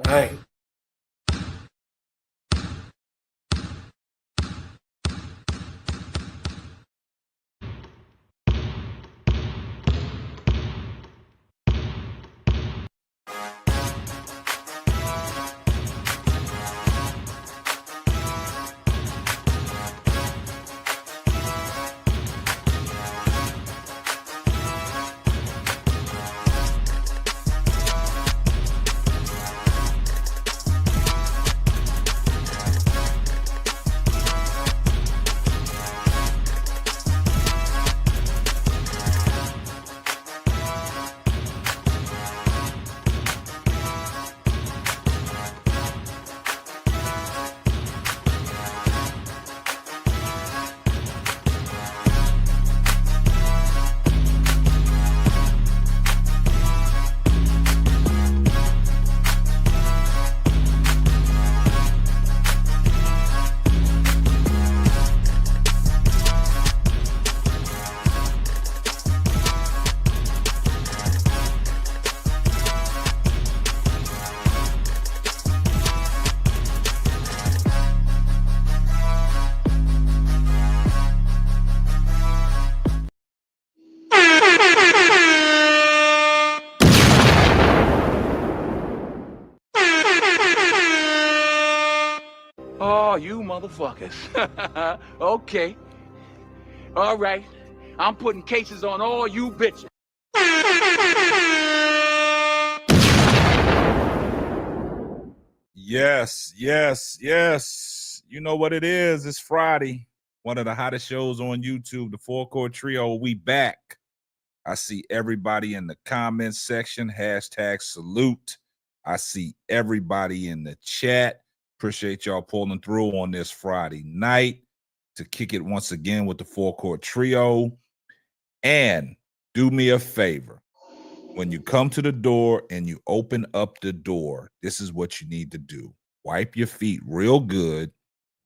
All right. Oh, you motherfuckers. Okay. All right. I'm putting cases on all you bitches. Yes, yes, yes. You know what it is. It's Friday. One of the hottest shows on YouTube, the Full Court Trio. We back. I see everybody in the comments section. Hashtag salute. I see everybody in the chat. Appreciate y'all pulling through on this Friday night to kick it once again with the Full Court Trio. And do me a favor. When you come to the door and you open up the door, this is what you need to do. Wipe your feet real good.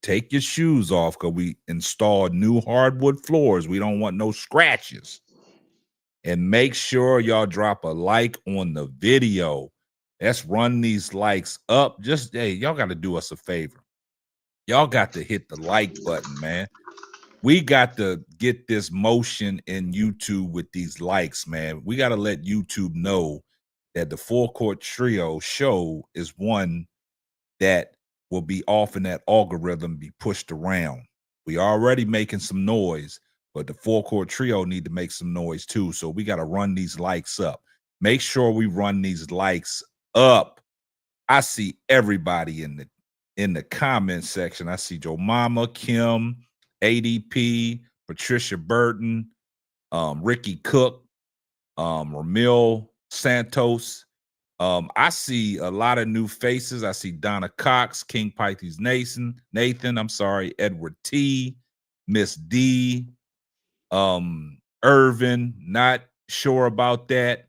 Take your shoes off because we installed new hardwood floors. We don't want no scratches. And make sure y'all drop a like on the video. Let's run these likes up. Just, hey, y'all got to do us a favor. Y'all got to hit the like button, man. We got to get this motion in YouTube with these likes, man. We got to let YouTube know that the Full Court Trio show is one that will be off in that algorithm, be pushed around. We already making some noise, but the Full Court Trio need to make some noise too. So we got to run these likes up. Make sure we run these likes up. I see everybody in the comment section. I see Joe Mama, Kim, ADP, Patricia Burton, Ricky Cook, Ramil Santos. I see a lot of new faces. I see Donna Cox, King Pythes Nathan, I'm sorry, Edward T, Miss D, Irvin, not sure about that.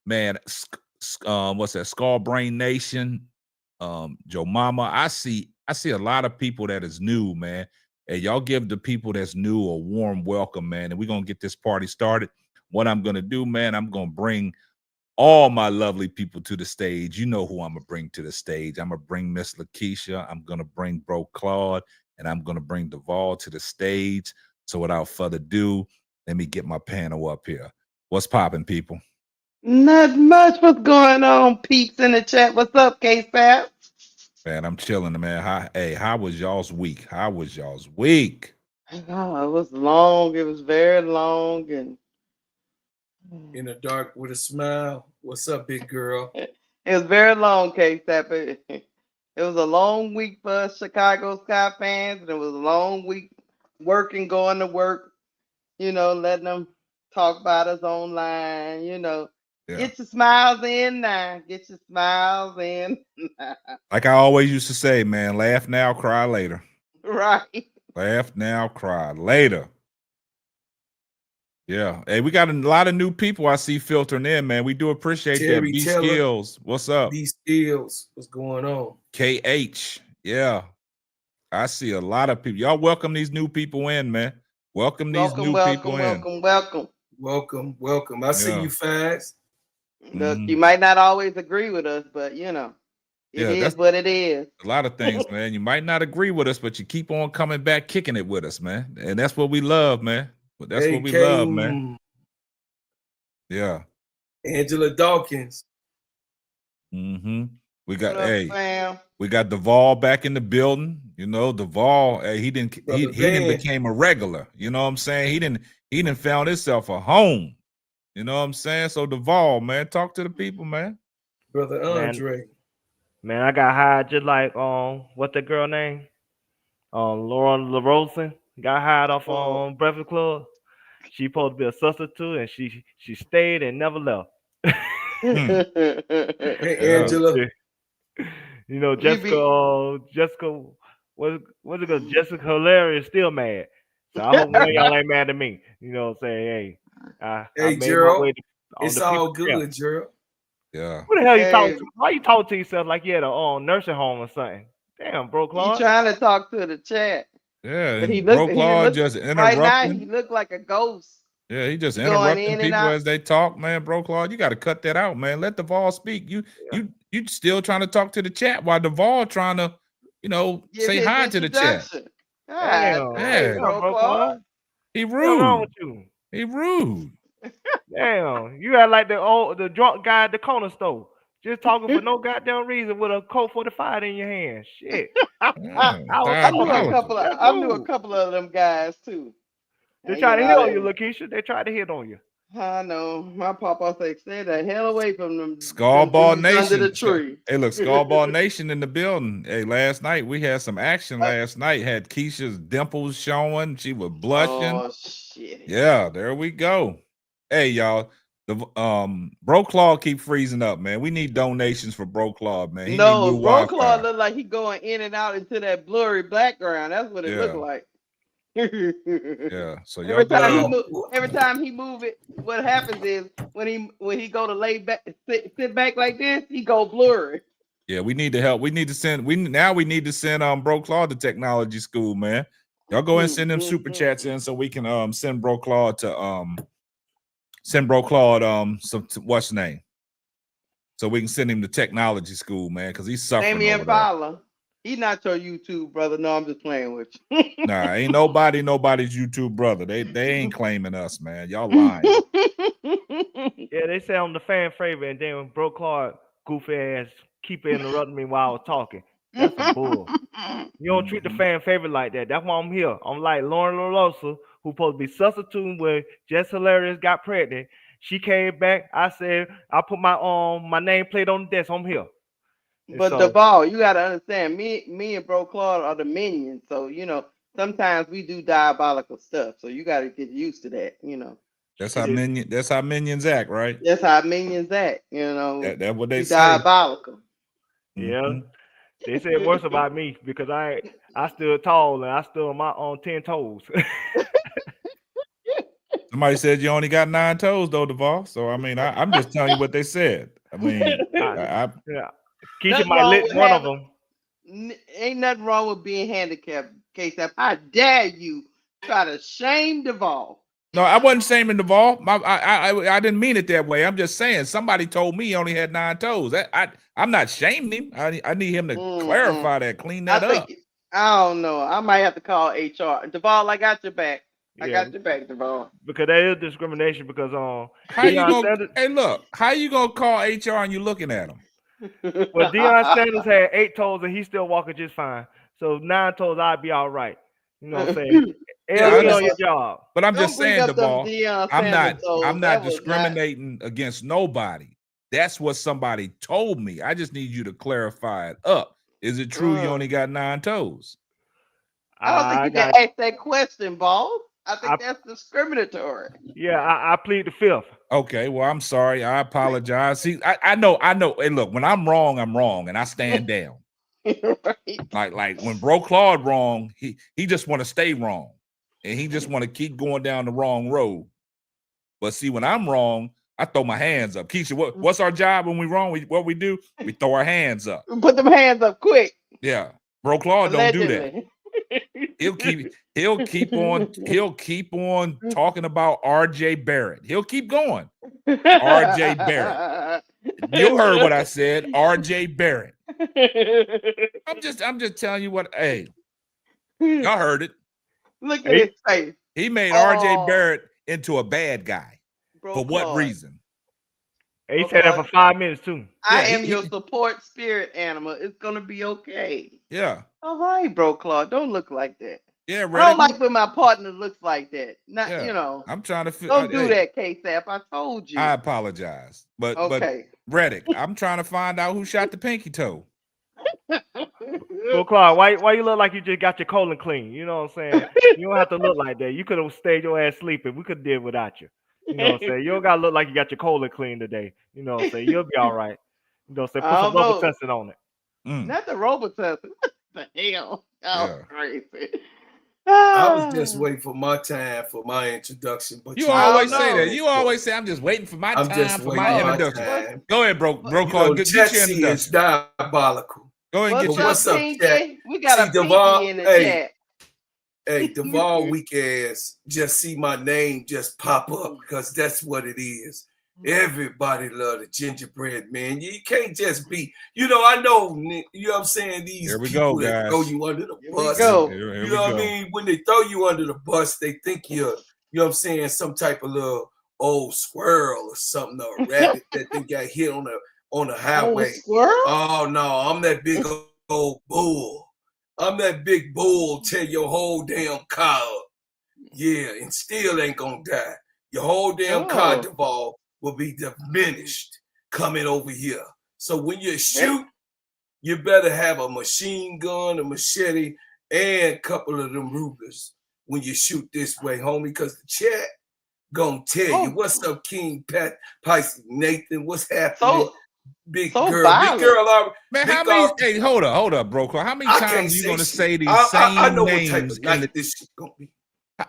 Man, what's that? Skull Brain Nation, Joe Mama. I see a lot of people that is new, man. Hey, y'all give the people that's new a warm welcome, man. And we're going to get this party started. What I'm going to do, man, I'm going to bring all my lovely people to the stage. You know who I'm going to bring to the stage. I'm going to bring Miss Lakeisha. I'm going to bring Bro Claude. And I'm going to bring Duvall to the stage. So without further ado, let me get my panel up here. What's popping, people? Not much. What's going on, peeps in the chat? What's up, K-Sap? Man, I'm chilling, man. How was y'all's week? How was y'all's week? Oh, it was long. It was very long. And In the dark with a smile. What's up, big girl? it was very long, K-Sap. It was a long week for us Chicago Sky fans. And it was a long week working, going to work, letting them talk about us online, Yeah. Get your smiles in now. Get your smiles in. Like I always used to say, man, laugh now, cry later. Right. Laugh now, cry later. Yeah. Hey, we got a lot of new people I see filtering in, man. We do appreciate that. B Skills. What's up? B Skills. What's going on? KH. Yeah. I see a lot of people. Y'all welcome these new people in, man. Welcome these new people in. Welcome. I see you fast. Look, you might not always agree with us, but It Yeah, is that's what it is. a lot of things, man. You might not agree with us, but you keep on coming back, kicking it with us, man. And that's what we love, man. But that's what we love, man. Yeah. Angela Dawkins. Mm-hmm. We What got up, fam? we got Duvall back in the building. You know, Duvall, he didn't Brother didn't Van. became a regular. You know what I'm saying? He didn't found himself a home. You know what I'm saying? So Duvall, man, talk to the people, man. Brother Andre. Man, I got hired just like what the girl name? Lauren LaRosen got hired off on Breakfast Club. She supposed to be a substitute, and she stayed and never left. Hey, Yeah. Angela. You know, Jessica, what's it called? Jessica Hilarious still mad. So I hope one of y'all ain't mad at me. You know what I'm saying? Hey, I Hey, made Gerald. my way on It's the all people good, Gerald. Yeah. What the hell you Hey. talking to? Why you talk to yourself like you at a nursing home or something? Damn, bro, He Claude. trying to talk to the chat. Yeah. But he And look just right now, interrupting. he looked like a ghost. Yeah, he just Going interrupting in and people out. as they talk, man. Bro, Claude, you got to cut that out, man. Let Duvall speak. You still trying to talk to the chat while Duvall trying to, Give say his hi to the chat. introduction. Damn, Hey, Yeah. bro, Claude. He what's wrong rude. with you? He rude. Damn, you act like the drunk guy at the corner store, just talking for no goddamn reason with a Colt 45 in your hand. Shit. Yeah, I knew a couple of them guys too. They tried to hit on you, Lakeisha. They tried to hit on you. I know. My papa said, "Stay the hell away from them." Skullball them Nation. under the tree. Hey, look, Skullball Nation in the building. Hey, last night we had some action. Last night had Keisha's dimples showing. She was blushing. Oh shit. Yeah, there we go. Hey, y'all. The Bro Claw keep freezing up, man. We need donations for Bro Claw, man. He need No, new Bro Wi-Fi. Claw look like he going in and out into that blurry background. That's what it looked like. Yeah. So every y'all time he move it, what happens is when he go to lay back, sit back like this, he go blurry. Yeah, we need to help. We need to send Bro Claw to technology school, man. Y'all go and send them super chats in so we can send Bro Claw to some what's the name? So we can send him to technology school, man, because he's suffering. Damian Fowler. He's not your YouTube brother. No, I'm just playing with you. Nah, ain't nobody's YouTube brother. They ain't claiming us, man. Y'all lying. Yeah, they say I'm the fan favorite, and then when Bro Clark goofy ass keep interrupting me while I was talking. That's some bull. You don't treat the fan favorite like that. That's why I'm here. I'm like Lauren LaRosa, who supposed to be substituting when Jess Hilarious got pregnant. She came back. I said I put my nameplate on the desk. I'm here. But Duvall, you gotta understand, me and Bro Claude are the minions. So sometimes we do diabolical stuff. So you gotta get used to that. That's how minions act, right? That's how minions act. That's what they say. Diabolical. Yeah. They said worse about me because I stood tall and I stood on my own 10 toes. Somebody said you only got 9 toes though, Duvall. So I mean, I'm just telling you what they said. I mean, Keisha might lick one of them. Ain't nothing wrong with being handicapped, K-Step. How dare you try to shame Duvall? No, I wasn't shaming Duvall. I didn't mean it that way. I'm just saying somebody told me he only had 9 toes. I'm not shaming him. I need him to clarify that, clean that up. I don't know. I might have to call HR. Duvall, I got your back. I got your back, Duvall. Because there is discrimination. Because how you gonna call HR and you looking at him? Well, Deion Sanders had 8 toes and he's still walking just fine. So 9 toes, I'd be all right. You know what I'm saying? On your job. But I'm just saying, Duvall, I'm not discriminating against nobody. That's what somebody told me. I just need you to clarify it up. Is it true you only got 9 toes? I don't think you can ask that question, Ball. I think that's discriminatory. Yeah, I plead the 5th. Okay, well, I'm sorry. I apologize. See, I know. Hey, look, when I'm wrong, and I stand down. Right. Like when Bro Claude wrong, he just want to stay wrong. And he just want to keep going down the wrong road. But see, when I'm wrong, I throw my hands up. Keisha, what's our job when we wrong? What we do? We throw our hands up. Put them hands up quick. Yeah. Bro Claude don't do that. He'll keep on talking about RJ Barrett. He'll keep going. RJ Barrett. You heard what I said, RJ Barrett. I'm just telling you what. Hey, y'all heard it. Look at his face. He made RJ Oh. Barrett into a bad guy. Bro, For what Claude. reason? He said that for 5 minutes too. I Yeah, am your support spirit animal. It's gonna be okay. Yeah. All right, bro, Claude. Don't look like that. Yeah, I don't like when my partner looks like that. Not, Yeah. you know. I'm trying to feel. Don't do that, K-Sap. I told you. I apologize, but Okay. Reddick, I'm trying to find out who shot the pinky toe. Bro, Clark, why you look like you just got your colon clean? You know what I'm saying? You don't have to look like that. You could have stayed your ass sleeping. We could have did without you. You know what I'm saying? You don't gotta look like you got your colon clean today. You know what I'm saying? You'll be all right. You know what I'm saying? Put some Robitussin on it. Not the Robitussin. What the hell? Oh, crazy. I was just waiting for my time for my introduction, but You always say that. You always say, "I'm just waiting for my I'm time just for waiting my for my introduction." time. Go ahead, bro. Clark, get your Jesse introduction. is diabolical. Go ahead and get What's your. up, Pinky? We got a Pinky in the chat. Hey, Duval weak ass, just see my name just pop up because that's what it is. Everybody love the gingerbread man. You can't just be, I know, you know what I'm saying? These people that throw you under the bus. You know what I mean? When they throw you under the bus, they think you're, you know what I'm saying, some type of little old squirrel or something, or a rabbit that they got hit on the highway. Oh no, I'm that big old bull. I'm that big bull, tear your whole damn car up. Yeah, and still ain't gonna die. Your whole damn car, Duval, will be diminished coming over here. So when you shoot, you better have a machine gun, a machete, and a couple of them Rugers when you shoot this way, homie, because the chat gonna tell you. What's up, King Pat, Pice, Nathan? What's happening? Big girl, man. How many? Hey, hold up, bro. How many times you gonna say these same I know names? What type of night this shit gonna be.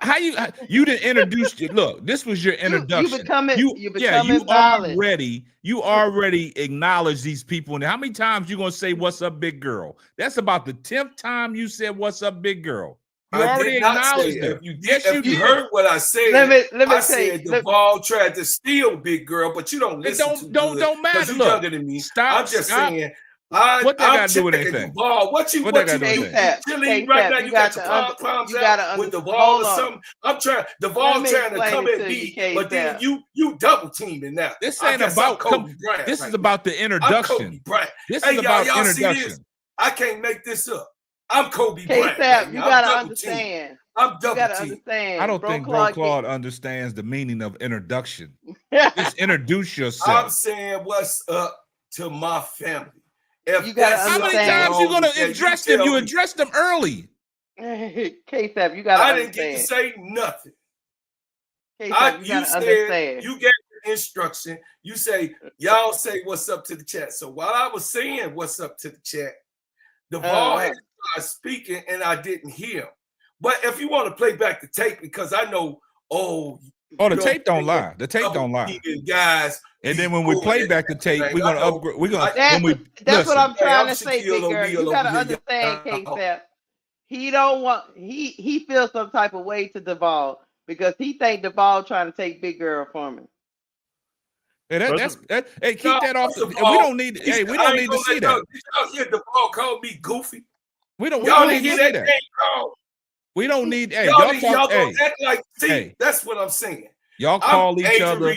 How you didn't introduce you? Look, this was your introduction. You becoming violent. You already acknowledge these people. And how many times you gonna say "What's up, big girl"? That's about the 10th time you said "What's up, big girl." You already acknowledged it. If you heard what I said, let me I said Duval tried to steal big girl, but you don't listen. Don't matter. Because you're younger than me. I'm just saying. What that got to do with anything? What you right now? You got your palms out with the ball or something. I'm trying. The ball trying to come at me, but then you double teaming now. This ain't about Kobe Bryant. This is about the introduction. This is about introduction. I can't make this up. I'm Kobe Bryant. You gotta understand. I'm double team. I don't think Bro Claude understands the meaning of introduction. Just introduce yourself. I'm saying what's up to my family. You gotta how many times you gonna address them? You addressed them early. K-Sap, you gotta I understand. didn't get to say nothing. K-Sap, you gotta understand. You gave the instruction. You say, y'all say what's up to the chat. So while I was saying what's up to the chat, the ball had started speaking and I didn't hear him. But if you want to play back the tape, because I know, the tape don't lie. The tape don't lie. Guys. And then when we play back the tape, we're gonna upgrade. We're gonna. That's what I'm trying to say, big girl. You gotta understand, K-Sap. He don't want. He feels some type of way to Duval because he think Duval trying to take big girl from him. Hey, keep that off. We don't need. Hey, we don't need to see that. Y'all hear Duval call me goofy? We don't. Y'all didn't hear that name called. We don't need. Hey, y'all gonna act like. See, that's what I'm saying. Y'all call each other.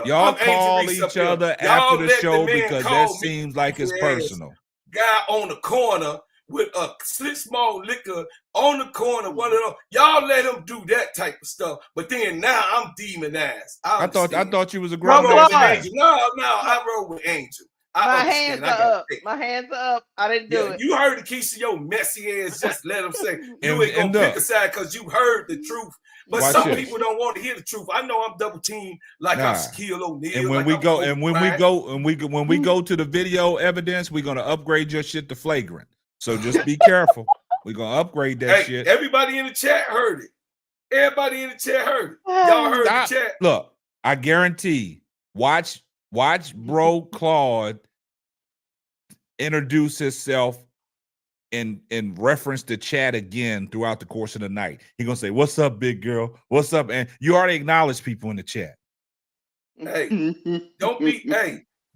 Y'all call each other after the show because that seems like it's personal. Guy on the corner with a small liquor on the corner, one of them. Y'all let him do that type of stuff. But then now I'm demonized. I thought you was a grown man. No, I roll with Angel. My hands are up. My hands are up. I didn't do it. You heard the Keisha, your messy ass. Just let him say you ain't gonna pick a side because you heard the truth. But some people don't want to hear the truth. I know I'm double teamed I'm Shaquille O'Neal. And when we go to the video evidence, we're gonna upgrade your shit to flagrant. So just be careful. We're gonna upgrade that shit. Everybody in the chat heard it. Everybody in the chat heard it. Y'all heard the chat. Look, I guarantee. Watch Bro Claude introduce himself in reference to chat again throughout the course of the night. He's gonna say, "What's up, big girl? What's up?" And you already acknowledge people in the chat. Hey, don't be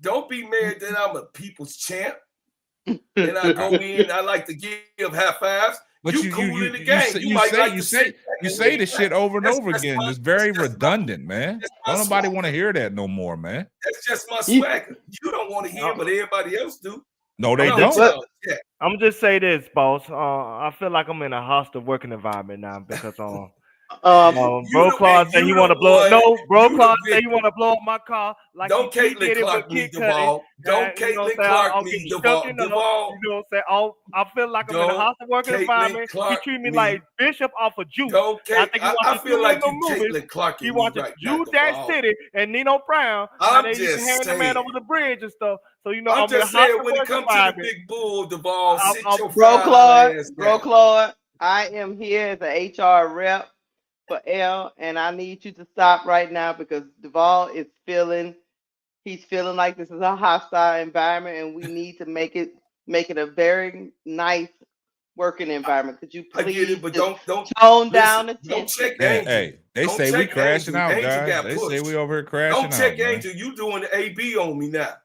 Don't be mad that I'm a people's champ. And I go in, I like to give high fives. But you cool in the game. You might like to sit back you and say lean this shit back. over and That's over just again. my- It's very that's just redundant, man. that's my Don't nobody swagger. want to hear that no more, man. That's just my swagger. You don't want to hear it, but everybody else do. No, they I'm don't. just- yeah. I'm just say this, boss. I feel like I'm in a hostile working environment now because Bro Clark said he want to blow. No, Bro Clark said he want to blow up my car. Like Don't he Caitlin did it Clark with me, Kid Cudi. Duval. Don't Caitlin Clark me, Duval. You know what I'm saying? I feel like I'm in a hostile working environment. He treat me like Bishop off of Juice. I feel like you Caitlin Clark. He watches Juice That City and Nino Brown. I'm and just hand the man saying. over the bridge and stuff. So you know, I'm I'm just in a saying hostile when it working comes to the environment. big bull, Duval, sit your Bro foul Claude, ass Bro down. Claude, I am here as an HR rep for L, and I need you to stop right now because Duval is he's feeling like this is a hostile environment, and we need to make it a very nice working environment. Could you I get please it, but don't tone down the don't tension? check Angel. Hey, they Don't say we check crashing Angel. out, Angel guys. got They say pushed. we over here crashing Don't check out, man. Angel. You doing the AB on me now.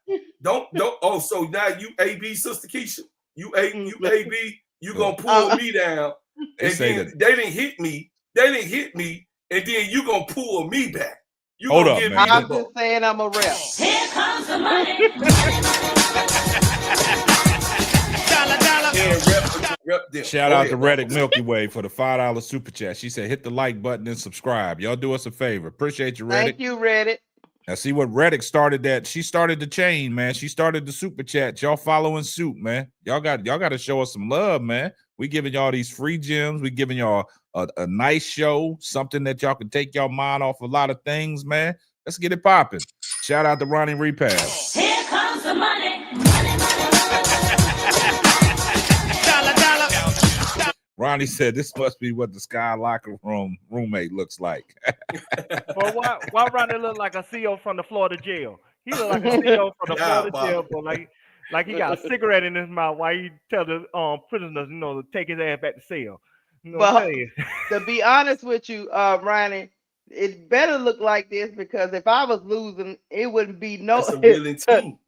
Don't. Oh, so now you AB, Sister Keisha. You AB. You gonna pull me down, and then they didn't hit me. They didn't hit me, and then you gonna pull me back. You Hold gonna up, give man. me I'm the just saying I'm a rep. Here comes the money. rep them. Shout Go out ahead, to bro. Reddick Milky Way for the $5 super chat. She said, hit the like button and subscribe. Y'all do us a favor. Appreciate you, Reddick. Thank you, Reddit. Now, see what Reddick started that. She started the chain, man. She started the super chat. Y'all following suit, man. Y'all got to show us some love, man. We giving y'all these free gems. We giving y'all a nice show, something that y'all can take y'all mind off a lot of things, man. Let's get it popping. Shout out to Ronnie Repass. Here comes the money. Ronnie said this must be what the Sky Locker Room roommate looks like. But why Ronnie look like a CEO from the Florida jail? He look like a CEO from the Florida jail, but like he got a cigarette in his mouth while he tell the prisoners, to take his ass back to cell. You know what I'm saying? To be honest with you, Ronnie, it better look like this because if I was losing, it wouldn't be no. That's a willing team.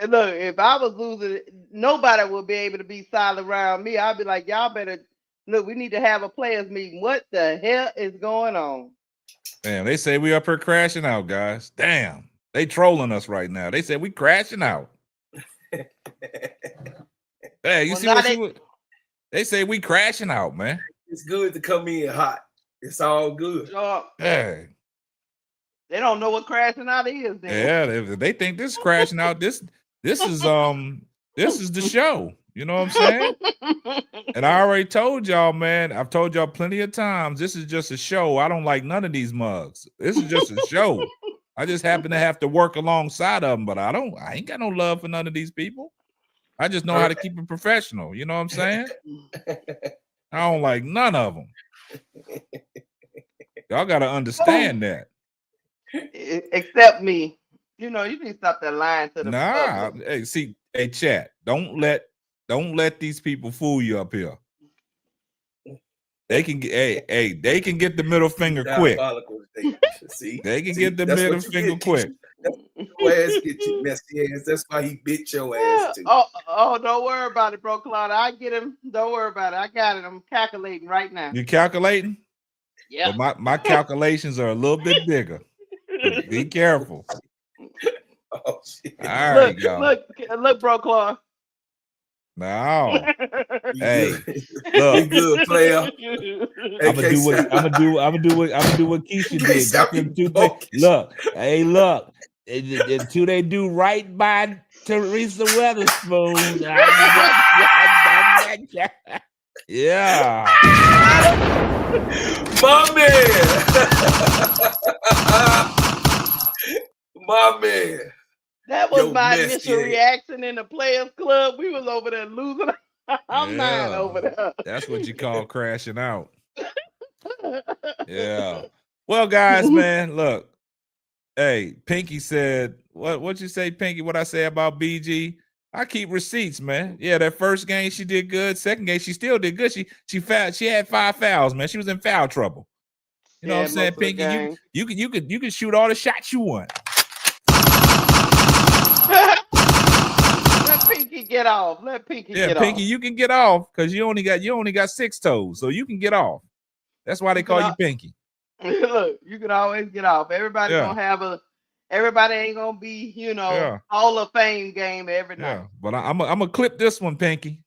Look, if I was losing, nobody would be able to be silent around me. I'd be like, y'all better look. We need to have a players meeting. What the hell is going on? Damn, they say we up here crashing out, guys. Damn, they trolling us right now. They said we crashing out. Hey, you see what they say? We crashing out, man. It's good to come in hot. It's all good. Hey. They don't know what crashing out is. Then. Yeah, they think this is crashing out. This is the show. You know what I'm saying? And I already told y'all, man. I've told y'all plenty of times. This is just a show. I don't like none of these mugs. This is just a show. I just happen to have to work alongside of them, but I ain't got no love for none of these people. I just know how to keep it professional. You know what I'm saying? I don't like none of them. Y'all got to understand that. Except me. You need to stop that lying to the public. Hey, chat. Don't let these people fool you up here. They can get they can get the middle finger quick. See, they can get the middle finger quick. Your ass get you messy ass. That's why he bit your ass too. Oh, don't worry about it, bro, Claude. I get him. Don't worry about it. I got it. I'm calculating right now. You calculating? Yeah. But my calculations are a little bit bigger. Be careful. Oh shit. All right, y'all. Look, bro, Claude. No. Hey, look, good player. I'm gonna do what Keisha did. Got them two look, hey, look. Until they do right by Teresa Weatherspoon. Yeah. My man. That was my initial reaction in the Players Club. We was over there losing. I'm lying over there. That's what you call crashing out. Yeah. Well, guys, man, look. Hey, Pinky said, what'd you say, Pinky? What I say about BG? I keep receipts, man. Yeah, that first game she did good. Second game she still did good. She had 5 fouls, man. She was in foul trouble. You know what I'm saying, Pinky? You can shoot all the shots you want. get off. Let Pinky get Pinky, off. you can get off because you only got 6 toes, so you can get off. That's why they call you Pinky. Look, you can always get off. Everybody gonna have everybody ain't gonna be, Hall of Fame game every night. But I'm gonna clip this one, Pinky.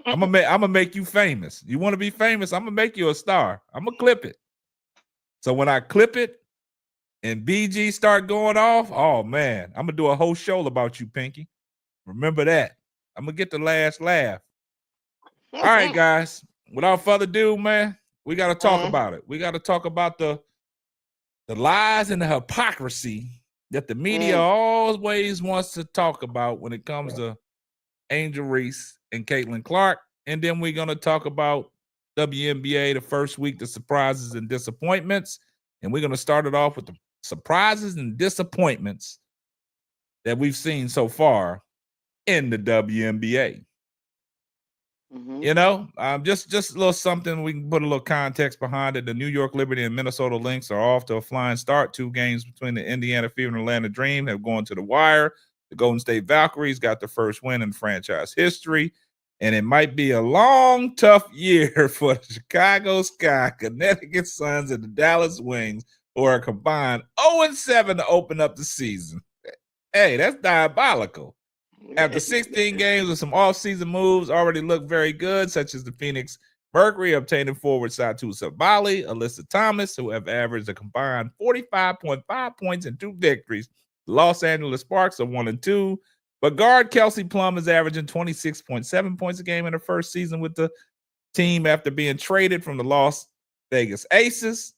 I'm gonna make you famous. You want to be famous? I'm gonna make you a star. I'm gonna clip it. So when I clip it and BG start going off, oh man, I'm gonna do a whole show about you, Pinky. Remember that. I'm gonna get the last laugh. All right, guys. Without further ado, man, we gotta talk about it. We gotta talk about the lies and the hypocrisy that the media always wants to talk about when it comes to Angel Reese and Caitlin Clark. And then we're gonna talk about WNBA, the first week, the surprises and disappointments. And we're gonna start it off with the surprises and disappointments that we've seen so far in the WNBA. Just a little something. We can put a little context behind it. The New York Liberty and Minnesota Lynx are off to a flying start. 2 games between the Indiana Fever and Atlanta Dream have gone to the wire. The Golden State Valkyries got their first win in franchise history. And it might be a long, tough year for the Chicago Sky, Connecticut Suns, and the Dallas Wings, who are combined 0-7 to open up the season. Hey, that's diabolical. After 16 games with some offseason moves already look very good, such as the Phoenix Mercury obtaining forward Satu Sabali, Alyssa Thomas, who have averaged a combined 45.5 points and 2 victories. The Los Angeles Sparks are 1-2, but guard Kelsey Plum is averaging 26.7 points a game in her first season with the team after being traded from the Las Vegas Aces.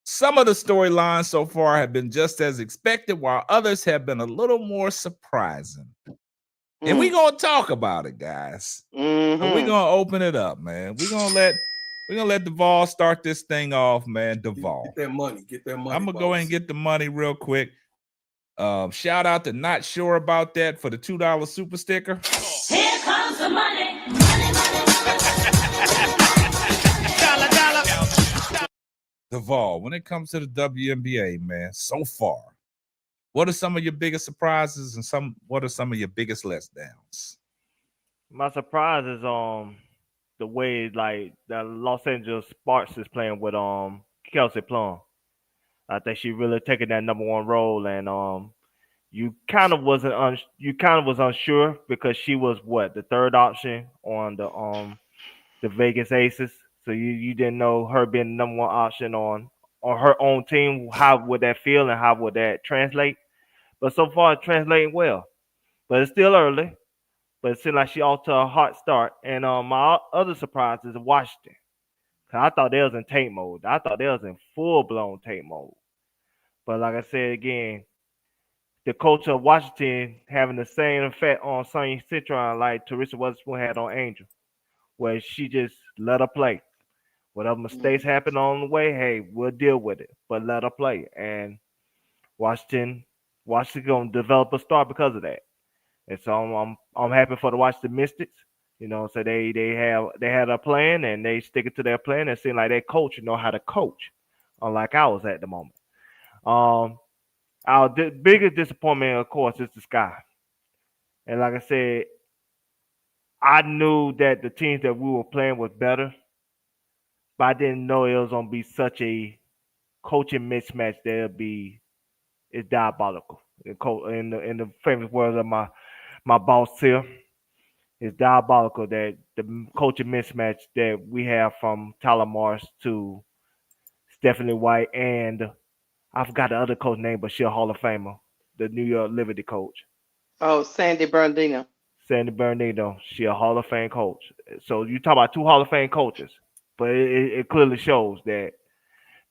Some of the storylines so far have been just as expected, while others have been a little more surprising. And we're gonna talk about it, guys. So we're gonna open it up, man. We're gonna let Duvall start this thing off, man. Duvall. Get that money. I'm gonna go ahead and get the money real quick. Shout out to Not Sure About That for the $2 super sticker. Here comes the money. Duvall, when it comes to the WNBA, man, so far, what are some of your biggest surprises and what are some of your biggest letdowns? My surprise is the way like the Los Angeles Sparks is playing with Kelsey Plum. I think she really taking that number 1 role, and you kind of was unsure because she was the 3rd option on the Vegas Aces. So you didn't know her being the number 1 option on her own team. How would that feel and how would that translate? But so far, it's translating well. But it's still early. But it seems like she off to a hot start. And my other surprise is Washington. Cause I thought they was in tank mode. I thought they was in full-blown tank mode. But like I said again, the coach of Washington having the same effect on Sonya Citron like Teresa Weatherspoon had on Angel, where she just let her play. Whatever mistakes happen on the way, hey, we'll deal with it. But let her play. And Washington gonna develop a star because of that. And so I'm happy for the Washington Mystics. So they had a plan and they stick it to their plan. It seems like their coach know how to coach, unlike ours at the moment. Our biggest disappointment, of course, is the Sky. And like I said, I knew that the teams that we were playing was better, but I didn't know it was gonna be such a coaching mismatch that it's diabolical. In the famous words of my boss here, it's diabolical that the coaching mismatch that we have from Tyler Morris to Stephanie White and I forgot the other coach name, but she's a Hall of Famer, the New York Liberty coach. Oh, Sandy Bernardino. Sandy Bernardino, she a Hall of Fame coach. So you talk about 2 Hall of Fame coaches, but it clearly shows that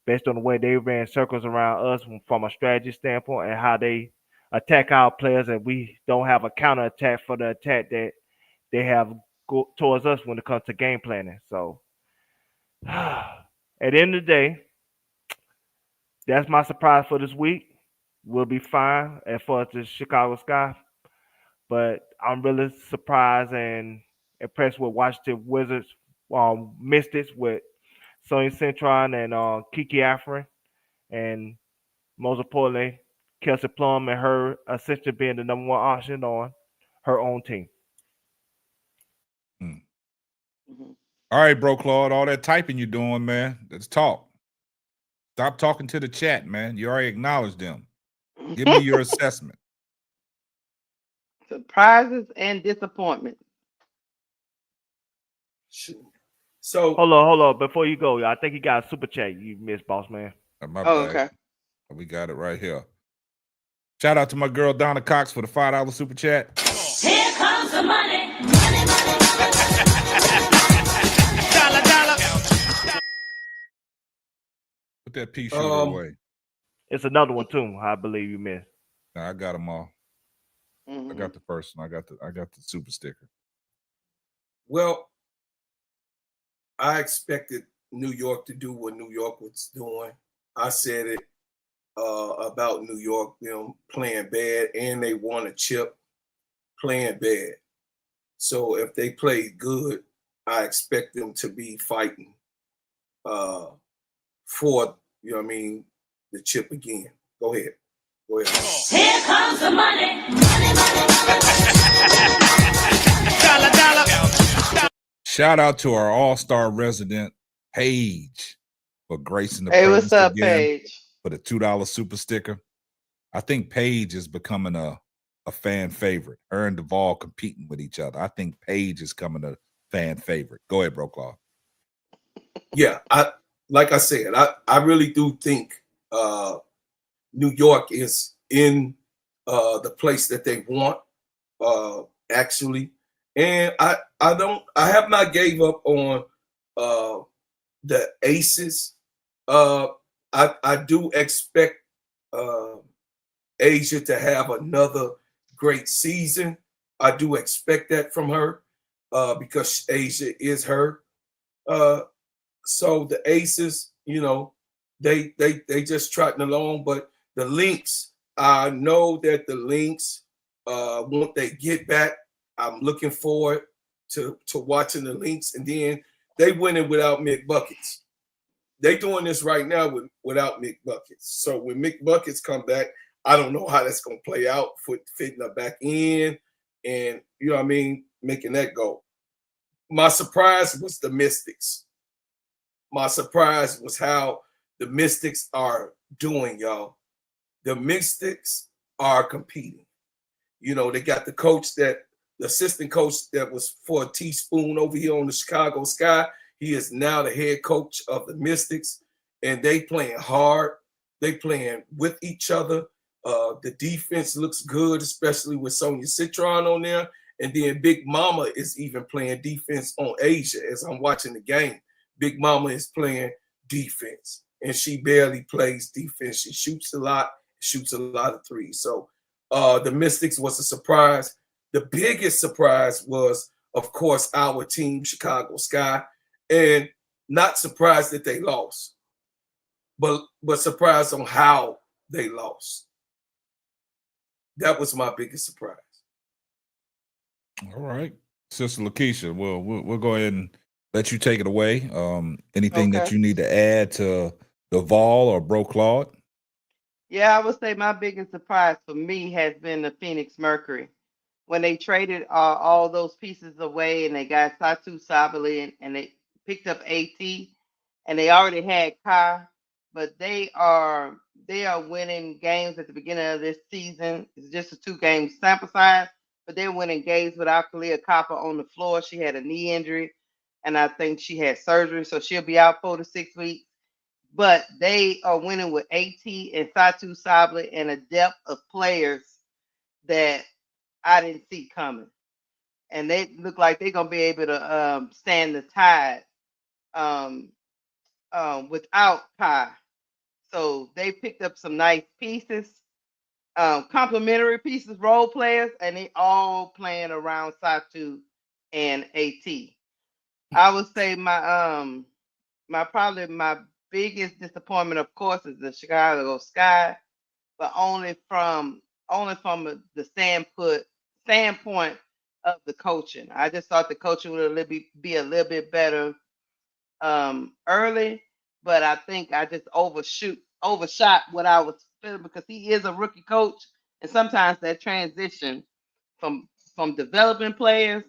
based on the way they ran circles around us from a strategy standpoint and how they attack our players, and we don't have a counter attack for the attack that they have towards us when it comes to game planning. So at the end of the day, that's my surprise for this week. We'll be fine as far as the Chicago Sky. But I'm really surprised and impressed with Washington Wizards Mystics with Sonya Citron and Kiki Afrin. And most importantly, Kelsey Plum and her essentially being the number 1 option on her own team. All right, bro, Claude. All that typing you doing, man. Let's talk. Stop talking to the chat, man. You already acknowledged them. Give me your assessment. Surprises and disappointments. Shoot. So Hold on. Before you go, I think you got a super chat you missed, boss man. My Oh, bad. okay. We got it right here. Shout out to my girl Donna Cox for the $5 super chat. Here comes the money. Put that pea shooter away. It's another one too. I believe you missed. Nah, I got them all. Mhm. I got the first one. I got the super sticker. Well, I expected New York to do what New York was doing. I said it about New York, playing bad, and they won a chip playing bad. So if they played good, I expect them to be fighting for, the chip again. Go ahead. Here comes the money. Shout out to our all-star resident Paige for gracing the Hey, presence what's up, again Paige? for the $2 super sticker. I think Paige is becoming a fan favorite. Her and Duvall competing with each other. I think Paige is coming a fan favorite. Go ahead, bro, Claude. Yeah, like I said, I really do think New York is in the place that they want, actually. And I have not gave up on the Aces. I do expect Asia to have another great season. I do expect that from her because Asia is her. So the Aces, they just trotting along, but the Lynx, I know that the Lynx, once they get back, I'm looking forward to watching the Lynx, and then they winning without Mick Buckets. They doing this right now without Mick Buckets. So when Mick Buckets come back, I don't know how that's gonna play out for fitting her back in, and making that go. My surprise was the Mystics. My surprise was how the Mystics are doing, y'all. The Mystics are competing. They got the assistant coach that was for a teaspoon over here on the Chicago Sky. He is now the head coach of the Mystics, and they playing hard. They playing with each other. The defense looks good, especially with Sonia Citron on there. And then Big Mama is even playing defense on Asia as I'm watching the game. Big Mama is playing defense, and she barely plays defense. She shoots a lot of threes. So the Mystics was a surprise. The biggest surprise was, of course, our team, Chicago Sky, and not surprised that they lost, but surprised on how they lost. That was my biggest surprise. All right, Sister Lakeisha, we'll go ahead and let you take it away. Anything that you need to add to Duvall or Bro Claude? Yeah, I would say my biggest surprise for me has been the Phoenix Mercury. When they traded all those pieces away and they got Satu Sabali and they picked up AT and they already had Kai, but they are winning games at the beginning of this season. It's just a 2-game sample size, but they're winning games without Kalia Copper on the floor. She had a knee injury, and I think she had surgery, so she'll be out 4 to 6 weeks. But they are winning with AT and Satu Sabali and a depth of players that I didn't see coming. And they look like they're gonna be able to stand the tide without Kai. So they picked up some nice pieces, complementary pieces, role players, and they all playing around Satu and AT. I would say my biggest disappointment, of course, is the Chicago Sky, but only from the standpoint of the coaching. I just thought the coaching would be a little bit better early, but I think I just overshot what I was feeling because he is a rookie coach, and sometimes that transition from developing players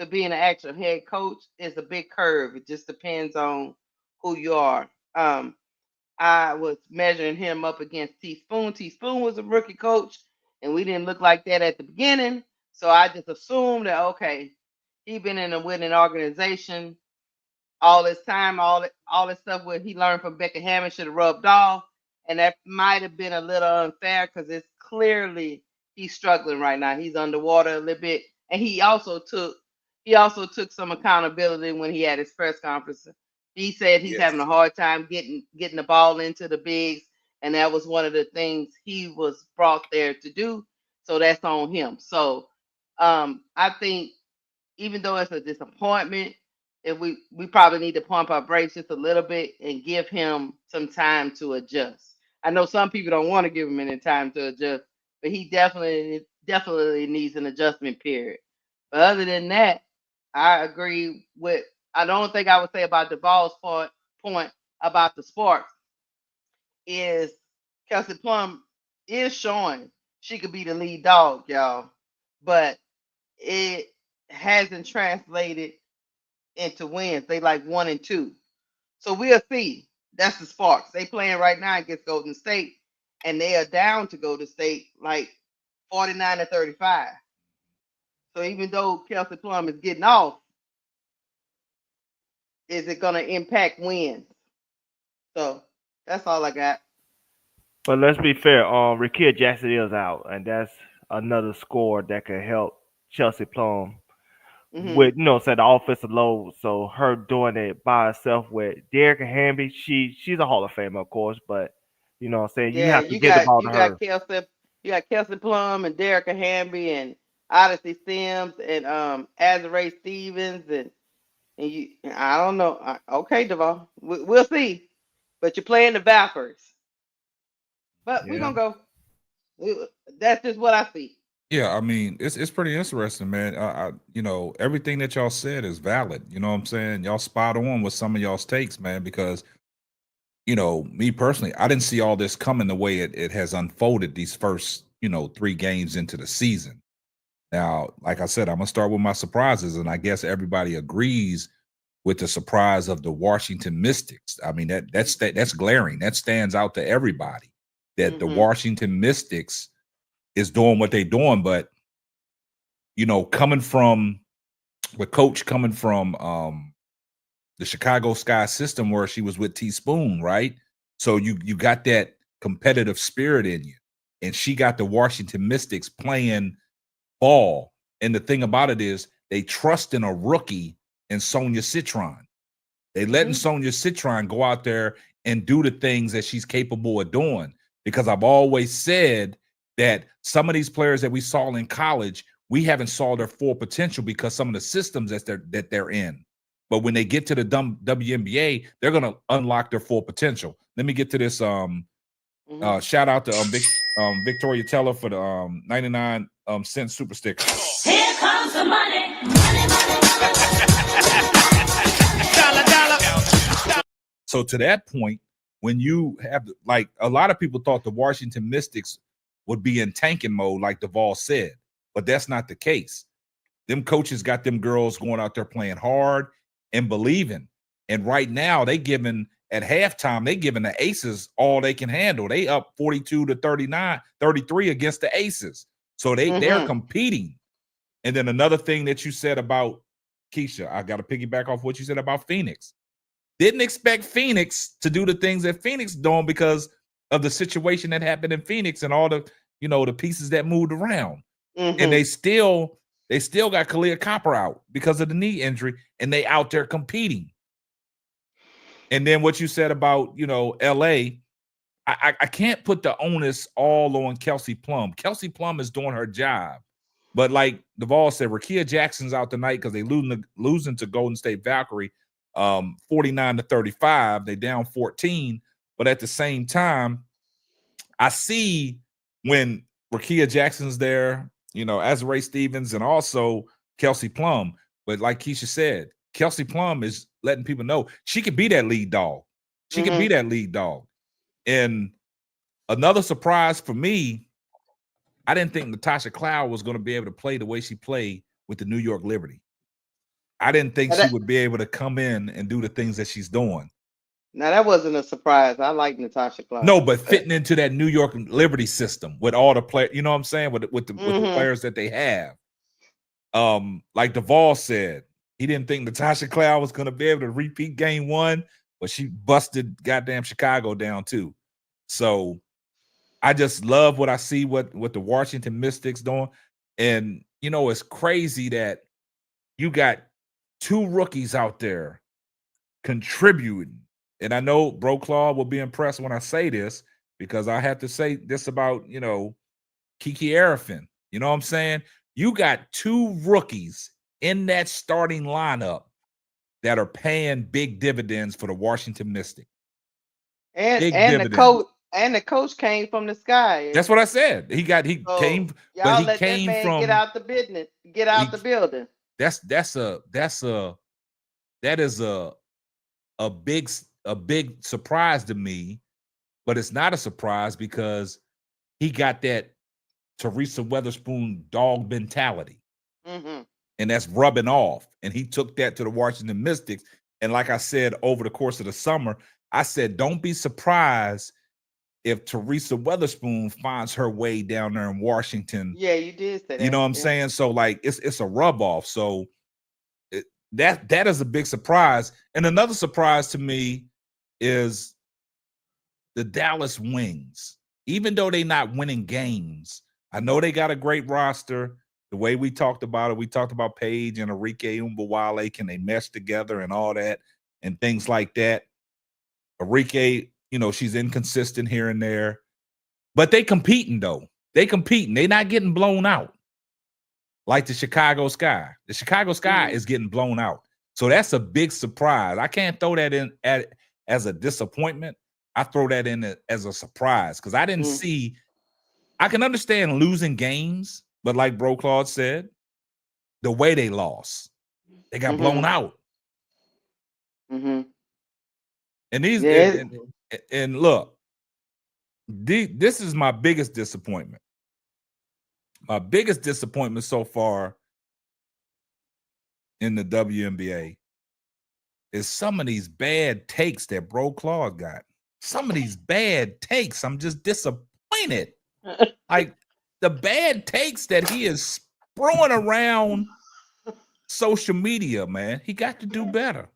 to being an actual head coach is a big curve. It just depends on who you are. I was measuring him up against Teaspoon. Teaspoon was a rookie coach, and we didn't look like that at the beginning. So I just assumed that, okay, he's been in a winning organization all this time, all this stuff what he learned from Becca Hammond should have rubbed off. And that might have been a little unfair because it's clearly he's struggling right now. He's underwater a little bit. And he also took some accountability when he had his press conference. He said he's having a hard time getting the ball into the bigs, and that was one of the things he was brought there to do. So that's on him. So I think even though it's a disappointment, if we probably need to pump our brakes just a little bit and give him some time to adjust. I know some people don't want to give him any time to adjust, but he definitely needs an adjustment period. But other than that, I agree with. I don't think I would say about Duval's point about the Sparks is Kelsey Plum is showing she could be the lead dog, y'all, but it hasn't translated into wins. They like 1 and 2. So we'll see. That's the Sparks. They playing right now against Golden State, and they are down to Golden State like 49-35. So even though Kelsey Plum is getting off, is it going to impact wins? So that's all I got. But let's be fair. Rickea Jackson is out, and that's another score that could help Chelsea Plum with say the offensive load. So her doing it by herself with Derek Hamby, she's a Hall of Famer, of course, but you have to get the ball to her. You got Kelsey Plum and Derek Hamby and Odyssey Sims and Azare Stevens and you. I don't know. Okay, Duval, we'll see. But you're playing the Vipers. But we're gonna go. That's just what I see. Yeah, I mean, it's pretty interesting, man. Everything that y'all said is valid. You know what I'm saying? Y'all spot on with some of y'all's takes, man, because, me personally, I didn't see all this coming the way it has unfolded these first, 3 games into the season. Now, like I said, I'm going to start with my surprises, and I guess everybody agrees with the surprise of the Washington Mystics. I mean, that's glaring. That stands out to everybody, that the Washington Mystics is doing what they're doing, but coming from the Chicago Sky system where she was with Teaspoon, right? So you got that competitive spirit in you, and she got the Washington Mystics playing ball. And the thing about it is they trust in a rookie in Sonia Citron. They letting Sonia Citron go out there and do the things that she's capable of doing, because I've always said that some of these players that we saw in college, we haven't saw their full potential because some of the systems that they're in. But when they get to the WNBA, they're going to unlock their full potential. Let me get to this. Shout out to Victoria Teller for the 99 cent super sticker. Here comes the money. Money, money, dollar. So to that point, when you have, like, a lot of people thought the Washington Mystics would be in tanking mode, like Duval said, but that's not the case. Them coaches got them girls going out there playing hard and believing. And right now, at halftime, they giving the Aces all they can handle. They up 42-33 against the Aces. So they're competing. And then another thing that you said about Keisha, I got to piggyback off what you said about Phoenix. Didn't expect Phoenix to do the things that Phoenix doing because of the situation that happened in Phoenix and all the, the pieces that moved around. And they still got Kalia Copper out because of the knee injury, and they out there competing. And then what you said about, LA, I can't put the onus all on Kelsey Plum. Kelsey Plum is doing her job. But like Duval said, Rickea Jackson's out tonight because they losing to Golden State Valkyrie 49-35. They down 14. But at the same time, I see when Rickea Jackson's there, Azare Stevens, and also Kelsey Plum. But like Keisha said, Kelsey Plum is letting people know she could be that lead dog. She could be that lead dog. And another surprise for me, I didn't think Natasha Cloud was going to be able to play the way she played with the New York Liberty. I didn't think she would be able to come in and do the things that she's doing. Now that wasn't a surprise. I like Natasha Cloud. No, but fitting into that New York Liberty system with all the players, you know what I'm saying, with the players that they have. Like Duvall said, he didn't think Natasha Cloud was going to be able to repeat game 1, but she busted goddamn Chicago down too. So I just love what I see what the Washington Mystics doing. And you know, it's crazy that you got 2 rookies out there contributing. And I know Bro Claude will be impressed when I say this, because I have to say this about, you know, Kiki Arifin. You know what I'm saying? You got 2 rookies in that starting lineup that are paying big dividends for the Washington Mystics. And the coach came from the sky. That's what I said. He came, but he let came that man from get out the business, get out the building. That is a big surprise to me, but it's not a surprise because he got that Teresa Weatherspoon dog mentality, and that's rubbing off. And he took that to the Washington Mystics. And like I said, over the course of the summer, I said, don't be surprised if Teresa Weatherspoon finds her way down there in Washington. Yeah, you did say that. You know what I'm saying? So like, it's a rub off. So that is a big surprise. And another surprise to me is the Dallas Wings. Even though they're not winning games, I know they got a great roster. The way we talked about it, we talked about Paige and Enrique Umbawale. Can they mesh together and all that and things like that? Enrique, you know, she's inconsistent here and there, but they competing though. They competing. They not getting blown out like the Chicago Sky. The Chicago Sky is getting blown out. So that's a big surprise. I can't throw that in as a disappointment. I throw that in as a surprise because I didn't see. I can understand losing games, but like Bro Claude said, the way they lost, they got blown out. And these and look, this is my biggest disappointment. My biggest disappointment so far in the WNBA is some of these bad takes that Bro Claude got. Some of these bad takes, I'm just disappointed. Like the bad takes that he is throwing around social media, man. He got to do better.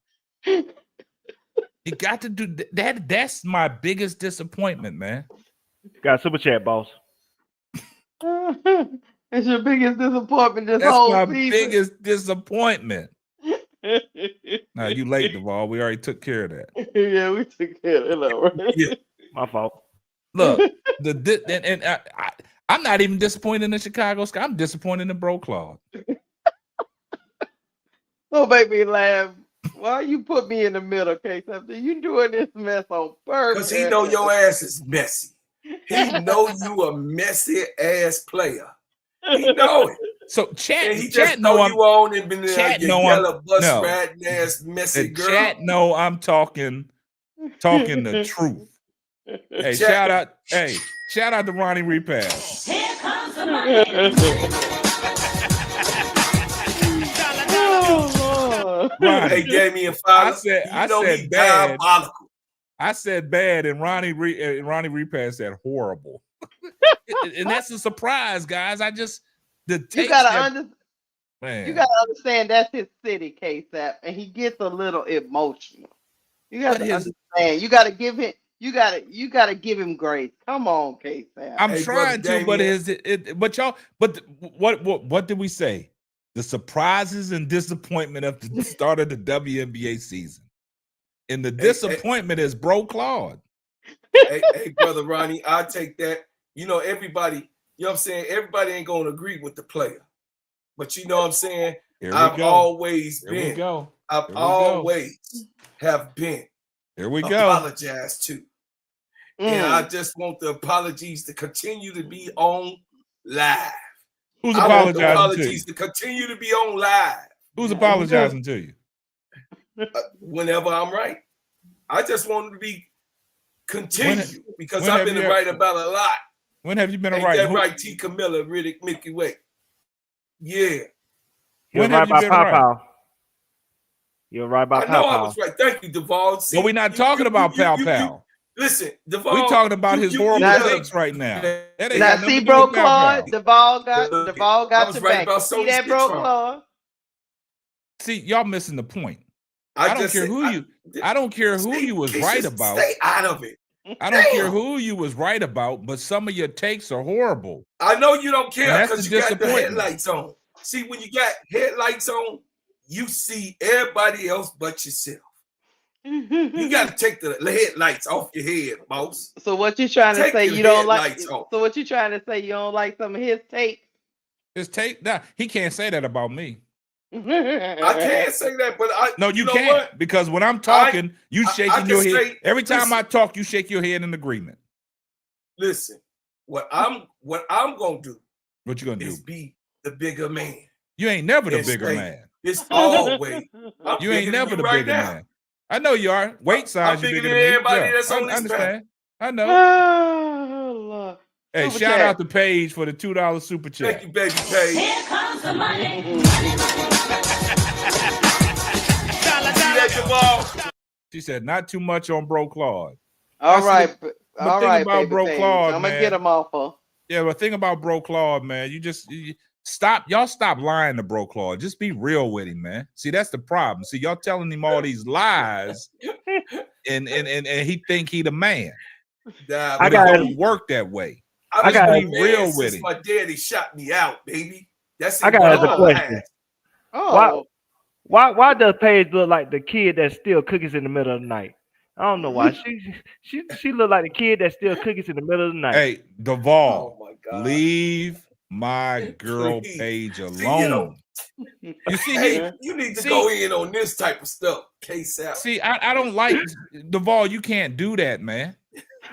He got to do that. That's my biggest disappointment, man. Got super chat, boss. It's your biggest disappointment this That's whole my season. biggest disappointment. Now you late, Duvall. We already took care of that. Yeah, we took care of that, right? Yeah. My fault. Look, I'm not even disappointed in the Chicago Sky. I'm disappointed in Bro Claude. Don't make me laugh. Why you put me in the middle, Case? After you doing this mess on purpose? Because he know your ass is messy. He know you a messy ass player. He know it. So chat, and he chat just know you on and been chat your know yellow bus no. riding ass messy girl. Chat know I'm talking the truth. Hey, shout out to Ronnie Repass. Here comes the money. Hey, gave me a follow. I said bad. I said bad, and Ronnie Repass said horrible. And that's a surprise, guys. You gotta understand that's his city, K-Sap, and he gets a little emotional. You gotta understand. You gotta give him. You gotta give him grace. Come on, K-Sap. I'm trying to, but what did we say? The surprises and disappointment of the start of the WNBA season. And the disappointment is Bro Claude. Hey, brother Ronnie, I'll take that. You know, everybody, you know what I'm saying? Everybody ain't gonna agree with the player. But you know what I'm saying? I've always been Here we go. Apologized to. And I just want the apologies to continue to be on live. Who's apologizing apologies to continue to be on live. Who's apologizing to you? Whenever I'm right. I just want to be continued because I've been right about a lot. When have you been Ain't right? That right, T. Camilla, Riddick, Mickey Way. Yeah. When have you been right? You're right about I know Pow I Pow. was right. Thank you, Duval. See, But we're not talking about Pow Pow. Listen, Duval. We're talking about his horrible takes right now. That ain't Now got nothing see, to do bro, with Pow Pow. Claude, Duval got I was your right back. about See Sony that, bro, Spitfire. Claude? See, y'all missing the point. I don't care who you. I don't care who you was right about. Stay out of it. I don't care who you was right about, but some of your takes are horrible. I know you don't care And that's because the you got the disappointment. headlights on. See, when you got headlights on, you see everybody else but yourself. You got to take the headlights off your head, boss. So what you trying to Take say? your You don't like? headlights off. So what you trying to say? You don't like some of his take? His take? Nah, he can't say that about me. I can't say that, but No, you know can't, what? because when I'm talking, you shaking your head. say, Every time listen, I talk, you shake your head in agreement. Listen, what I'm gonna do. What you gonna is do? Be the bigger man. You ain't never the Yes, bigger hey, man. It's always. You ain't never the right bigger now. man. I know you are. Weight size, I'm you bigger bigger than than me. everybody Yeah, that's on I this understand. I know. Oh, Lord. Hey, Super shout chat. out to Paige for the $2 super chat. Thank you, baby Paige. Here comes the money. See that, Jamal? She said, not too much on Bro Claude. All right, But thing about baby Bro Paige. Claude, I'm gonna man. get him off her. Yeah, but thing about Bro Claude, man, you stop. Y'all stop lying to Bro Claude. Just be real with him, man. See, that's the problem. See, y'all telling him all these lies, and he think he the man. Nah, But it don't work that way. I Just be be real with since him. my daddy shot me out, baby. That's I got a question. Oh, Why does Paige look like the kid that steal cookies in the middle of the night? I don't know why. She look like the kid that steal cookies in the middle of the night. Hey, Duval, oh my God. Leave my girl Please. Paige See, alone. You see, hey, you need to go in on this type of stuff. Case out. See, I don't like Duval. You can't do that, man.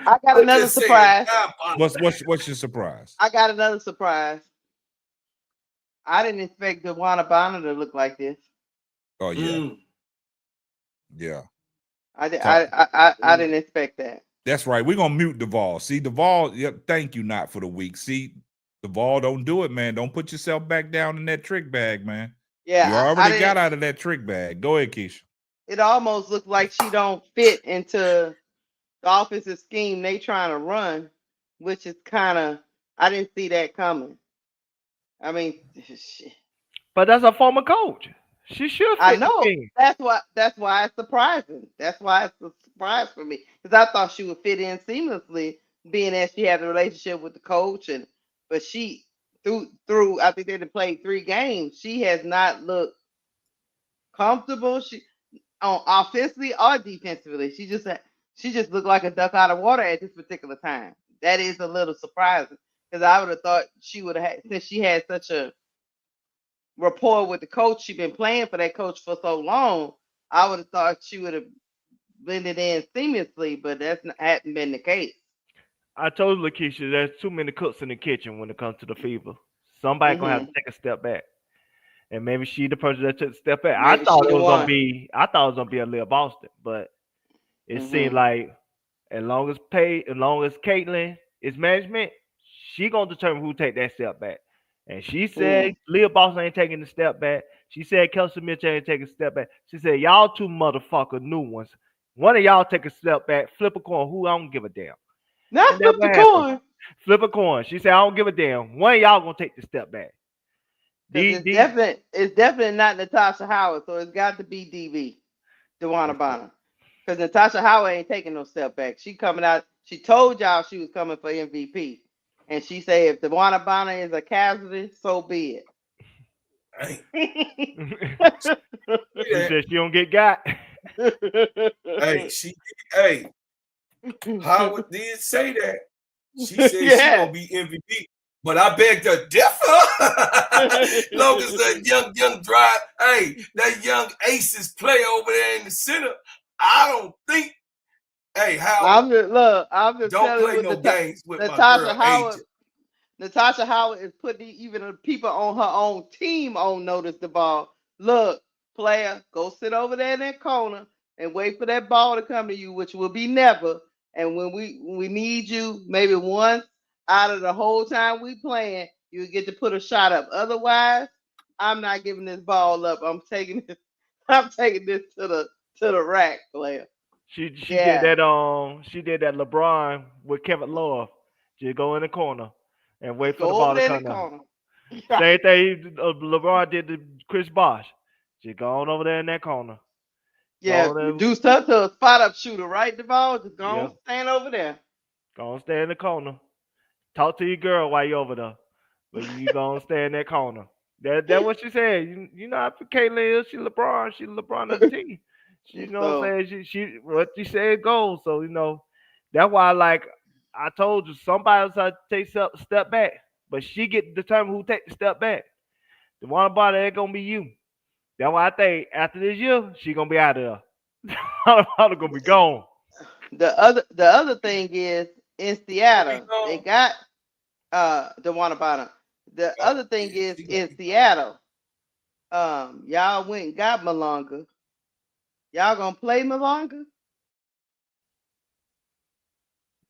I got another surprise. What's your surprise? I got another surprise. I didn't expect DeWanna Bonner to look like this. Oh yeah, yeah. I didn't expect that. That's right. We're gonna mute Duval. See, Duval. Yep. Thank you, not for the week. See, Duval, don't do it, man. Don't put yourself back down in that trick bag, man. Yeah, you already got out of that trick bag. Go ahead, Keisha. It almost looks like she don't fit into the offensive scheme they trying to run, which is kind of, I didn't see that coming. I mean, but that's a former coach. She should fit I know. the team. That's why it's surprising. That's why it's a surprise for me, because I thought she would fit in seamlessly, being as she had a relationship with the coach, but she through I think they had played 3 games. She has not looked comfortable. She on offensively or defensively. She just looked like a duck out of water at this particular time. That is a little surprising, because I would have thought she would have had, since she had such a rapport with the coach. She's been playing for that coach for so long. I would have thought she would have blended in seamlessly, but hadn't been the case. I told Lakeisha there's too many cooks in the kitchen when it comes to the fever. Somebody gonna have to take a step back, and maybe she the person that took a step back. I thought it was gonna be a Leah Boston, but it seemed like as long as Caitlin is management, she gonna determine who take that step back. And she said Leah Boston ain't taking the step back. She said Kelsey Mitchell ain't taking a step back. She said y'all two motherfucker new ones. One of y'all take a step back, flip a coin. Who I don't give a damn. Not flip the coin. Flip a coin. She said I don't give a damn. One of y'all gonna take the step back. It's definitely not Natasha Howard, so it's got to be DeWanna Bonner. Because Natasha Howard ain't taking no step back. She coming out. She told y'all she was coming for MVP. And she said if DeWanna Bonner is a casualty, so be it. She said she don't get got. Howard did say that. She said she gonna be MVP. But I beg to differ. Long as that young drive, that young aces play over there in the center, I don't think. Hey, Howard, I'm just don't telling play you no games with Natasha my girl, Howard. Angel. Natasha Howard is putting even the people on her own team on notice the ball. Look, player, go sit over there in that corner and wait for that ball to come to you, which will be never. And when we need you, maybe once out of the whole time we playing, you get to put a shot up. Otherwise, I'm not giving this ball up. I'm taking this I'm taking this to the rack, player. She Yeah. did that LeBron with Kevin Love. Just go in the corner and wait for the Go ball over to there in come the down. corner. Same thing LeBron did to Chris Bosh. Just go on over there in that corner. Yeah, Go on reduce her to a spot up shooter, right, Duval? Just go Yeah. on, stand over there. Go on, stay in the corner. Talk to your girl while you're over there. But you gonna stay in that corner. That's what she said. You know how Caitlin is. She LeBron of the team. You know what I'm saying? She what she said goes. So you know that's why I told you somebody else had to take step back, but she get to determine who take the step back. The one about it ain't gonna be you. That's why I think after this year she gonna be out of there. I'm gonna be gone. The other thing is in Seattle they got the one about him. The other thing is in Seattle, y'all went and got Malonga. Y'all gonna play Malonga?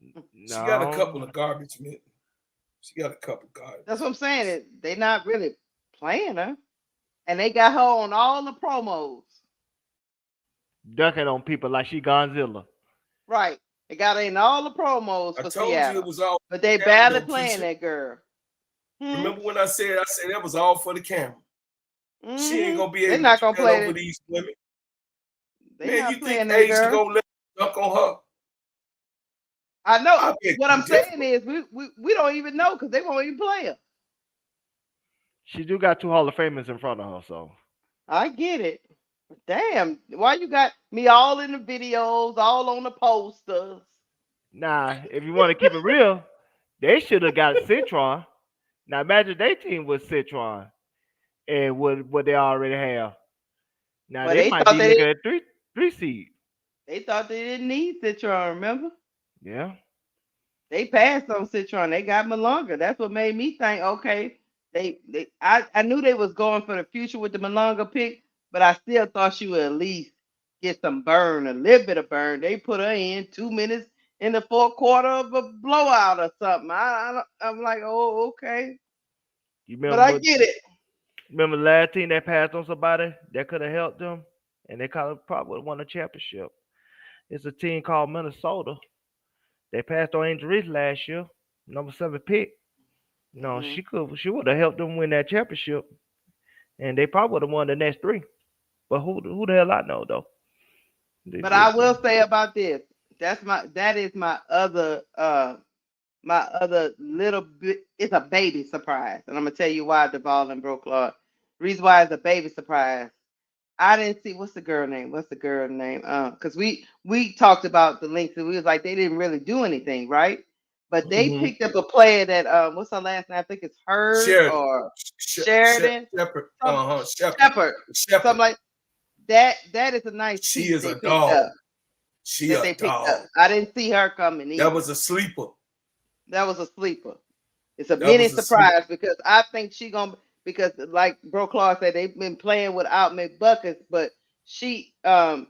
She got a couple of garbage men. She got a couple of garbage. That's what I'm saying. They not really playing her, and they got her on all the promos. Ducking on people like she Godzilla. Right. They got her in all the promos for Seattle. I told you it was all. But they barely playing that girl. Remember when I said that was all for the camera. She ain't gonna be able They're not to gonna get play over these women. Man, you think Asia gonna let dunk on her? I know. What I'm saying is we don't even know because they won't even play her. She do got 2 Hall of Famers in front of her, so I get it. Damn, why you got me all in the videos, all on the posters? Nah, if you want to keep it real, they should have got Citron. Now imagine their team was Citron and what they already have. Now But they might be looking at three seed. They thought they didn't need Citron, remember? Yeah. They passed on Citron. They got Malonga. That's what made me think, okay, I knew they was going for the future with the Malonga pick, but I still thought she would at least get some burn, a little bit of burn. They put her in 2 minutes in the fourth quarter of a blowout or something. I'm like, oh, okay. But I get it. Remember the last team that passed on somebody that could have helped them, and they probably won a championship. It's a team called Minnesota. They passed on Angel Reese last year, number 7 pick. No, she would have helped them win that championship, and they probably would have won the next 3. But who the hell I know though? But I will say about this. That is my other little bit. It's a baby surprise, and I'm gonna tell you why. Duval and Bro Clark. Reason why it's a baby surprise. I didn't see what's the girl name. Because we talked about the links and we was like they didn't really do anything, right? But they picked up a player that what's her last name? I think it's Hurd or Sheridan. Shepherd. Shepherd. Something like that. That is a nice. She piece is they a picked dog. up. She a dog. I didn't see her coming either. That was a sleeper. It's a mini surprise because I think she gonna because like Bro Clark said they've been playing without McBuckets, but she can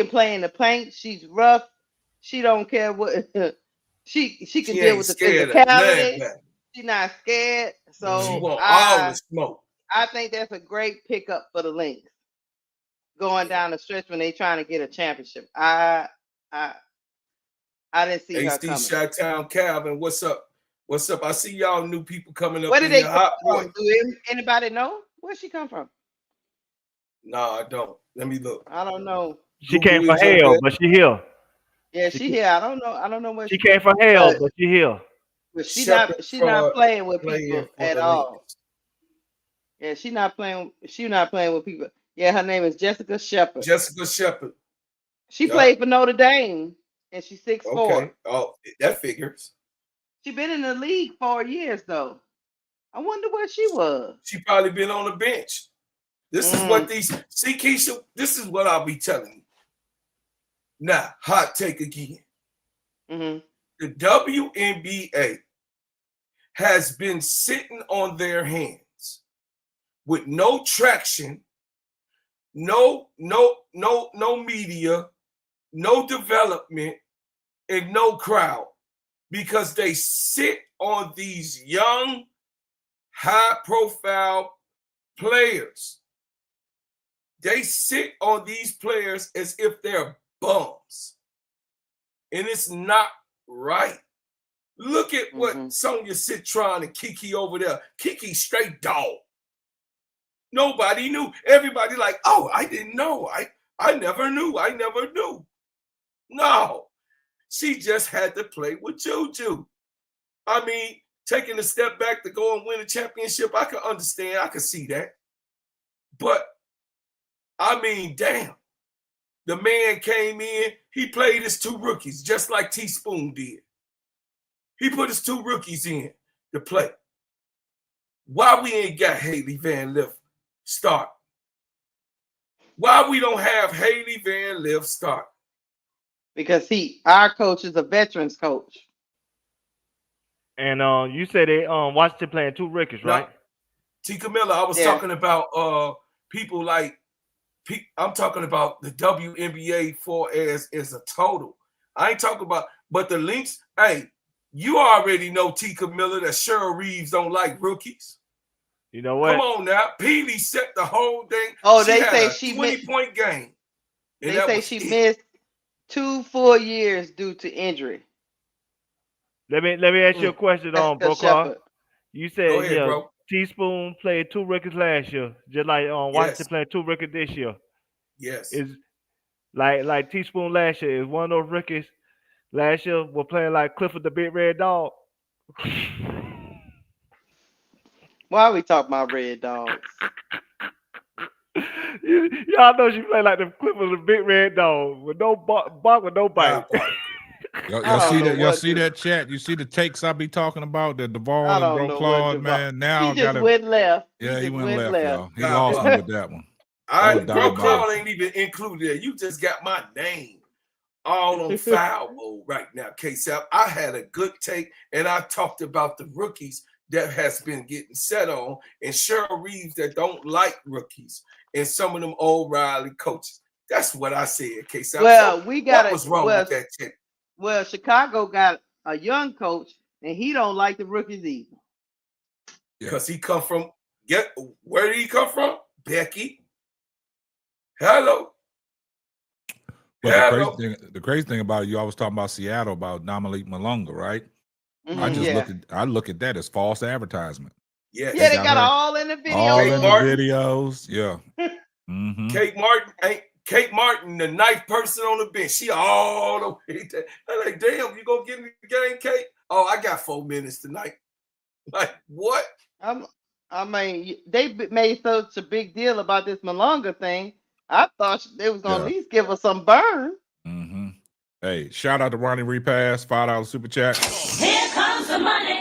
play in the paint. She's rough. She don't care what she can deal with the physicality. She's not scared. So she want all the smoke. I think that's a great pickup for the Lynx going down the stretch when they trying to get a championship. I didn't see her coming. Chi-Town Calvin, what's up? What's up? I see y'all new people coming up. Where did they come from? Do anybody know where she come from? No, I don't. Let me look. I don't know. She came from hell, but she here. Yeah, she here. I don't know where she came from hell, but she here. But she's not playing with people at all. Yeah, she's not playing with people. Yeah, her name is Jessica Shepherd. She played for Notre Dame, and she's 6'4". Okay. Oh, that figures. She been in the league 4 years though. I wonder where she was. She probably been on the bench. This is what Keisha. This is what I'll be telling you. Now, hot take again. The WNBA has been sitting on their hands with no traction, no media, no development, and no crowd because they sit on these young, high-profile players They sit on these players as if they're bums. And it's not right. Look at what Sonya Citron and Kiki over there. Kiki straight dog. Nobody knew. Everybody like, oh, I didn't know. I never knew. I never knew. No. She just had to play with Juju. I mean, taking a step back to go and win a championship, I can understand. I can see that. But, I mean, damn. The man came in. He played his 2 rookies, just like Teaspoon did. He put his 2 rookies in to play. Why we ain't got Haley Van Lith start? Why we don't have Haley Van Lith start? Because our coach is a veterans coach. And you said they Washington playing 2 rookies, right? T. Camilla, I was talking about people like I'm talking about the WNBA for as a total. I ain't talking about, but the links. Hey, you already know, T. Camilla, that Cheryl Reeves don't like rookies. You know what? Come on now, Peely set the whole thing. Oh, she they had say a she 20-point game. They say she missed 2 full years due to injury. Let me ask you a question, Bro Clark. You said Go ahead, bro. Teaspoon played 2 rookies last year, just like Washington played 2 rookies this year. Yes. Is like Teaspoon last year. Is one of those rookies last year were playing like Clifford the Big Red Dog? Why are we talking about red dogs? Y'all know she played like the Clifford the Big Red Dog with no bark with no bite. Y'all see that chat? You see the takes I be talking about, the Duvall and Bro Claude, man. Now he just went left. Yeah, he went left, y'all. He lost me with that one. Bro Claude ain't even included there. You just got my name all on foul mode right now, K-Sap. I had a good take, and I talked about the rookies that has been getting set on, and Cheryl Reeves that don't like rookies, and some of them old Riley coaches. That's what I said, K-Sap. Well, so we got what was wrong with that take? Well, Chicago got a young coach, and he don't like the rookies either. Because he come from, where did he come from? Becky. Hello. But the crazy thing about it, you always talking about Seattle, about Namalik Malunga, right? I look at that as false advertisement. Yeah, they got all in the videos. All in the videos, yeah. Kate Martin, the 9th person on the bench. She all the way there. I'm like, damn, you gonna get in the game, Kate? Oh, I got 4 minutes tonight. Like, what? I mean, they made such a big deal about this Malunga thing. I thought they was gonna at least give us some burn. Hey, shout out to Ronnie Repass, $5 super chat. Here comes the money.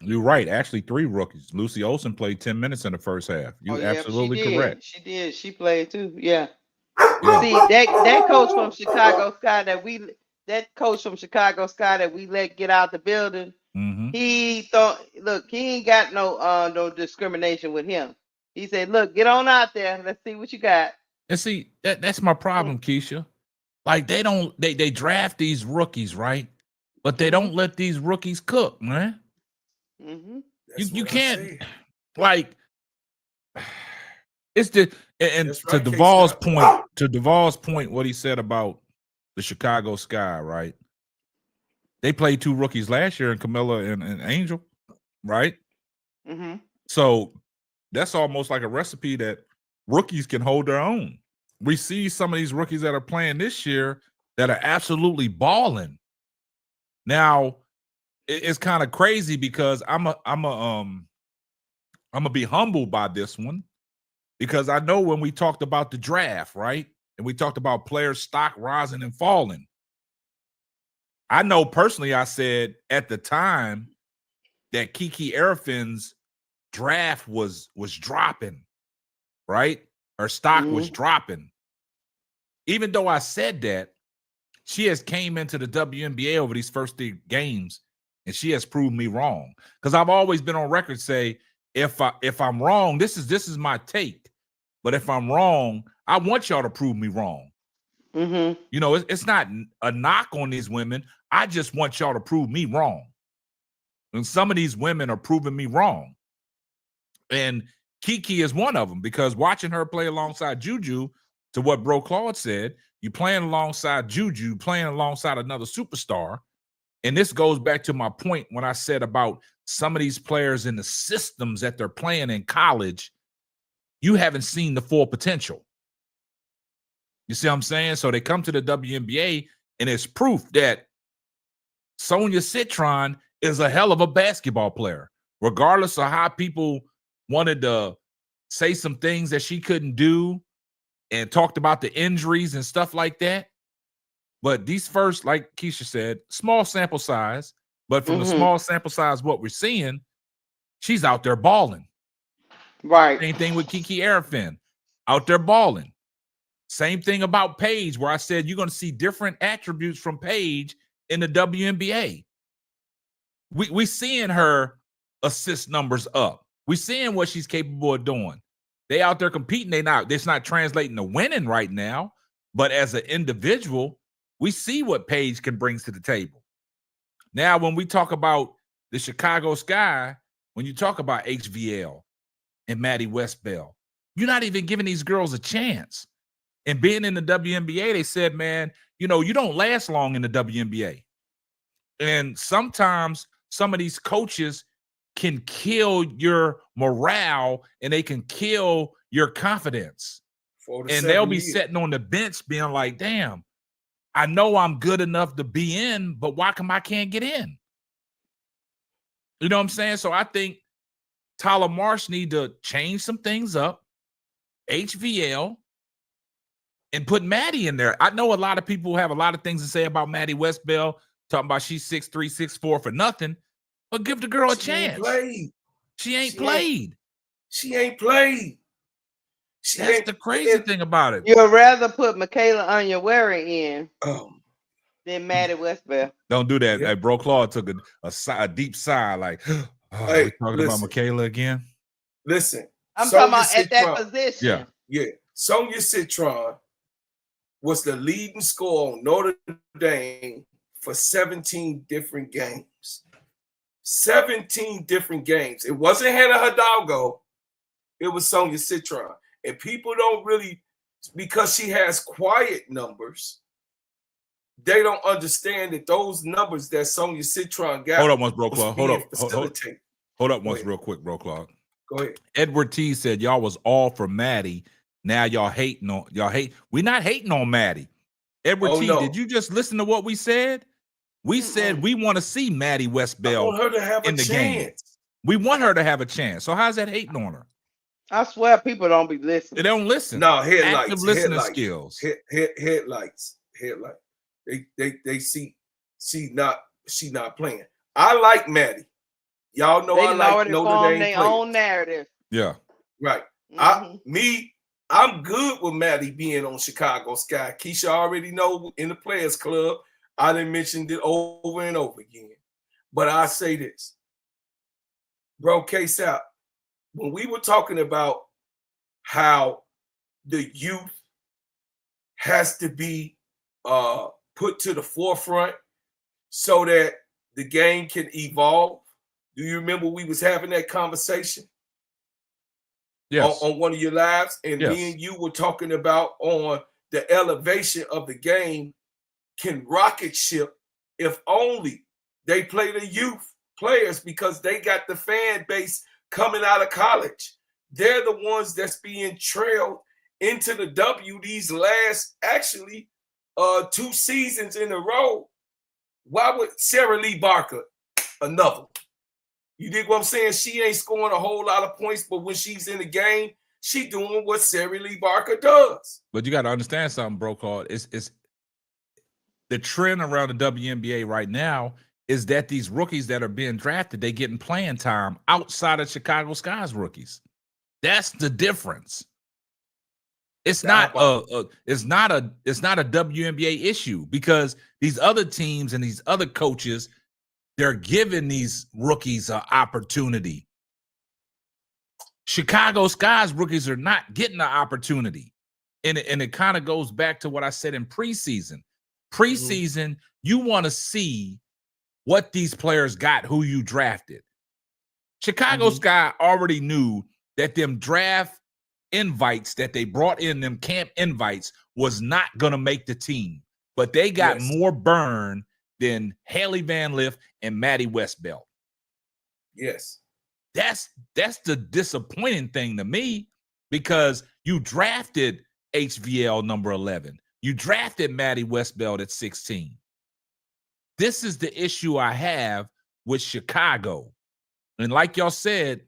You're right. Actually, 3 rookies. Lucy Olsen played 10 minutes in the first half. You're absolutely correct. She did. She played too. Yeah. See, that coach from Chicago Sky that we let get out the building. He thought, look, he ain't got no discrimination with him. He said, look, get on out there. Let's see what you got. And see, that's my problem, Keisha. Like they draft these rookies, right? But they don't let these rookies cook, man. You can't, like, it's the to Duvall's point. To Duvall's point, what he said about the Chicago Sky, right? They played 2 rookies last year in Camilla and Angel, right? So that's almost like a recipe that rookies can hold their own. We see some of these rookies that are playing this year that are absolutely balling. Now, it's kind of crazy because I'm gonna be humbled by this one, because I know when we talked about the draft, right, and we talked about players' stock rising and falling, I know personally I said at the time that Kiki Arafin's draft was dropping, right? Her stock was dropping. Even though I said that, she has came into the WNBA over these first 3 games, and she has proved me wrong. Because I've always been on record say, if I'm wrong, this is my take. But if I'm wrong, I want y'all to prove me wrong. You know, it's not a knock on these women. I just want y'all to prove me wrong. And some of these women are proving me wrong. And Kiki is one of them, because watching her play alongside Juju, to what Bro Claude said, you playing alongside Juju, playing alongside another superstar. And this goes back to my point when I said about some of these players in the systems that they're playing in college, you haven't seen the full potential. You see what I'm saying? So they come to the WNBA, and it's proof that Sonia Citron is a hell of a basketball player, regardless of how people wanted to say some things that she couldn't do and talked about the injuries and stuff like that. But these first, like Keisha said, small sample size, but from the small sample size, what we're seeing, she's out there balling. Right. Same thing with Kiki Arafin, out there balling. Same thing about Paige, where I said you're going to see different attributes from Paige in the WNBA. We seeing her assist numbers up. We seeing what she's capable of doing. They out there competing. It's not translating to winning right now, but as an individual, we see what Paige can bring to the table. Now, when we talk about the Chicago Sky, when you talk about HVL and Maddie Westbell, you're not even giving these girls a chance. And being in the WNBA, they said, man, you don't last long in the WNBA. And sometimes some of these coaches can kill your morale and they can kill your confidence. And they'll be sitting on the bench being like, damn, I know I'm good enough to be in, but why come I can't get in? You know what I'm saying? So I think Tyler Marsh need to change some things up, HVL, and put Maddie in there. I know a lot of people have a lot of things to say about Maddie Westbell, talking about she's 6'3", 6'4" for nothing, but give the girl a chance. She ain't played. That's the crazy thing about it. You'd rather put Michaela Onyenwere in than Maddie Westbell. Don't do that. Hey, Bro Claude took a deep sigh, like, we're talking about Michaela again. Listen, I'm talking about at that position. Yeah. Sonia Citron was the leading scorer on Notre Dame for 17 different games. 17 different games. It wasn't Hannah Hidalgo. It was Sonia Citron. And people don't really, because she has quiet numbers, they don't understand that those numbers that Sonia Citron got. Hold up once, Bro Claude. Hold up once real quick, Bro Claude. Go ahead. Edward T said y'all was all for Maddie. Now y'all hating on We're not hating on Maddie. Edward T, did you just listen to what we said? We said we want to see Maddie Westbell I want her to have in the game. We want her to have a chance. So how's that hating on her? I swear people don't be listening. They don't listen. No, headlights. Active listening skills. Headlights. They see she not playing. I like Maddie. Y'all know I like Notre Dame. Their own narrative. Yeah. Right. I'm good with Maddie being on Chicago Sky. Keisha already know in the Players Club. I done mentioned it over and over again. But I say this. Bro, case out. When we were talking about how the youth has to be put to the forefront so that the game can evolve, do you remember we was having that conversation? Yes. On one of your lives? And me and you were talking about on the elevation of the game can rocket ship if only they play the youth players, because they got the fan base coming out of college. They're the ones that's being trailed into the W these last actually 2 seasons in a row. Why would Sarah Lee Barker, another? You dig what I'm saying? She ain't scoring a whole lot of points, but when she's in the game, she doing what Sarah Lee Barker does. But you got to understand something, Bro Claude. It's the trend around the WNBA right now is that these rookies that are being drafted, they getting playing time outside of Chicago Sky's rookies. That's the difference. It's not a WNBA issue, because these other teams and these other coaches, they're giving these rookies an opportunity. Chicago Sky's rookies are not getting the opportunity. And it kind of goes back to what I said in preseason. Preseason, you want to see what these players got, who you drafted. Chicago Sky already knew that them draft invites that they brought in, them camp invites, was not going to make the team. But they got more burn than Haley Van Lith and Maddie Westbelt. Yes. That's the disappointing thing to me, because you drafted HVL number 11. You drafted Maddie Westbelt at 16. This is the issue I have with Chicago. And like y'all said,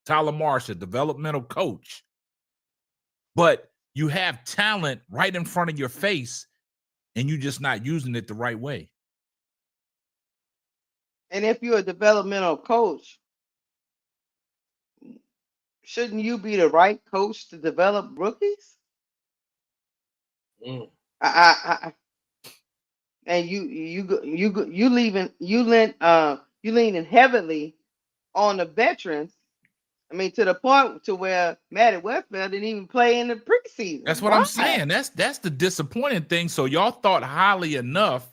Tyler Marsh, a developmental coach, but you have talent right in front of your face and you're just not using it the right way. And if you're a developmental coach, shouldn't you be the right coach to develop rookies? And you leaning heavily on the veterans. I mean, to the point to where Maddie Westbelt didn't even play in the preseason. That's what I'm saying. That's the disappointing thing. So y'all thought highly enough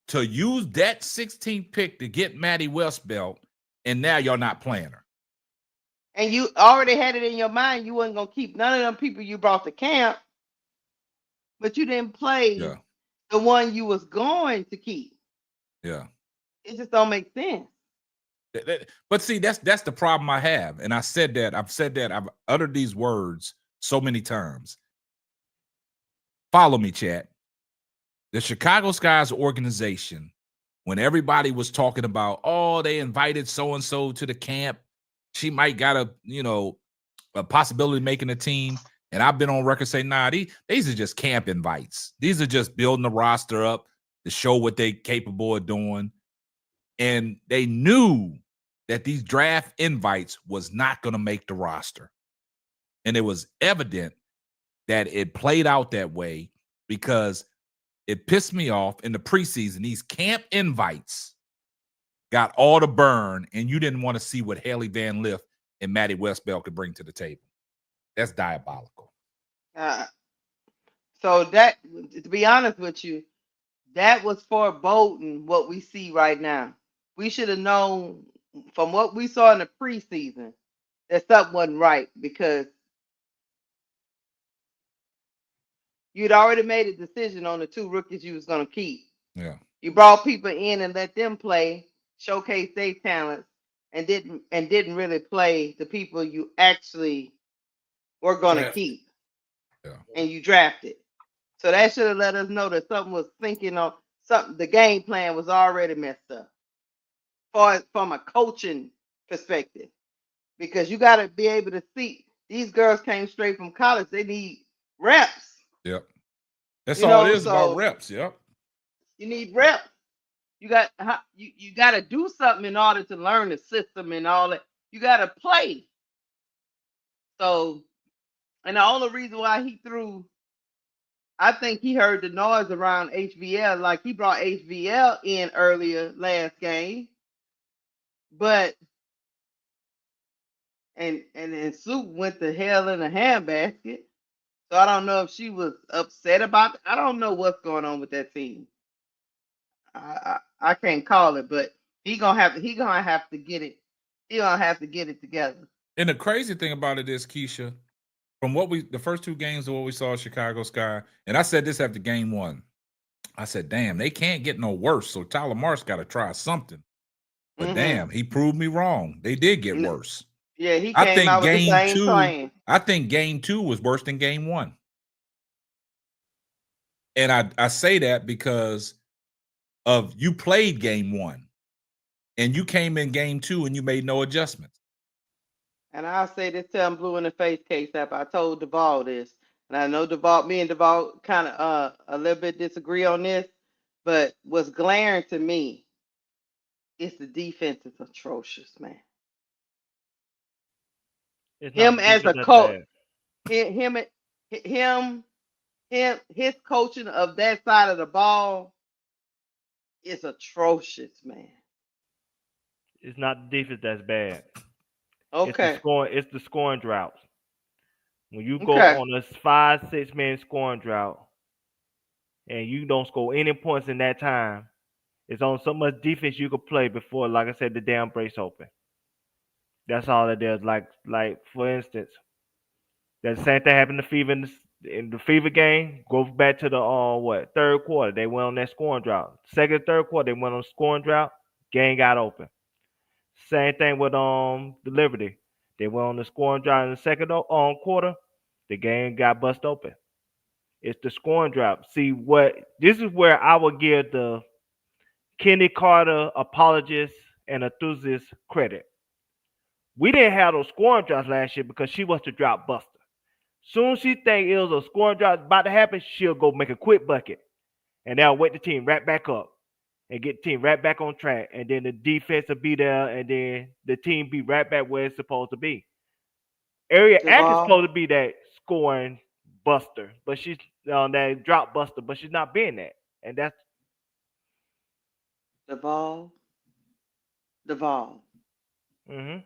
to use that 16th pick to get Maddie Westbelt, and now y'all not playing her. And you already had it in your mind you wasn't gonna keep none of them people you brought to camp, but you didn't play the one you was going to keep. Yeah. It just don't make sense. But see, that's the problem I have. And I've said that, I've uttered these words so many times. Follow me, chat. The Chicago Sky's organization, when everybody was talking about, oh, they invited so-and-so to the camp, she might got a possibility of making a team. And I've been on record saying, nah, these are just camp invites. These are just building the roster up to show what they're capable of doing. And they knew that these draft invites was not going to make the roster. And it was evident that it played out that way, because it pissed me off in the preseason. These camp invites got all the burn, and you didn't want to see what Haley Van Lith and Maddie Westbelt could bring to the table. That's diabolical. So that, to be honest with you, that was foreboding what we see right now. We should have known from what we saw in the preseason that something wasn't right, because you'd already made a decision on the two rookies you was going to keep. Yeah. You brought people in and let them play, showcase their talents, and didn't really play the people you actually were going to keep. Yeah. And you drafted. So that should have let us know that something was thinking on something. The game plan was already messed up from a coaching perspective, because you got to be able to see these girls came straight from college. They need reps. Yep. That's all it is, about reps. Yep. You need reps. You got to do something in order to learn the system and all that. You got to play. So, and the only reason why he threw, I think he heard the noise around HVL, like he brought HVL in earlier last game, but and Sue went to hell in a handbasket. So I don't know if she was upset about it. I don't know what's going on with that team. I can't call it, but he gonna have to get it. He gonna have to get it together. And the crazy thing about it is, Keisha, from the first two games of what we saw at Chicago Sky, and I said this after game one, I said, damn, they can't get no worse. So Tyler Marsh got to try something. But damn, he proved me wrong. They did get worse. Yeah, he came out with the same plan. I think game two was worse than game one. And I say that because of you played game one and you came in game two and you made no adjustments. And I'll say this till I'm blue in the face, K-Sap. I told Duval this. And I know me and Duval kind of a little bit disagree on this, but what's glaring to me is the defense is atrocious, man. Him as a coach, his coaching of that side of the ball is atrocious, man. It's not the defense that's bad. Okay. It's the scoring droughts. When you go on a 5-6 man scoring drought and you don't score any points in that time, it's on so much defense you could play before, like I said, the damn breaks open. That's all it is. Like for instance, that same thing happened to Fever in the Fever game. Go back to the third quarter. They went on that scoring drought. Second, third quarter, they went on scoring drought. Game got open. Same thing with the Liberty. They went on the scoring drought in the second quarter. The game got bust open. It's the scoring drought. See what this is where I would give the Kenny Carter apologists and enthusiasts credit. We didn't have those scoring droughts last year because she was the drought buster. Soon as she think it was a scoring drought about to happen, she'll go make a quick bucket. And that'll wake the team right back up and get the team right back on track. And then the defense will be there, and then the team be right back where it's supposed to be. Area Atkins supposed to be that scoring buster, but she's that drop buster, but she's not being that. And that's Duvall. mm-hmm.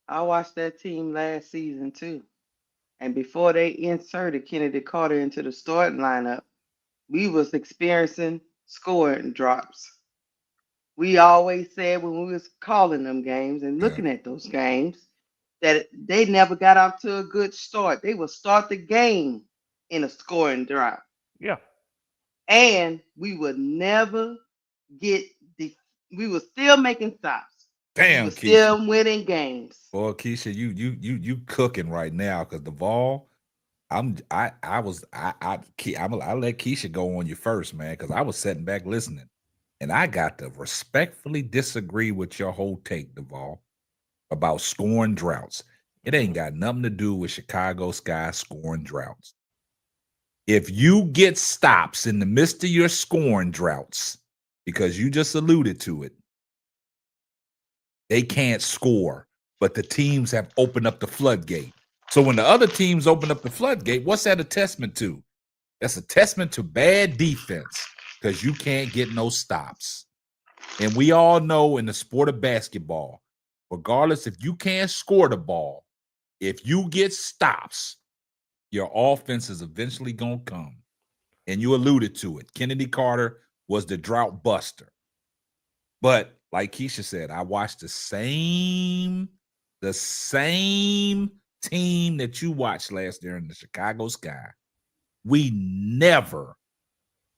I watched that team last season too. And before they inserted Kennedy Carter into the starting lineup, we was experiencing scoring drops. We always said when we was calling them games and looking at those games that they never got off to a good start. They would start the game in a scoring drop. Yeah. And we would never get we were still making stops. Damn, we were Keisha. still winning games. Boy, Keisha, you cooking right now because Duvall. I let Keisha go on you first, man, because I was sitting back listening, and I got to respectfully disagree with your whole take, Duvall, about scoring droughts. It ain't got nothing to do with Chicago Sky scoring droughts. If you get stops in the midst of your scoring droughts, because you just alluded to it, they can't score, but the teams have opened up the floodgate. So when the other teams open up the floodgate, what's that a testament to? That's a testament to bad defense because you can't get no stops. And we all know in the sport of basketball, regardless if you can't score the ball, if you get stops, your offense is eventually going to come. And you alluded to it. Kennedy Carter was the drought buster. But like Keisha said, I watched the same team that you watched last year in the Chicago Sky. We never,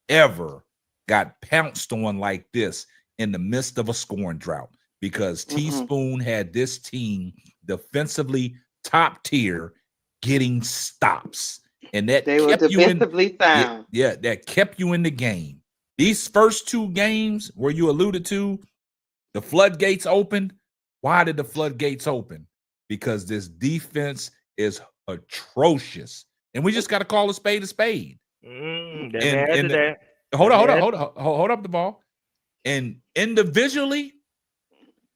ever got pounced on like this in the midst of a scoring drought because Teaspoon had this team defensively top tier getting stops. And that they were defensively sound. Yeah, that kept you in the game. These first two games where you alluded to, the floodgates opened. Why did the floodgates open? Because this defense is atrocious. And we just got to call a spade a spade. Hold up the ball. And individually,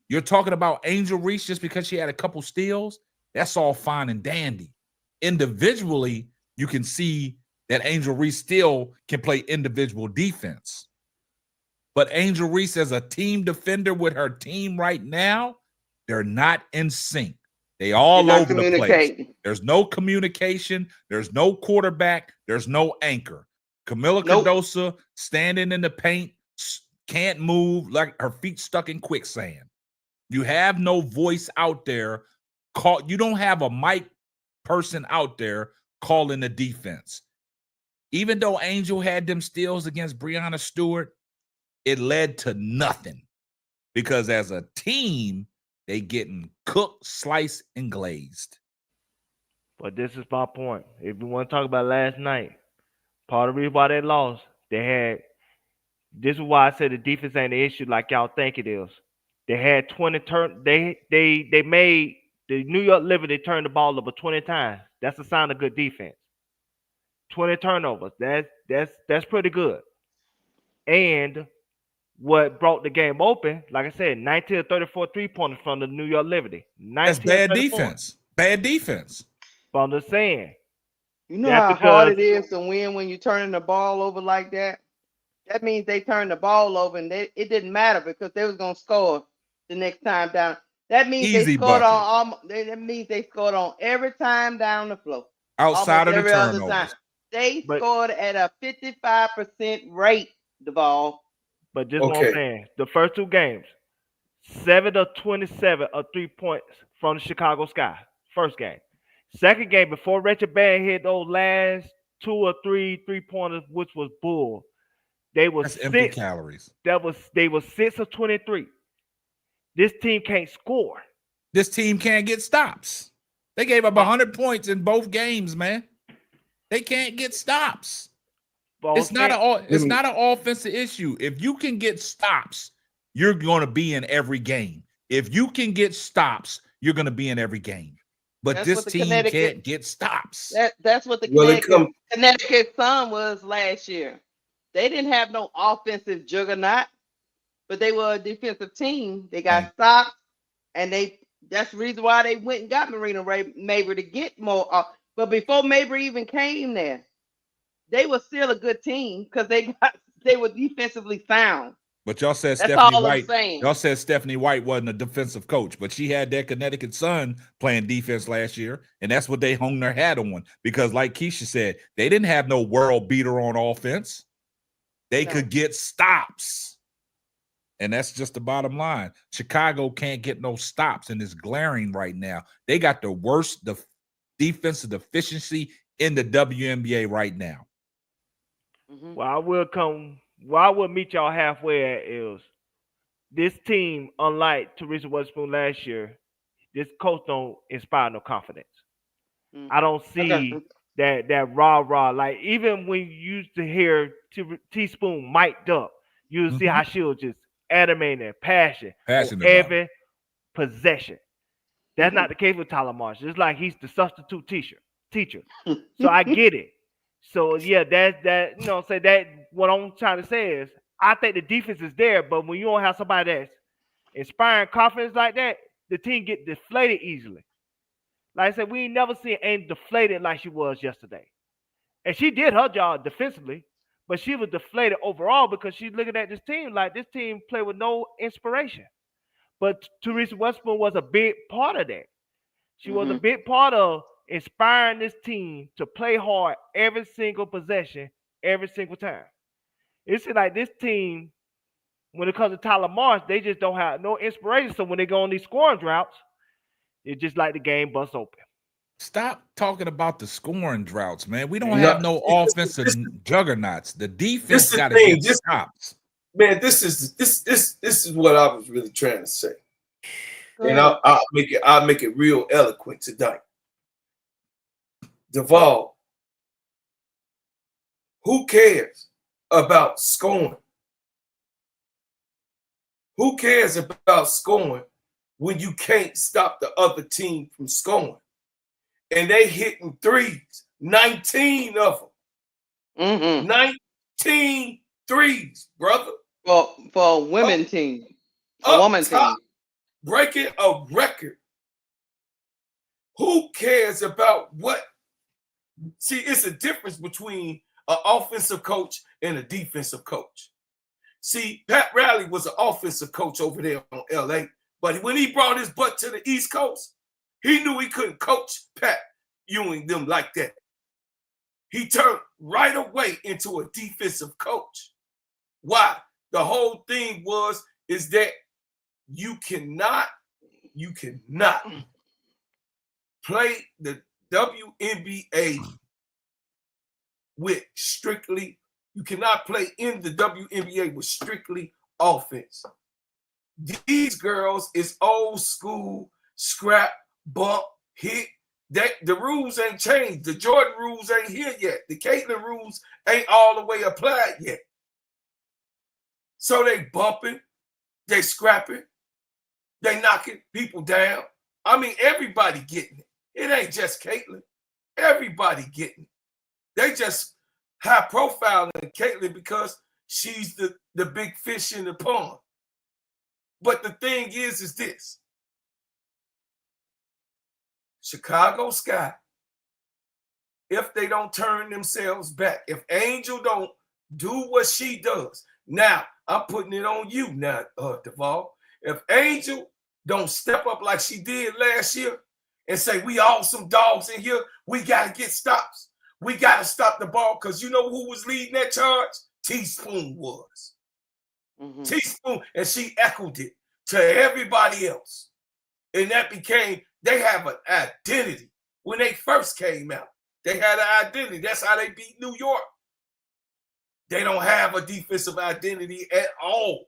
you're talking about Angel Reese just because she had a couple steals. That's all fine and dandy. Individually, you can see that Angel Reese still can play individual defense. But Angel Reese as a team defender with her team right now, they're not in sync. They all over the place. There's no communication. There's no quarterback. There's no anchor. Camila Cardoso standing in the paint, can't move, like her feet stuck in quicksand. You have no voice out there. You don't have a mic person out there calling the defense. Even though Angel had them steals against Breonna Stewart, it led to nothing because as a team, they getting cooked, sliced, and glazed. But this is my point. If we want to talk about last night, part of the reason why they lost, this is why I said the defense ain't the issue like y'all think it is. They had 20 they made the New York Liberty turn the ball over 20 times. That's a sign of good defense. 20 turnovers. That's pretty good. And what brought the game open, like I said, 19 of 34 3-pointers from the New York Liberty. That's bad defense. Bad defense. But I'm just saying. You know how hard it is to win when you're turning the ball over like that? That means they turned the ball over and it didn't matter because they was going to score the next time down. That means they scored on every time down the floor. Outside of the turnovers. They scored at a 55% rate, Duvall. But just what I'm saying, the first two games, 7 of 27 of 3 points from the Chicago Sky. First game. Second game, before Richard Band hit those last 2 or 3 3-pointers, which was bull. They were That's empty 6. calories. They were 6 of 23. This team can't score. This team can't get stops. They gave up 100 points in both games, man. They can't get stops. It's not an offensive issue. If you can get stops, you're going to be in every game. If you can get stops, you're going to be in every game. But That's this what the team can't get stops. That's what the Connecticut Sun was last year. They didn't have no offensive juggernaut, but they were a defensive team. They got stops, and that's the reason why they went and got Marina Mabry to get more. But before Mabry even came there, they were still a good team because they were defensively sound. But y'all said That's Stephanie all White. I'm saying. Y'all said Stephanie White wasn't a defensive coach, but she had that Connecticut Sun playing defense last year, and that's what they hung their hat on. Because, like Keisha said, they didn't have no world beater on offense. They could get stops, and that's just the bottom line. Chicago can't get no stops, and it's glaring right now. They got the worst defensive efficiency in the WNBA right now. Well, I will meet y'all halfway at is this team, unlike Teresa Witherspoon last year, this coach don't inspire no confidence. I don't see that rah-rah. Like, even when you used to hear Teaspoon mic'd up, you would see how she was just animated, passionate on every possession. That's not the case with Tyler Marshall. It's like he's the substitute teacher. So I get it. So yeah, that you know, say that what I'm trying to say is I think the defense is there, but when you don't have somebody that's inspiring confidence like that, the team get deflated easily. Like I said, we ain't never seen Angel deflated like she was yesterday. And she did her job defensively, but she was deflated overall because she's looking at this team like this team played with no inspiration. But Teresa Witherspoon was a big part of that. She was a big part of inspiring this team to play hard every single possession, every single time. It's like this team, when it comes to Tyler Marsh, they just don't have no inspiration. So when they go on these scoring droughts, it's just like the game busts open. Stop talking about the scoring droughts, man. We don't have no offensive juggernauts. The defense got to get stops. Man, this is what I was really trying to say. And I'll make it real eloquent tonight. Duvall, who cares about scoring? Who cares about scoring when you can't stop the other team from scoring? And they hitting threes, 19 of them. 19 threes, brother. For a women team. A woman team. Breaking a record. Who cares about what? See, it's a difference between an offensive coach and a defensive coach. See, Pat Riley was an offensive coach over there on LA, but when he brought his butt to the East Coast, he knew he couldn't coach Pat Ewing them like that. He turned right away into a defensive coach. Why? The whole thing is that you cannot play the WNBA with strictly, you cannot play in the WNBA with strictly offense. These girls is old school, scrap, bump, hit. The rules ain't changed. The Jordan rules ain't here yet. The Caitlin rules ain't all the way applied yet. So they bumping, they scrapping, they knocking people down. I mean, everybody getting it. It ain't just Caitlin. Everybody getting it. They just high profile in Caitlin because she's the big fish in the pond. But the thing is this. Chicago Sky, if they don't turn themselves back, if Angel don't do what she does, now I'm putting it on you now, Duvall. If Angel don't step up like she did last year and say, we all some dogs in here, we got to get stops. We got to stop the ball because you know who was leading that charge? Teaspoon was. Teaspoon, and she echoed it to everybody else. And that became, they have an identity. When they first came out, they had an identity. That's how they beat New York. They don't have a defensive identity at all.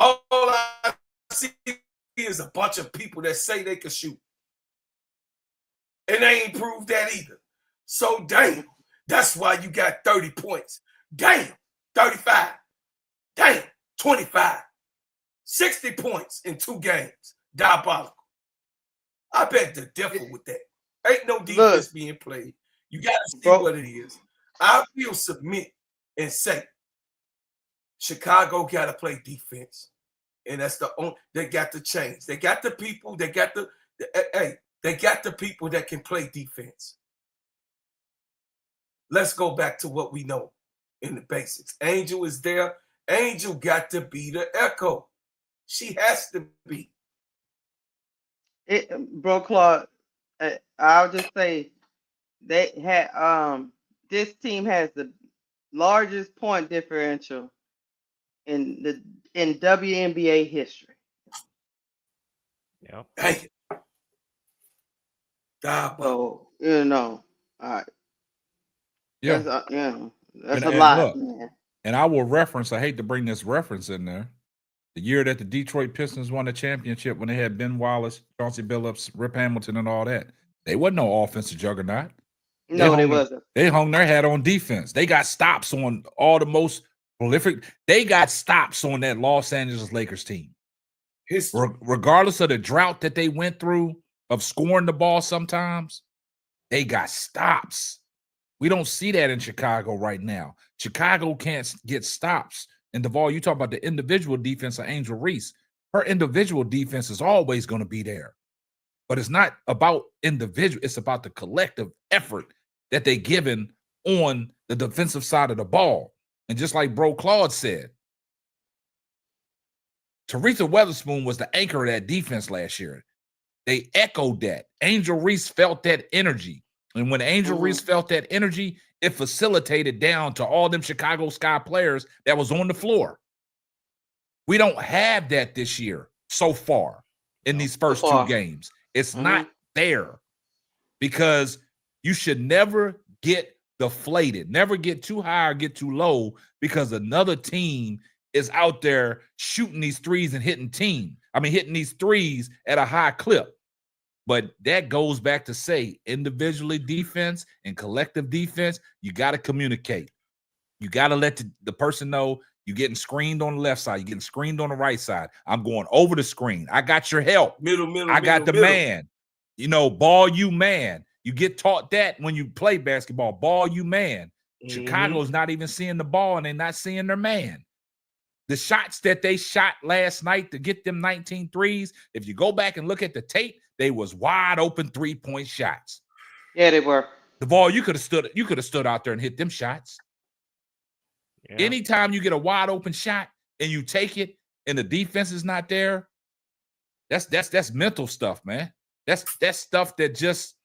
All I see is a bunch of people that say they can shoot. And they ain't proved that either. So, damn, that's why you got 30 points. Damn, 35. Damn, 25. 60 points in 2 games. Diabolical. I beg to differ with that. Ain't no defense being played. You got to see what it is. I feel submit and say, Chicago got to play defense. And that's the only, they got to change. They got the people, they got the people that can play defense. Let's go back to what we know in the basics. Angel is there. Angel got to be the echo. She has to be. Bro, Claude, I'll just say they had this team has the largest point differential in WNBA history. Yeah. Hey. So, all right. Yeah. That's a lot, look, man. And I will reference, I hate to bring this reference in there, the year that the Detroit Pistons won the championship when they had Ben Wallace, Chauncey Billups, Rip Hamilton, and all that. They wasn't no offensive juggernaut. No, they wasn't. They hung their hat on defense. They got stops on all the most prolific. They got stops on that Los Angeles Lakers team. Regardless of the drought that they went through of scoring the ball sometimes, they got stops. We don't see that in Chicago right now. Chicago can't get stops. And Duvall, you talk about the individual defense of Angel Reese. Her individual defense is always going to be there. But it's not about individual. It's about the collective effort that they're given on the defensive side of the ball. And just like Bro Claude said, Teresa Weatherspoon was the anchor of that defense last year. They echoed that. Angel Reese felt that energy. And when Angel Reese felt that energy, it facilitated down to all them Chicago Sky players that was on the floor. We don't have that this year so far in these first 2 games. It's not there because you should never get deflated, never get too high or get too low because another team is out there shooting these threes and hitting these threes at a high clip. But that goes back to say individually defense and collective defense, you got to communicate. You got to let the person know you're getting screened on the left side. You're getting screened on the right side. I'm going over the screen. I got your help. I got the man. Ball you man. You get taught that when you play basketball. Ball you man. Chicago's not even seeing the ball and they're not seeing their man. The shots that they shot last night to get them 19 threes, if you go back and look at the tape, they was wide open 3-point shots. Yeah, they were. The ball, you could have stood out there and hit them shots. Yeah. Anytime you get a wide open shot and you take it and the defense is not there, that's mental stuff, man. That's stuff that just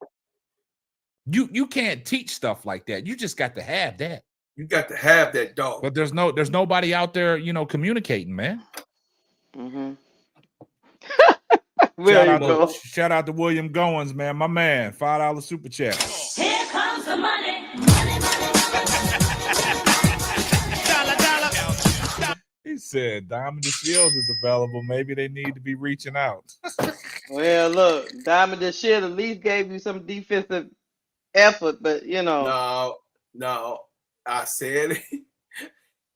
you can't teach stuff like that. You just got to have that. You got to have that dog. But there's nobody out there, communicating, man. Mm-hmm. Shout out to William Goins, man. My man, $5 super chat. Here comes the money. He said Diamond Shields is available. Maybe they need to be reaching out. Well, look, Diamond Shield at least gave you some defensive effort, but No, I said it.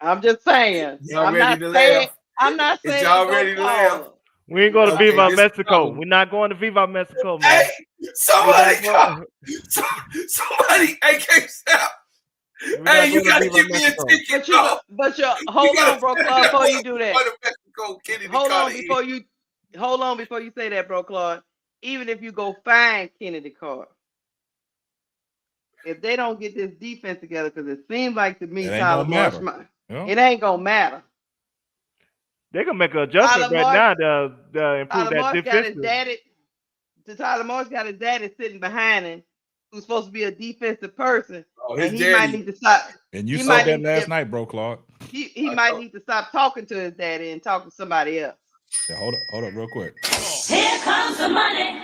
I'm just saying. Y'all ready to laugh? I'm not saying y'all ready to laugh. We ain't going to Viva Mexico. We're not going to Viva Mexico, man. Hey, somebody, hey, can't stop. Hey, you gotta give me a ticket. But hold on, bro, Claude, before you do that. Hold on before you say that, bro, Claude. Even if you go find Kennedy Carter, if they don't get this defense together, because it seems like to me, Tyler Marsh, it ain't gonna matter. They can make an adjustment now to improve that defense. Tyler Marsh got his daddy sitting behind him, who's supposed to be a defensive person. And he might need to stop. And you saw that last night, bro, Clark. He might need to stop talking to his daddy and talk to somebody else. Yeah, hold up real quick. Here comes the money.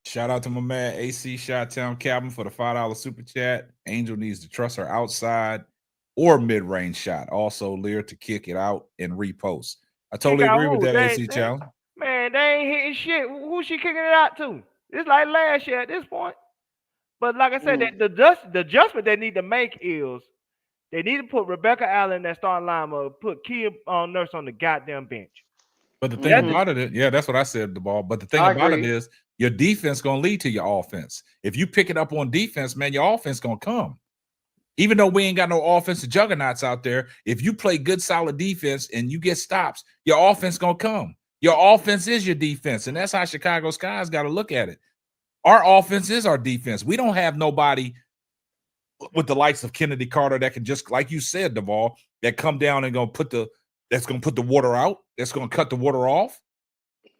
Shout out to my man AC Shot-Town Calvin for the $5 super chat. Angel needs to trust her outside or mid-range shot. Also, Lear to kick it out and repost. I totally agree with that, AC Challenge. Man, they ain't hitting shit. Who's she kicking it out to? It's like last year at this point. But like I said, the adjustment they need to make is they need to put Rebecca Allen in that starting lineup, put Kia Nurse on the goddamn bench. But the thing about it is, yeah, that's what I said, the ball. But the thing about it is, your defense going to lead to your offense. If you pick it up on defense, man, your offense going to come. Even though we ain't got no offensive juggernauts out there, if you play good, solid defense and you get stops, your offense going to come. Your offense is your defense, and that's how Chicago Sky's got to look at it. Our offense is our defense. We don't have nobody with the likes of Kennedy Carter that can just, like you said, Duvall, that come down and that's going to put the water out, that's going to cut the water off.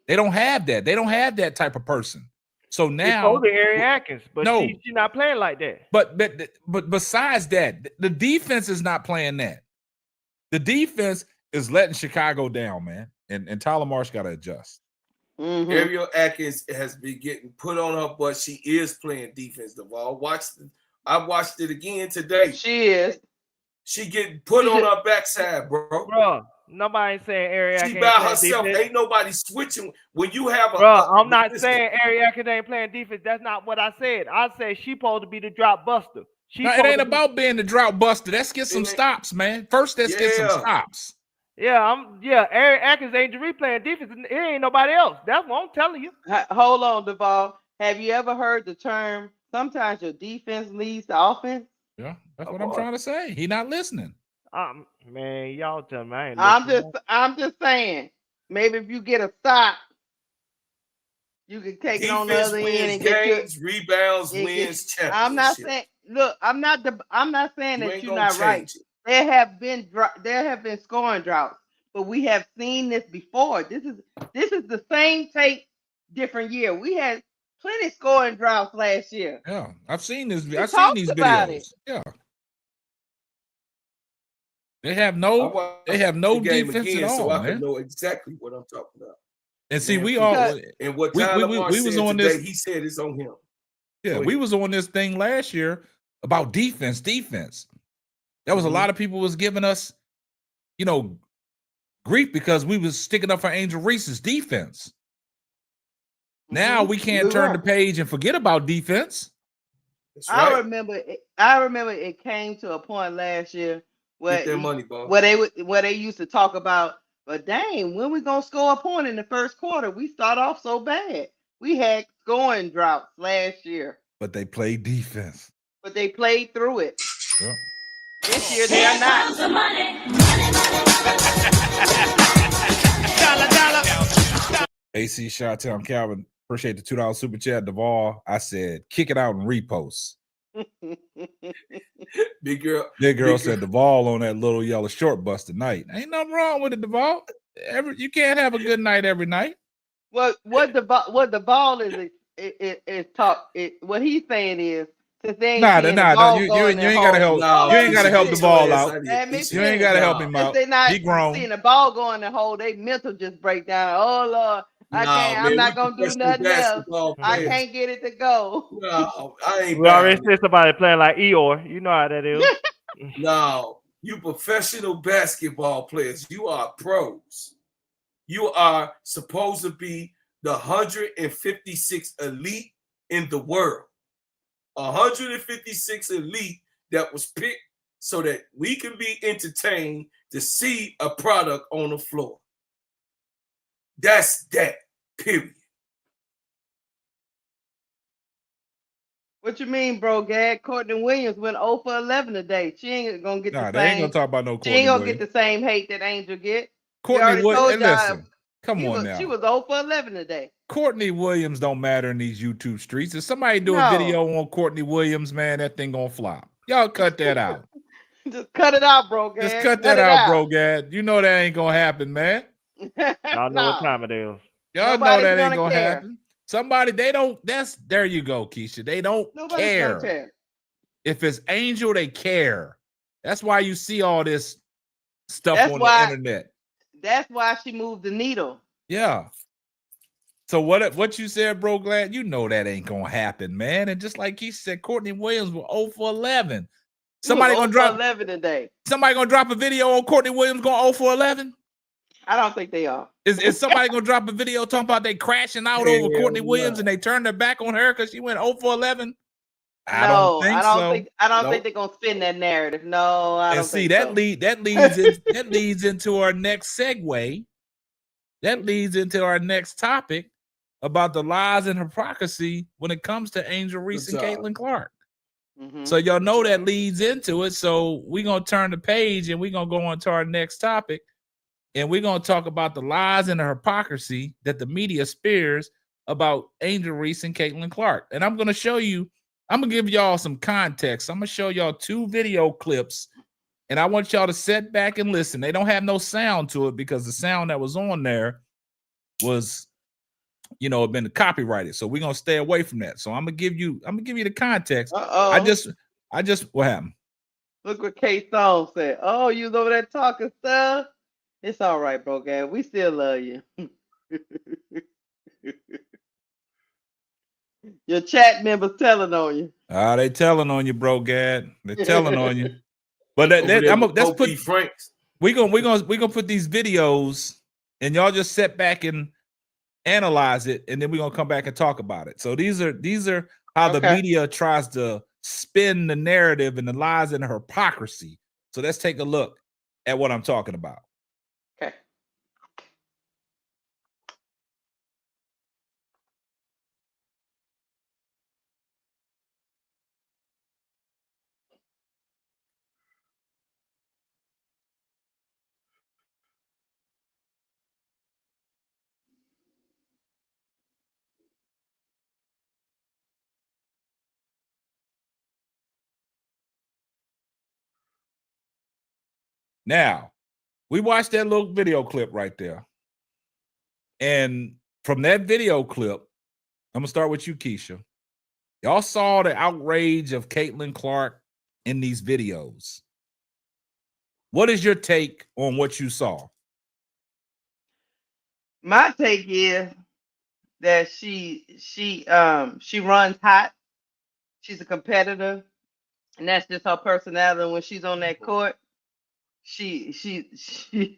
They don't have that. They don't have that type of person. So now it's Harry Atkins, but she's not playing like that. But besides that, the defense is not playing that. The defense is letting Chicago down, man. And Tyler Marsh got to adjust. Ariel Atkins has been getting put on her butt. She is playing defense, Duvall. I watched it again today. She is. She getting put on her backside, bro. Bro, nobody saying Ariel Atkins. She by herself. Defense. Ain't nobody switching. When you have I'm not saying Ariel Atkins ain't playing defense. That's not what I said. I said she supposed to be the drop buster. It ain't about being the drought buster. Let's get some stops, man. First, let's get some stops. Ariel Atkins ain't replaying defense. It ain't nobody else. That's what I'm telling you. Hold on, Duvall. Have you ever heard the term, sometimes your defense leads to offense? Yeah, that's what I'm trying to say. He not listening. Man, y'all tell me I ain't I'm just saying, maybe if you get a stop, you can take it on the other end and get games, rebounds, wins, championship. I'm not saying, look, I'm not saying that you're not right. There have been scoring droughts, but we have seen this before. This is the same tape, different year. We had plenty scoring droughts last year. Yeah, I've seen this. I've seen these videos. Yeah, they have no defense again, at all, so I man. can know exactly what I'm talking about. And see, we all and what Tyler Marsh said on today, this. He said it's on him. Yeah, we was on this thing last year about defense. There was a lot of people was giving us, grief because we was sticking up for Angel Reese's defense. Now we can't turn the page and forget about defense. Right. I remember it came to a point last year where they used to talk about, but dang, when we gonna score a point in the first quarter? We start off so bad. We had scoring droughts last year. But they played defense. But they played through it. Yeah. This year they are not. AC Shot-Town Calvin, appreciate the $2 super chat. Duvall, I said, kick it out and repost. Big girl said Duvall on that little yellow short bus tonight. Ain't nothing wrong with it, Duvall. You can't have a good night every night. What the ball is talk. What he's saying is, you ain't gotta help. You ain't gotta help the ball out. You ain't gotta help him out. He grown. Seeing the ball go in the hole, they mental just break down. Oh Lord, I'm not gonna do nothing else. I can't get it to go. No, I ain't. We already said somebody playing like Eeyore. You know how that is. No, you professional basketball players. You are pros. You are supposed to be the 156 elite in the world. 156 elite that was picked so that we can be entertained to see a product on the floor. That's that, period. What you mean, bro, Gad? Courtney Williams went 0 for 11 today. She ain't gonna get the same. They ain't gonna talk about no Courtney. She ain't gonna get the same hate that Angel get. Courtney Williams, listen, come on now. She was 0 for 11 today. Courtney Williams don't matter in these YouTube streets. If somebody do a video on Courtney Williams, man, that thing gonna flop. Y'all cut that out. Just cut it out, bro, Gad. Just cut that out, bro, Gad. You know that ain't gonna happen, man. Y'all know what time it is. Y'all know that ain't gonna happen. Somebody, there you go, Keisha. They don't care. If it's Angel, they care. That's why you see all this stuff That's on why- the internet. That's why she moved the needle. Yeah. So what you said, bro, Glad, you know that ain't gonna happen, man. And just like he said, Courtney Williams was 0 for 11. Somebody gonna drop 11 today. Somebody gonna drop a video on Courtney Williams going 0 for 11? I don't think they are. Is somebody gonna drop a video talking about they crashing out over Courtney Williams and they turned their back on her because she went 0 for 11? I don't think they're gonna spin that narrative. No, I don't think that so. that leads into our next segue. That leads into our next topic about the lies and hypocrisy when it comes to Angel Reese and Caitlin Clark. Mm-hmm. So y'all know that leads into it. So we're gonna turn the page and we're gonna go on to our next topic. And we're going to talk about the lies and the hypocrisy that the media spears about Angel Reese and Caitlin Clark. And I'm going to show you, I'm going to give y'all some context. I'm going to show y'all 2 video clips, and I want y'all to sit back and listen. They don't have no sound to it because the sound that was on there was, been copyrighted. So we're going to stay away from that. So I'm going to give you the context. I just, what happened? Look what K-Stone said. Oh, you was over there talking stuff? It's all right, bro, Gad. We still love you. Your chat members telling on you. They telling on you, bro, Gad. They're telling on you. But let's put we're gonna put these videos and y'all just sit back and analyze it, and then we're gonna come back and talk about it. So these are how the media tries to spin the narrative and the lies and the hypocrisy. So let's take a look at what I'm talking about. Okay. Now, we watched that little video clip right there. And from that video clip, I'm going to start with you, Keisha. Y'all saw the outrage of Caitlin Clark in these videos. What is your take on what you saw? My take is that she runs hot. She's a competitor, and that's just her personality. When she's on that court, she she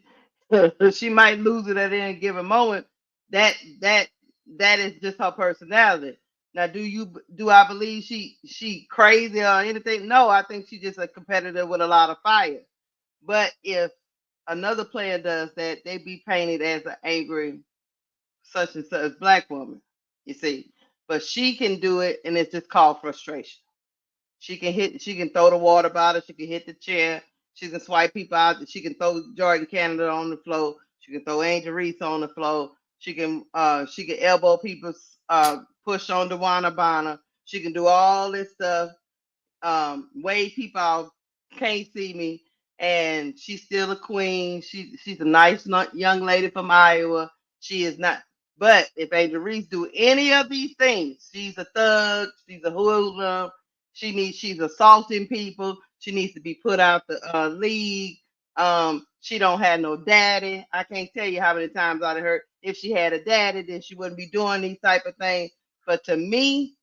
might lose it at any given moment. That is just her personality. Now, do I believe she crazy or anything? No, I think she's just a competitor with a lot of fire. But if another player does that, they be painted as an angry such and such black woman, you see. But she can do it, and it's just called frustration. She can throw the water bottle, she can hit the chair, she can swipe people out, she can throw Jordan Canada on the floor, she can throw Angel Reese on the floor, she can elbow people, push on Dewana Bonner, she can do all this stuff, wave people out, can't see me, and she's still a queen. She's a nice young lady from Iowa. She is not. But if Angel Reese do any of these things, she's a thug. She's a hoodlum. She's assaulting people. She needs to be put out the league. She don't have no daddy. I can't tell you how many times I've heard if she had a daddy, then she wouldn't be doing these type of things. But to me,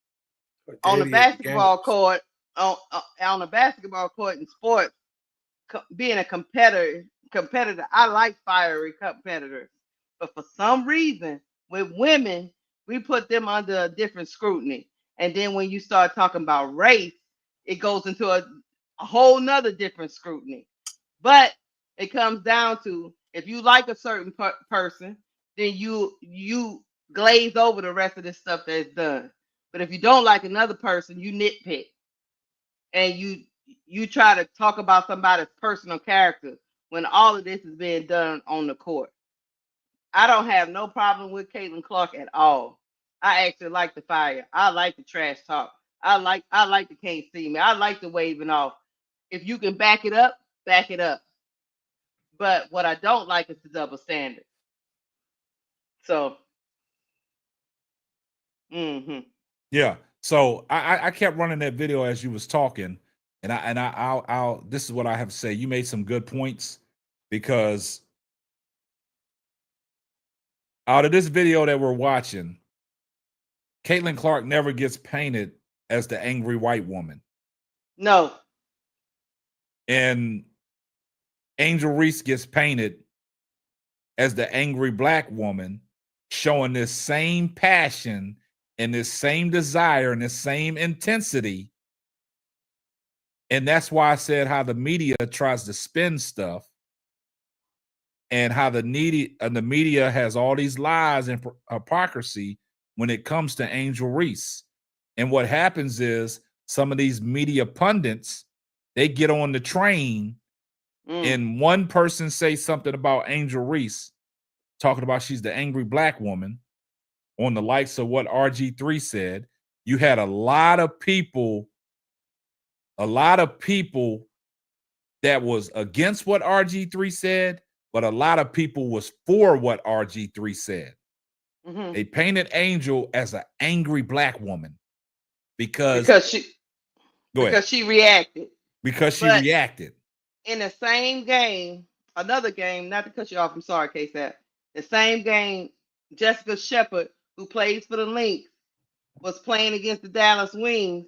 on the basketball court, on the basketball court in sports, being a competitor, I like fiery competitors. But for some reason, with women, we put them under a different scrutiny. And then when you start talking about race, it goes into a whole nother different scrutiny. But it comes down to, if you like a certain person, then you glaze over the rest of this stuff that's done. But if you don't like another person, you nitpick. And you try to talk about somebody's personal character when all of this is being done on the court. I don't have no problem with Caitlin Clark at all. I actually like the fire. I like the trash talk. I like the can't see me. I like the waving off. If you can back it up, back it up. But what I don't like is the double standard. So, yeah. So I kept running that video as you was talking, and I'll this is what I have to say. You made some good points, because out of this video that we're watching, Caitlin Clark never gets painted as the angry white woman. No. And Angel Reese gets painted as the angry black woman, showing this same passion and this same desire and this same intensity. And that's why I said how the media tries to spin stuff and how the media has all these lies and hypocrisy when it comes to Angel Reese. And what happens is some of these media pundits, they get on the train and one person says something about Angel Reese, talking about she's the angry black woman, on the likes of what RG3 said. You had a lot of people that was against what RG3 said, but a lot of people was for what RG3 said. They painted Angel as an angry black woman because she reacted. Because she reacted. In the same game, another game, not to cut you off, I'm sorry, K-Sap. The same game, Jessica Shepard, who plays for the Lynx, was playing against the Dallas Wings.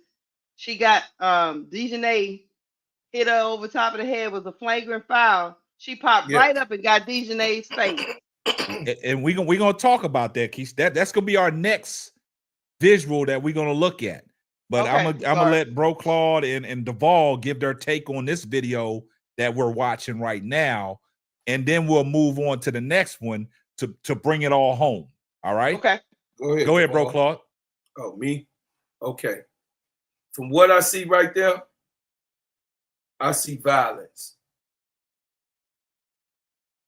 She got Dejanay hit her over top of the head, was a flagrant foul. She popped right up and got Dejanay's face. And we're gonna talk about that, Keith. That's gonna be our next visual that we're gonna look at. But okay, I'm gonna let Bro Claude and Duvall give their take on this video that we're watching right now, and then we'll move on to the next one to bring it all home. All right? Okay. Go ahead, Bro Claude. Oh, me? Okay. From what I see right there, I see violence.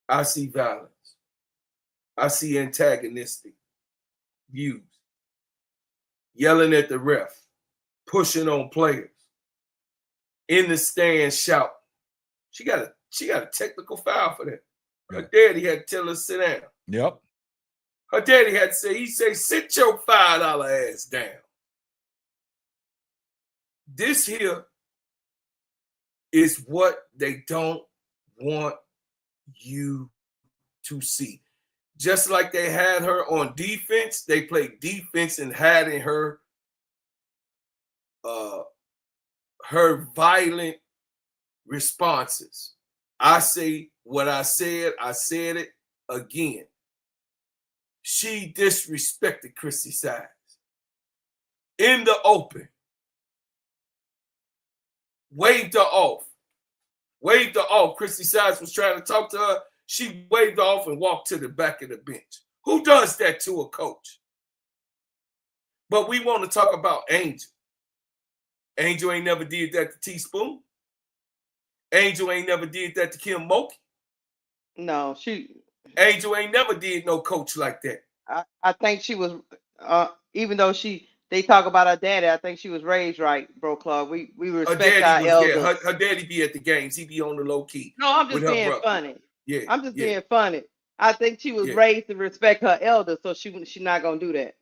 I see violence. I see antagonistic views. Yelling at the ref, pushing on players. In the stands shouting. She got a technical foul for that. Her daddy had to tell her to sit down. Yep. Her daddy had to say, sit your $5 ass down. This here is what they don't want you to see. Just like they had her on defense, they played defense and had in her violent responses. I say what I said it again. She disrespected Chrissy Sides in the open. Waved her off. Chrissy Sides was trying to talk to her. She waved off and walked to the back of the bench. Who does that to a coach? But we want to talk about Angel. Angel ain't never did that to Teaspoon. Angel ain't never did that to Kim Mulkey. No, Angel ain't never did no coach like that. I think she was, even though they talk about her daddy, I think she was raised right, Bro Club. We respect our elders. Her daddy be at the games. He be on the low key. No, I'm just being funny. Yeah, I'm just being funny. I think she was raised to respect her elders, so she's not gonna do that.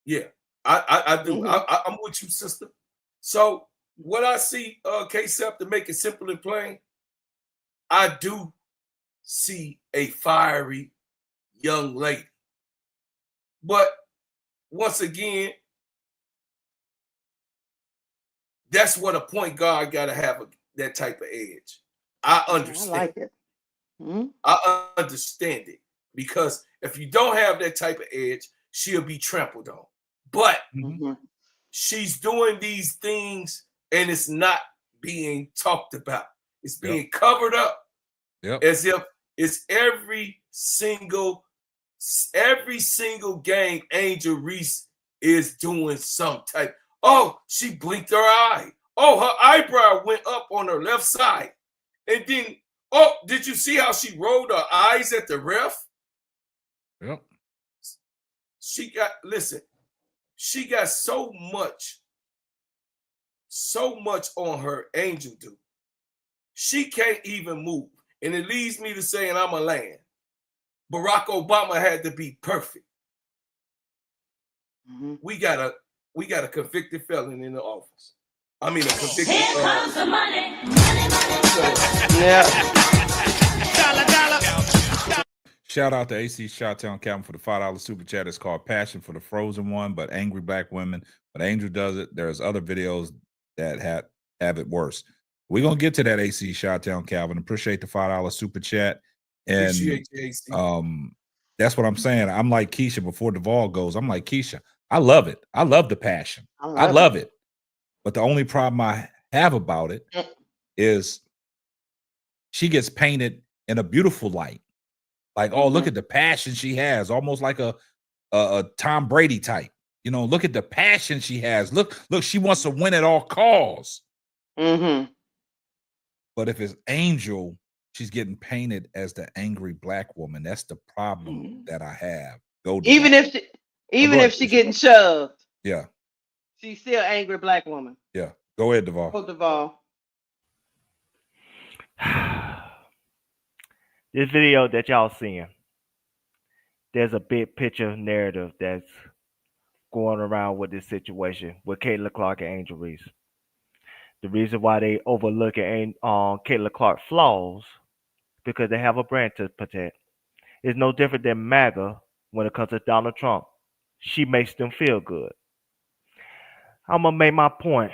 Yeah, I do. I'm with you, sister. So what I see, K-Sep, to make it simple and plain, I do see a fiery young lady. But once again, that's what a point guard got to have, that type of edge. I understand. I like it. I understand it, because if you don't have that type of edge, she'll be trampled on. But she's doing these things and it's not being talked about. It's being covered up as if it's every single game Angel Reese is doing some type. Oh, she blinked her eye. Oh, her eyebrow went up on her left side. And then, oh, did you see how she rolled her eyes at the ref? Yep. She got so much on her, Angel do. She can't even move. And it leads me to saying I'm a land. Barack Obama had to be perfect. We got a convicted felon in the office. I mean, a convicted. Here comes the money. Yeah. Shout out to AC Shottown Calvin for the $5 super chat. It's called Passion for the Frozen One, but Angry Black Women. But Angel does it. There's other videos that have it worse. We're gonna get to that, AC Shottown Calvin. Appreciate the $5 super chat. And Appreciate you, AC. that's what I'm saying. I'm like Keisha before Duvall goes. I'm like Keisha. I love it. I love the passion. I love it. But the only problem I have about it is she gets painted in a beautiful light. Like, oh, look at the passion she has, almost like a Tom Brady type. You know, look at the passion she has. Look, she wants to win at all costs. Mm-hmm. But if it's Angel, she's getting painted as the angry black woman. That's the problem that I have. Even if she getting shoved. Yeah. She's still angry black woman. Yeah. Go ahead, Duvall. Go, Duvall. This video that y'all seeing, there's a big picture narrative that's going around with this situation with Caitlin Clark and Angel Reese. The reason why they overlooking Caitlin Clark flaws because they have a brand to protect. It's no different than MAGA when it comes to Donald Trump. She makes them feel good. I'm gonna make my point,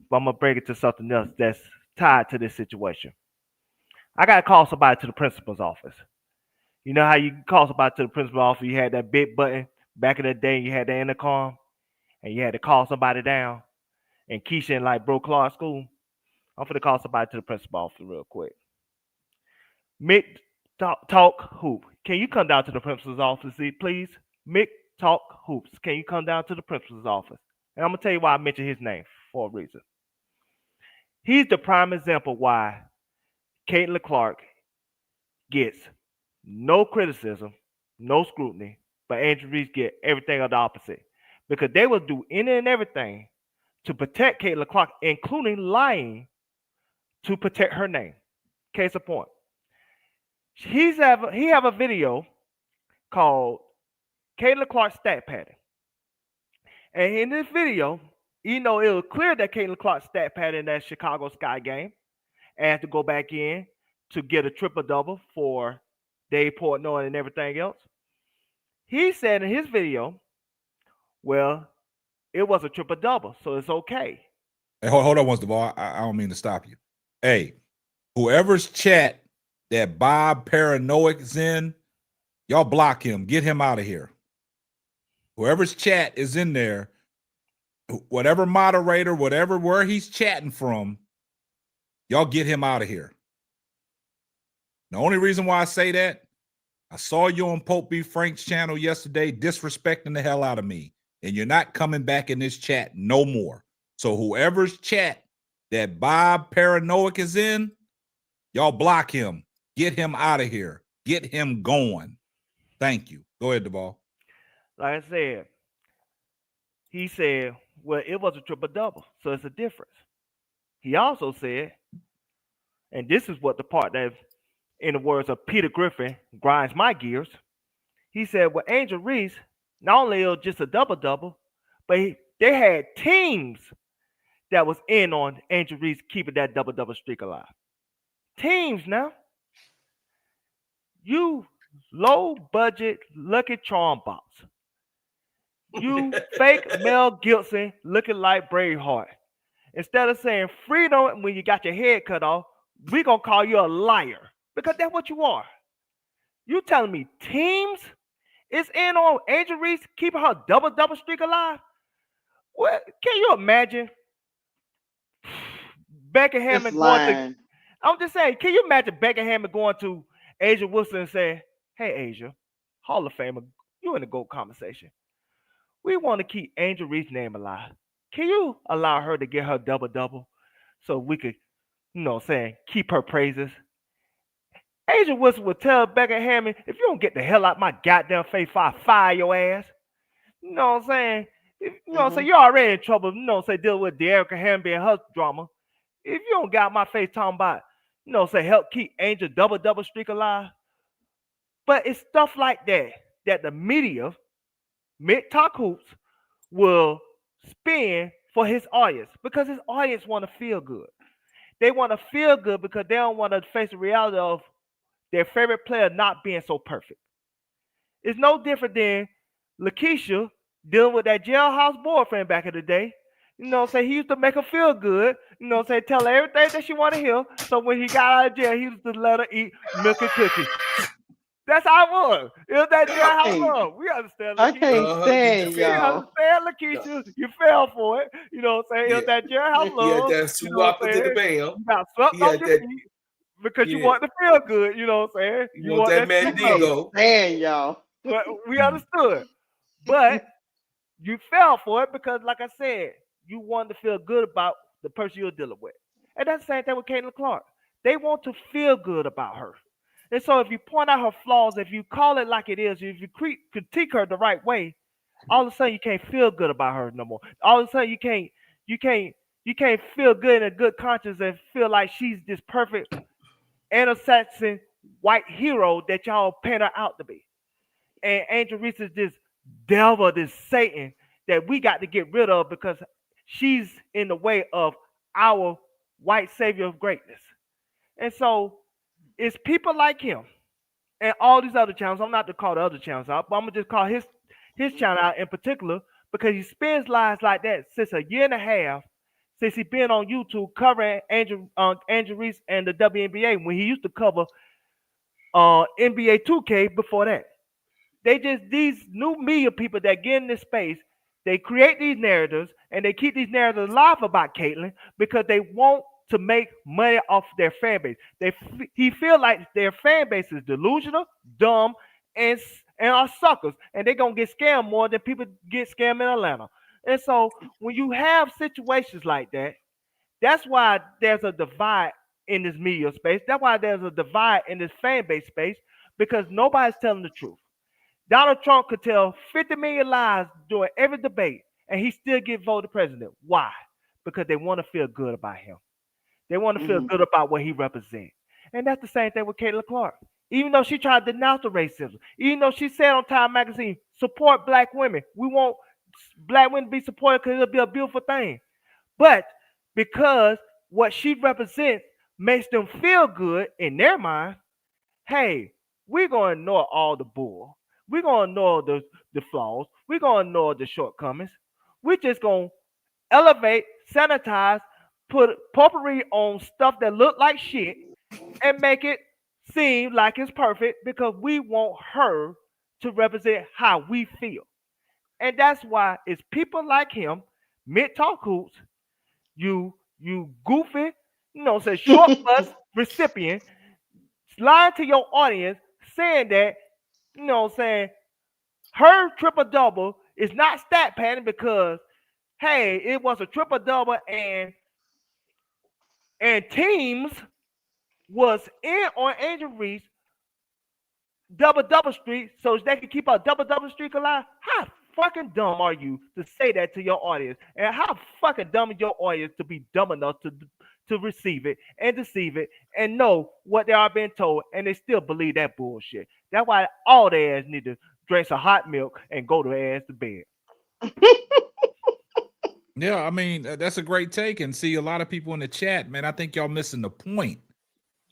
but I'm gonna break it to something else that's tied to this situation. I gotta call somebody to the principal's office. You know how you call somebody to the principal's office? You had that big button back in the day. You had the intercom, and you had to call somebody down. And Keisha in like Bro Clark School. I'm gonna call somebody to the principal's office real quick. Mick Talk Hoop. Can you come down to the principal's office, please? Mick Talk Hoops. Can you come down to the principal's office? And I'm gonna tell you why I mentioned his name for a reason. He's the prime example why Caitlin Clark gets no criticism, no scrutiny, but Angel Reese get everything of the opposite. Because they will do any and everything to protect Caitlin Clark, including lying to protect her name. Case in point. He have a video called Caitlin Clark stat padding. And in this video, you know, it was clear that Caitlin Clark stat padded in that Chicago Sky game and had to go back in to get a triple-double for Dave Portnoy and everything else. He said in his video, well, it was a triple-double, so it's okay. Hey, hold on once, Duvall. I don't mean to stop you. Hey, whoever's chat that Bob Paranoic is in, y'all block him. Get him out of here. Whoever's chat is in there, whatever moderator, where he's chatting from, y'all get him out of here. The only reason why I say that, I saw you on Pope B. Frank's channel yesterday disrespecting the hell out of me, and you're not coming back in this chat no more. So whoever's chat that Bob Paranoic is in, y'all block him. Get him out of here. Get him going. Thank you. Go ahead, Duvall. Like I said, he said, well, it was a triple-double, so it's a difference. He also said, and this is what the part that, in the words of Peter Griffin, grinds my gears. He said, well, Angel Reese, not only it was just a double-double, but they had teams that was in on Angel Reese keeping that double-double streak alive. Teams now. You low-budget Lucky Charm box. You fake Mel Gibson looking like Braveheart. Instead of saying freedom when you got your head cut off, we're going to call you a liar. Because that's what you are. You telling me teams is in on Angel Reese keeping her double-double streak alive? What? Can you imagine Becky Hammond going to... I'm just saying, can you imagine Becky Hammond going to Asia Wilson and saying, hey, Asia, Hall of Famer, you in the GOAT conversation. We want to keep Angel Reese's name alive. Can you allow her to get her double-double so we could, keep her praises? Angel Wilson would tell Becky Hammond, if you don't get the hell out my goddamn face, I fire your ass. You know what I'm saying? You're already in trouble, deal with De'Erica Hammond and her drama. If you don't get out my face talking about, help keep Angel double-double streak alive. But it's stuff like that the media, Mick Talk Hoops, will spin for his audience because his audience want to feel good. They want to feel good because they don't want to face the reality of their favorite player not being so perfect. It's no different than Lakeisha dealing with that jailhouse boyfriend back in the day. You know what I'm saying? He used to make her feel good. You know what I'm saying? Tell her everything that she want to hear. So when he got out of jail, he used to let her eat milk and cookies. That's how it was. It was that jailhouse love. We understand, I Lakeisha. can't stand We y'all. understand, Lakeisha. You fell for it. You know what I'm saying? It was that jailhouse He had love. that You know what swap I'm to the saying? bam. You got swept He off had your that. feet because you Yeah. want to feel good. You know what I'm saying? You want that street love. Mandingo. Stand y'all. But we understood. But you fell for it because, like I said, you wanted to feel good about the person you're dealing with. And that's the same thing with Caitlin Clark. They want to feel good about her. And so if you point out her flaws, if you call it like it is, if you critique her the right way, all of a sudden you can't feel good about her no more. All of a sudden you can't feel good in a good conscience and feel like she's this perfect Anglo-Saxon white hero that y'all paint her out to be. And Angel Reese is this devil, this Satan that we got to get rid of because she's in the way of our white savior of greatness. And so it's people like him and all these other channels. I'm not to call the other channels out, but I'm gonna just call his channel out in particular because he spends lies like that since a year and a half since he been on YouTube covering Angel Reese and the WNBA when he used to cover NBA 2K before that. They just these new media people that get in this space, they create these narratives and they keep these narratives alive about Caitlin because they want to make money off their fan base. He feel like their fan base is delusional, dumb, and are suckers, and they're gonna get scammed more than people get scammed in Atlanta. And so when you have situations like that, that's why there's a divide in this media space. That's why there's a divide in this fan base space because nobody's telling the truth. Donald Trump could tell 50 million lies during every debate, and he still get voted president. Why? Because they want to feel good about him. They want to feel good about what he represents. And that's the same thing with Caitlin Clark. Even though she tried to denounce the racism, even though she said on Time Magazine, support black women. We want black women to be supported because it'll be a beautiful thing. But because what she represents makes them feel good in their mind, hey, we're going to ignore all the bull. We're going to ignore the flaws. We're going to ignore the shortcomings. We're just going to elevate, sanitize, put potpourri on stuff that look like shit and make it seem like it's perfect because we want her to represent how we feel. And that's why it's people like him, Mid Talk Hoops, you goofy, say short bus recipient, lying to your audience saying that, saying her triple double is not stat padding because, hey, it was a triple double and teams was in on Angel Reese double streak so they can keep a double streak alive. How fucking dumb are you to say that to your audience? And how fucking dumb is your audience to be dumb enough to receive it and deceive it and know what they are being told and they still believe that bullshit? That's why all their ass need to drink some hot milk and go their ass to bed. Yeah, I mean, that's a great take. And see, a lot of people in the chat, man, I think y'all missing the point.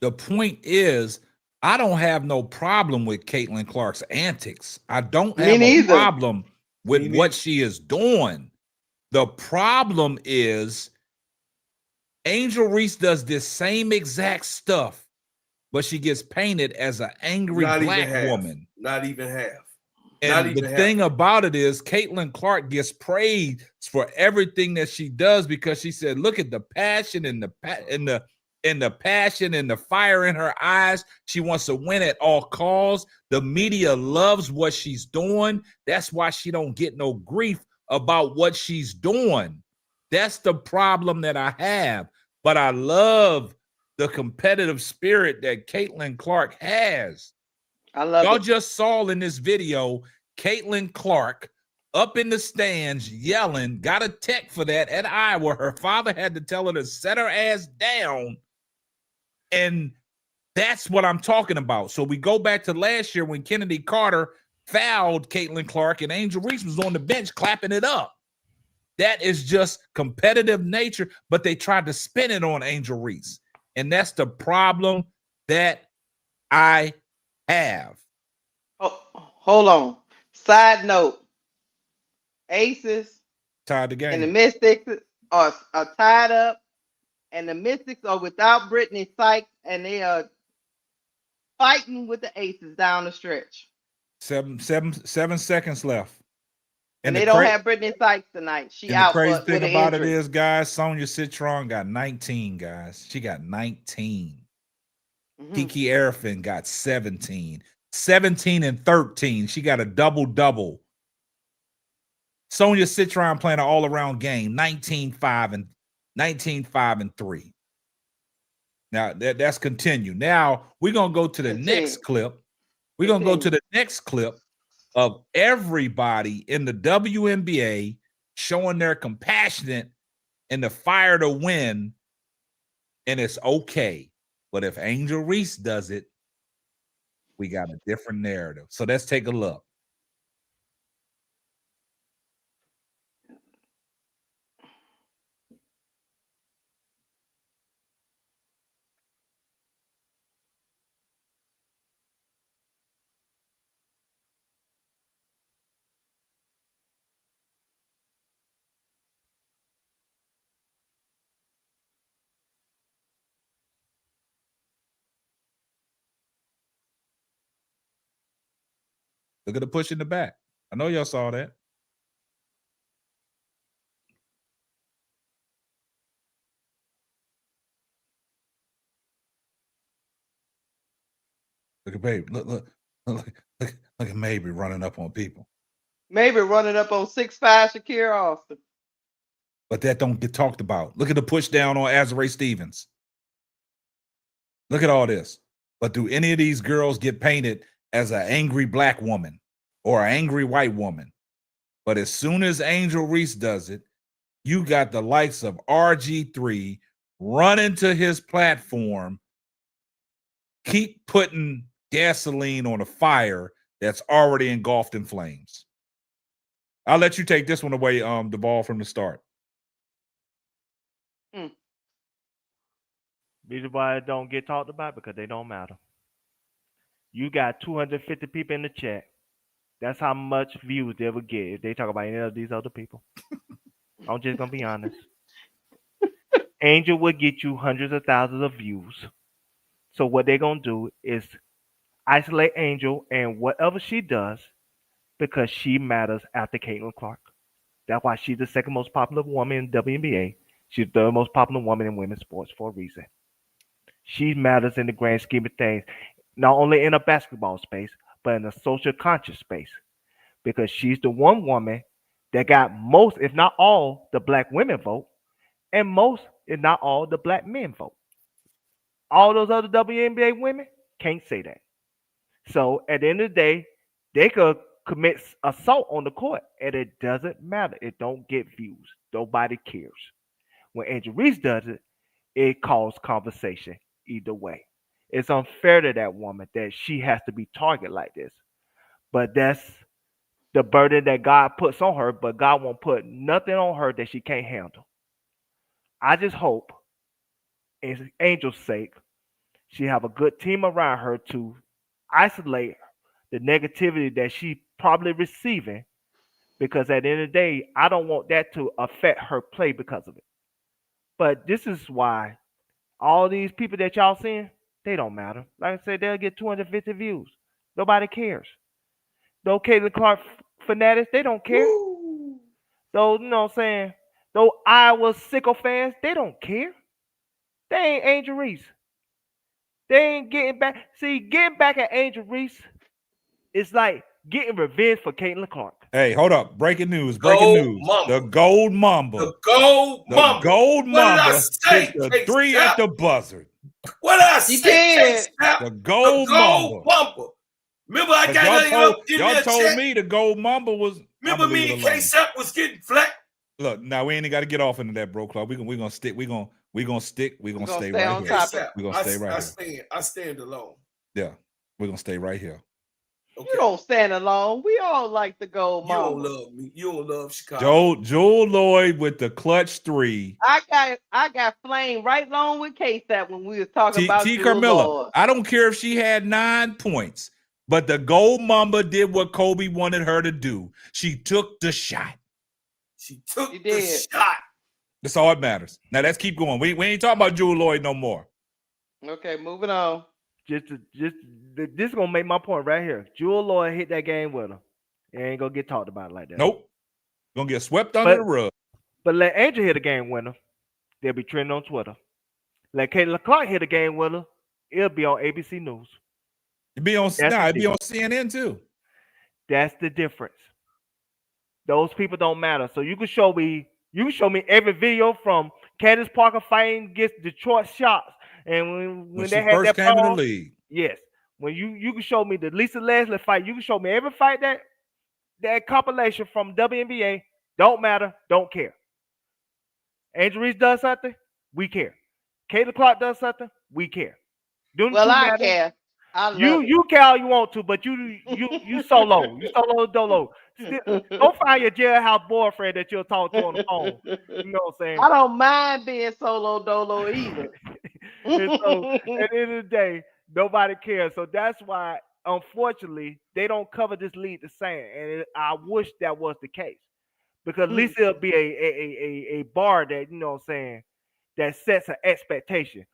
The point is, I don't have no problem with Caitlin Clark's antics. I don't have a problem with what she is doing. The problem is Angel Reese does this same exact stuff, but she gets painted as an angry black woman. Not even half. And the thing about it is Caitlin Clark gets praised for everything that she does because she said, look at the passion and the passion and the fire in her eyes. She wants to win at all costs. The media loves what she's doing. That's why she don't get no grief about what she's doing. That's the problem that I have. But I love the competitive spirit that Caitlin Clark has. I love Y'all it. just saw in this video, Caitlin Clark up in the stands yelling, got a tech for that at Iowa. Her father had to tell her to set her ass down. And that's what I'm talking about. So we go back to last year when Kennedy Carter fouled Caitlin Clark and Angel Reese was on the bench clapping it up. That is just competitive nature, but they tried to spin it on Angel Reese. And that's the problem that I have. Oh, hold on. Side note: Aces Tied the and the game. Mystics are tied up, and the Mystics are without Brittany Sykes, and they are fighting with the Aces down the stretch. 7 seconds left. And they don't have Brittany Sykes tonight. She And the out crazy with thing an about injury. it is, guys, Sonya Citron got 19, guys. She got 19. Kiki Arafin got 17. 17 and 13. She got a double-double. Sonya Citron playing an all-around game, 19-5 and 3. Now, that's continued. Now, we're going to go to the next clip. We're going to go to the next clip of everybody in the WNBA showing their compassionate and the fire to win, and it's okay. But if Angel Reese does it, we got a different narrative. So let's take a look. Look at the push in the back. I know y'all saw that. Look at baby. Look at Maybe running up on people. Maybe running up on 6'5" Shakira Austin. But that don't get talked about. Look at the push down on Azrae Stevens. Look at all this. But do any of these girls get painted as an angry black woman or an angry white woman? But as soon as Angel Reese does it, you got the likes of RG3 running to his platform, keep putting gasoline on a fire that's already engulfed in flames. I'll let you take this one away, the ball from the start. Reason why it don't get talked about, because they don't matter. You got 250 people in the chat. That's how much views they would get if they talk about any of these other people. I'm just gonna be honest. Angel would get you hundreds of thousands of views. So what they're gonna do is isolate Angel and whatever she does, because she matters after Caitlin Clark. That's why she's the second most popular woman in WNBA. She's the most popular woman in women's sports for a reason. She matters in the grand scheme of things, not only in a basketball space, but in a social conscious space, because she's the one woman that got most, if not all, the black women vote, and most, if not all, the black men vote. All those other WNBA women can't say that. So at the end of the day, they could commit assault on the court, and it doesn't matter. It don't get views. Nobody cares. When Angel Reese does it, it causes conversation either way. It's unfair to that woman that she has to be targeted like this. But that's the burden that God puts on her, but God won't put nothing on her that she can't handle. I just hope, in Angel's sake, she have a good team around her to isolate the negativity that she probably receiving, because at the end of the day, I don't want that to affect her play because of it. But this is why all these people that y'all seeing, they don't matter. Like I said, they'll get 250 views. Nobody cares. Those Caitlin Clark fanatics, they don't care. Woo. Those, you know what I'm saying, those Iowa sickle fans, they don't care. They ain't Angel Reese. They ain't getting back. See, getting back at Angel Reese is like getting revenge for Caitlin Clark. Hey, hold up. Breaking news. Mamba. The Gold Mamba. The Gold Mamba. Gold Mamba What did I say, hit the Case 3 Cap? at the buzzer. What did I say, Case Cap? The Gold Mamba. Remember, I got y'all told me the Gold Mamba was. Remember me and K-Sap was getting flat. Look, now we ain't got to get off into that, bro, club. We're gonna stay right here. We're gonna stay right here. I stand alone. Yeah, we're gonna stay right here. Okay. You don't stand alone. We all like the gold You don't mama. love me. You don't love Chicago. Joel Lloyd with the clutch 3. I got flame right along with K-Stat when we was talking about T. Jewel Carmilla, Lloyd. I don't care if she had 9 points, but the gold mamba did what Kobe wanted her to do. She took the shot. She took She the did. shot. That's all that matters. Now let's keep going. We ain't talking about Joel Lloyd no more. Okay, moving on. This is gonna make my point right here. Jewel Lloyd hit that game with her. It ain't gonna get talked about like that. Nope. Gonna get swept under the rug. But let Angel hit a game winner, they'll be trending on Twitter. Let Caitlin Clark hit a game winner, it'll be on ABC News. It'd be on CNN too. That's the difference. Those people don't matter. So you can show me every video from Candace Parker fighting against Detroit Shots, and when they she had first that came in the power, league. yes. When you can show me the Lisa Leslie fight, you can show me every fight that compilation from WNBA. Don't matter, don't care. Angel Reese does something, we care. Caitlin Clark does something, we care. Well, I care. I love You care all you want to, but you solo. You solo dolo. it. Go find your jailhouse boyfriend that you'll talk to on the phone. You know what I'm saying? I don't mind being solo dolo either. And so at the end of the day, nobody cares. So that's why, unfortunately, they don't cover this league the same. And I wish that was the case. Because at least it'll be a bar that, you know what I'm saying, that sets an expectation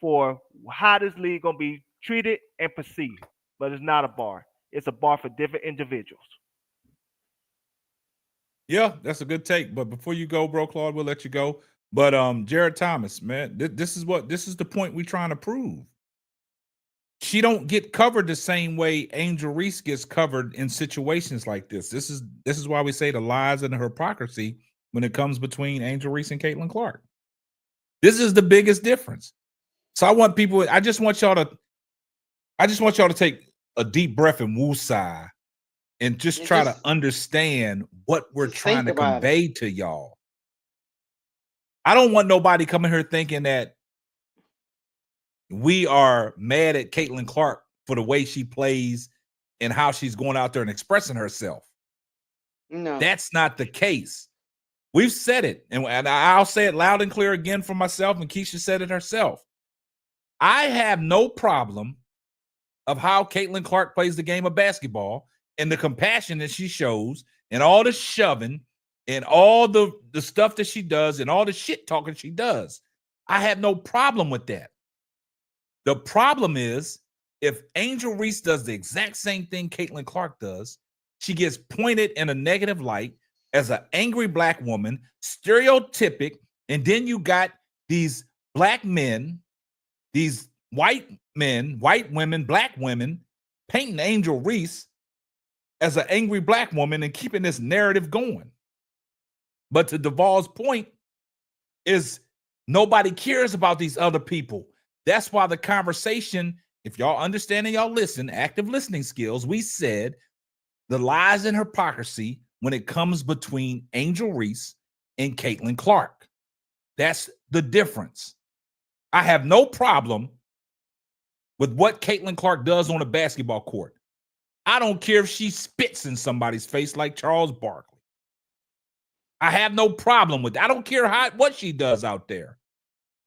for how this league gonna be treated and perceived. But it's not a bar. It's a bar for different individuals. Yeah, that's a good take. But before you go, bro, Claude, we'll let you go. But Jared Thomas, man, this is the point we're trying to prove. She don't get covered the same way Angel Reese gets covered in situations like this. This is why we say the lies and the hypocrisy when it comes between Angel Reese and Caitlin Clark. This is the biggest difference. So I just want y'all to take a deep breath and woosah and just try to understand what we're trying to convey to y'all. I don't want nobody coming here thinking that we are mad at Caitlin Clark for the way she plays and how she's going out there and expressing herself. No. That's not the case. We've said it, and I'll say it loud and clear again for myself, and Keisha said it herself. I have no problem of how Caitlin Clark plays the game of basketball and the compassion that she shows and all the shoving and all the stuff that she does and all the shit talking she does. I have no problem with that. The problem is if Angel Reese does the exact same thing Caitlin Clark does, she gets pointed in a negative light as an angry black woman, stereotypic, and then you got these black men, these white men, white women, black women, painting Angel Reese as an angry black woman and keeping this narrative going. But to Duvall's point is nobody cares about these other people. That's why the conversation, if y'all understand and y'all listen, active listening skills, we said the lies and hypocrisy when it comes between Angel Reese and Caitlin Clark. That's the difference. I have no problem with what Caitlin Clark does on a basketball court. I don't care if she spits in somebody's face like Charles Barkley. I have no problem with that. I don't care what she does out there.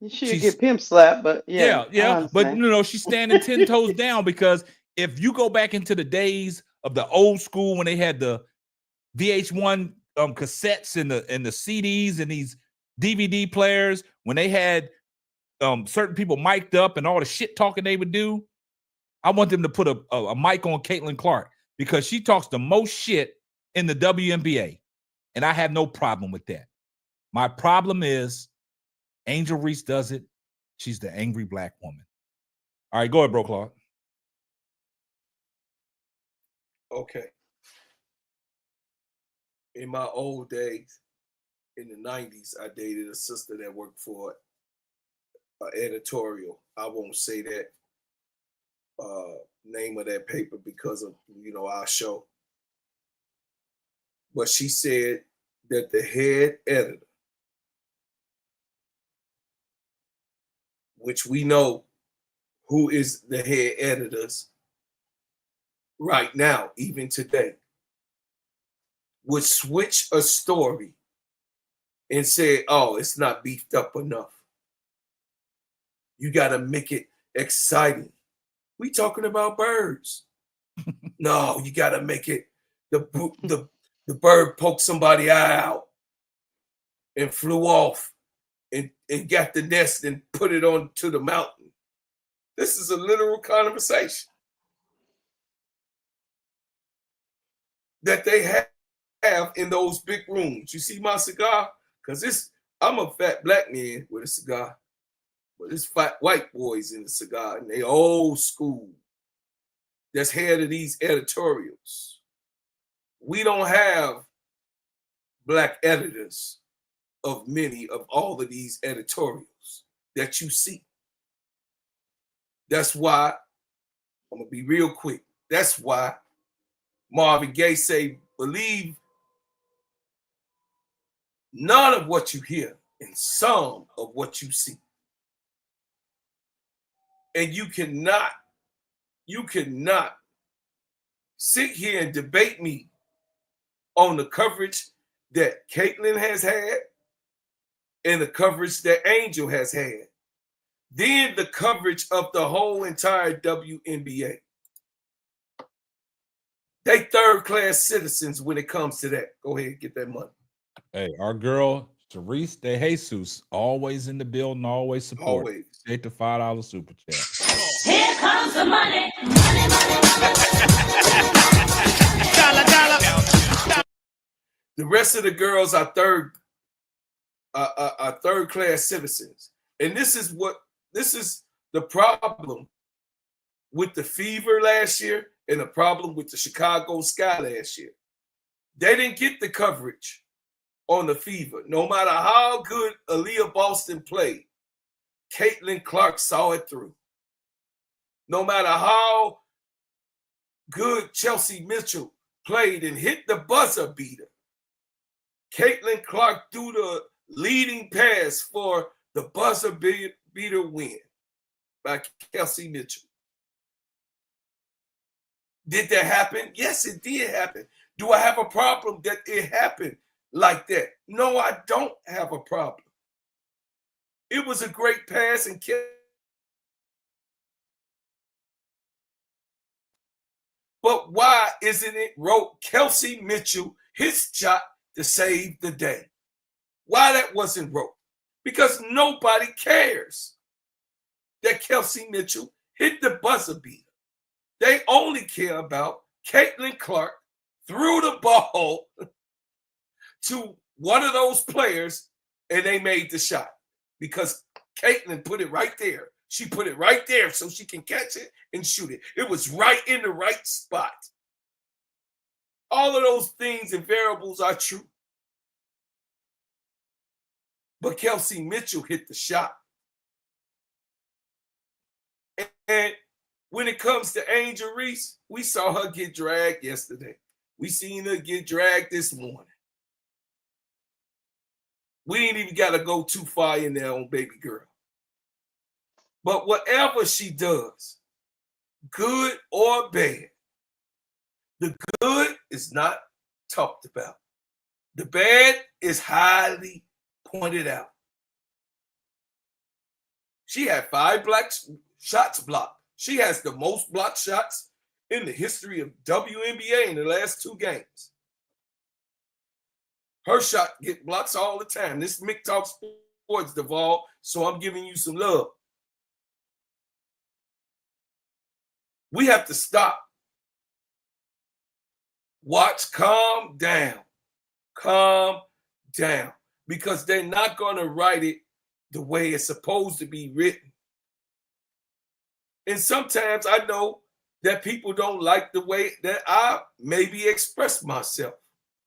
She'll get pimp slapped, but yeah. But she's standing 10 toes down, because if you go back into the days of the old school when they had the VH1 cassettes and the CDs and these DVD players, when they had certain people mic'd up and all the shit talking they would do, I want them to put a mic on Caitlin Clark, because she talks the most shit in the WNBA, and I have no problem with that. My problem is Angel Reese does it. She's the angry black woman. All right, go ahead, bro, Claude. Okay. In my old days, in the 90s, I dated a sister that worked for an editorial. I won't say that name of that paper because of, our show. But she said that the head editor, which we know who is the head editors, right now, even today, would switch a story and say, oh, it's not beefed up enough. You got to make it exciting. We talking about birds. No, you got to make it the bird poked somebody eye out and flew off and got the nest and put it on to the mountain. This is a literal conversation that they have in those big rooms. You see my cigar? Because I'm a fat black man with a cigar, but it's fat white boys in the cigar, and they old school. That's head of these editorials. We don't have black editors of many of all of these editorials that you see. That's why, I'm gonna be real quick. That's why Marvin Gaye say, believe none of what you hear and some of what you see. And you cannot sit here and debate me on the coverage that Caitlin has had and the coverage that Angel has had. Then the coverage of the whole entire WNBA. They third-class citizens when it comes to that. Go ahead and get that money. Hey, our girl, Therese De Jesus, always in the building, always support. Always. Take the $5 super chat. Here comes the money. The rest of the girls are third-class citizens. And this is the problem with the Fever last year and the problem with the Chicago Sky last year. They didn't get the coverage on the Fever. No matter how good Aaliyah Boston played, Caitlin Clark saw it through. No matter how good Chelsea Mitchell played and hit the buzzer beater, Caitlin Clark threw the leading pass for the buzzer beater win by Chelsea Mitchell. Did that happen? Yes, it did happen. Do I have a problem that it happened like that? No, I don't have a problem. It was a great pass and but why isn't it wrote Kelsey Mitchell his shot to save the day? Why that wasn't wrote? Because nobody cares that Kelsey Mitchell hit the buzzer beater. They only care about Caitlin Clark threw the ball to one of those players and they made the shot because Caitlin put it right there. She put it right there so she can catch it and shoot it. It was right in the right spot. All of those things and variables are true. But Kelsey Mitchell hit the shot. And when it comes to Angel Reese, we saw her get dragged yesterday. We seen her get dragged this morning. We ain't even got to go too far in there on baby girl. But whatever she does, good or bad, the good is not talked about. The bad is highly pointed out. She had 5 black shots blocked. She has the most blocked shots in the history of WNBA in the last 2 games. Her shot get blocks all the time. This Mick Talk Sports, Duvall, so I'm giving you some love. We have to stop. Watch, calm down. Calm down. Because they're not going to write it the way it's supposed to be written. And sometimes I know that people don't like the way that I maybe express myself.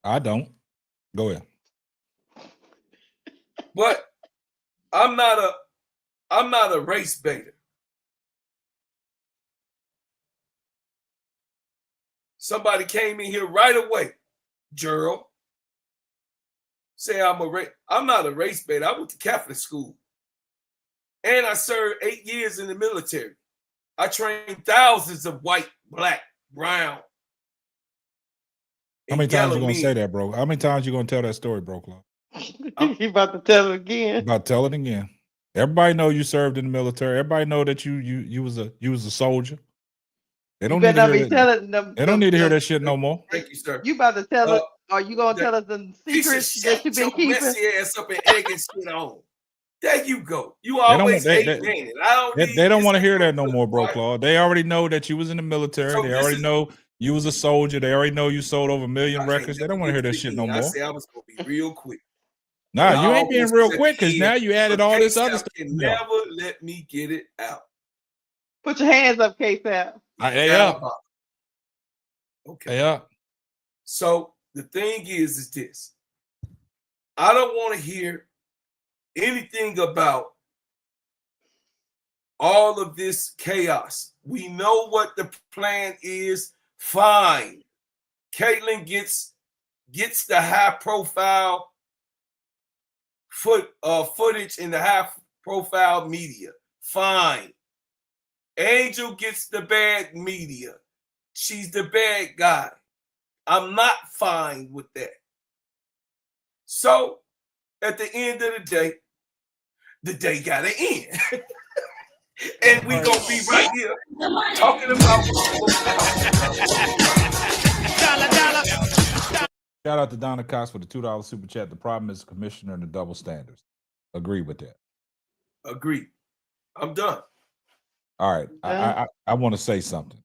I don't. Go ahead. But I'm not a race baiter. Somebody came in here right away, Gerald. Say I'm not a race baiter. I went to Catholic school. And I served 8 years in the military. I trained thousands of white, black brown. How many times you gonna say that, bro? How many times you gonna tell that story, bro, Clark? He about to tell it again. About to tell it again. Everybody know you served in the military. Everybody know that you was a soldier. They don't need to hear that. They don't need to hear that shit no more. Thank you, sir. You about to tell it? Are you gonna tell us the secrets that you've been keeping? Messy ass up and egging shit on. There you go. You always they don't want to hear that no more, bro, Claude. They already know that you was in the military. So they already know you was a soldier. They already know you sold over 1 million records. They don't want to hear that shit no more. I say I was gonna be real quick. Nah, you ain't being real quick because now you added all this other stuff. Never let me get it out. Put your hands up, K-Sap. Hey up. Okay. Hey up. So the thing is this. I don't want to hear anything about all of this chaos. We know what the plan is. Fine. Caitlin gets the high profile footage in the high profile media. Fine. Angel gets the bad media. She's the bad guy. I'm not fine with that. So at the end of the day gotta end. And we gonna be right here talking about Shout out to Donna Cox for the $2 super chat. The problem is the commissioner and the double standards. Agree with that. Agree. I'm done. All right. I want to say something.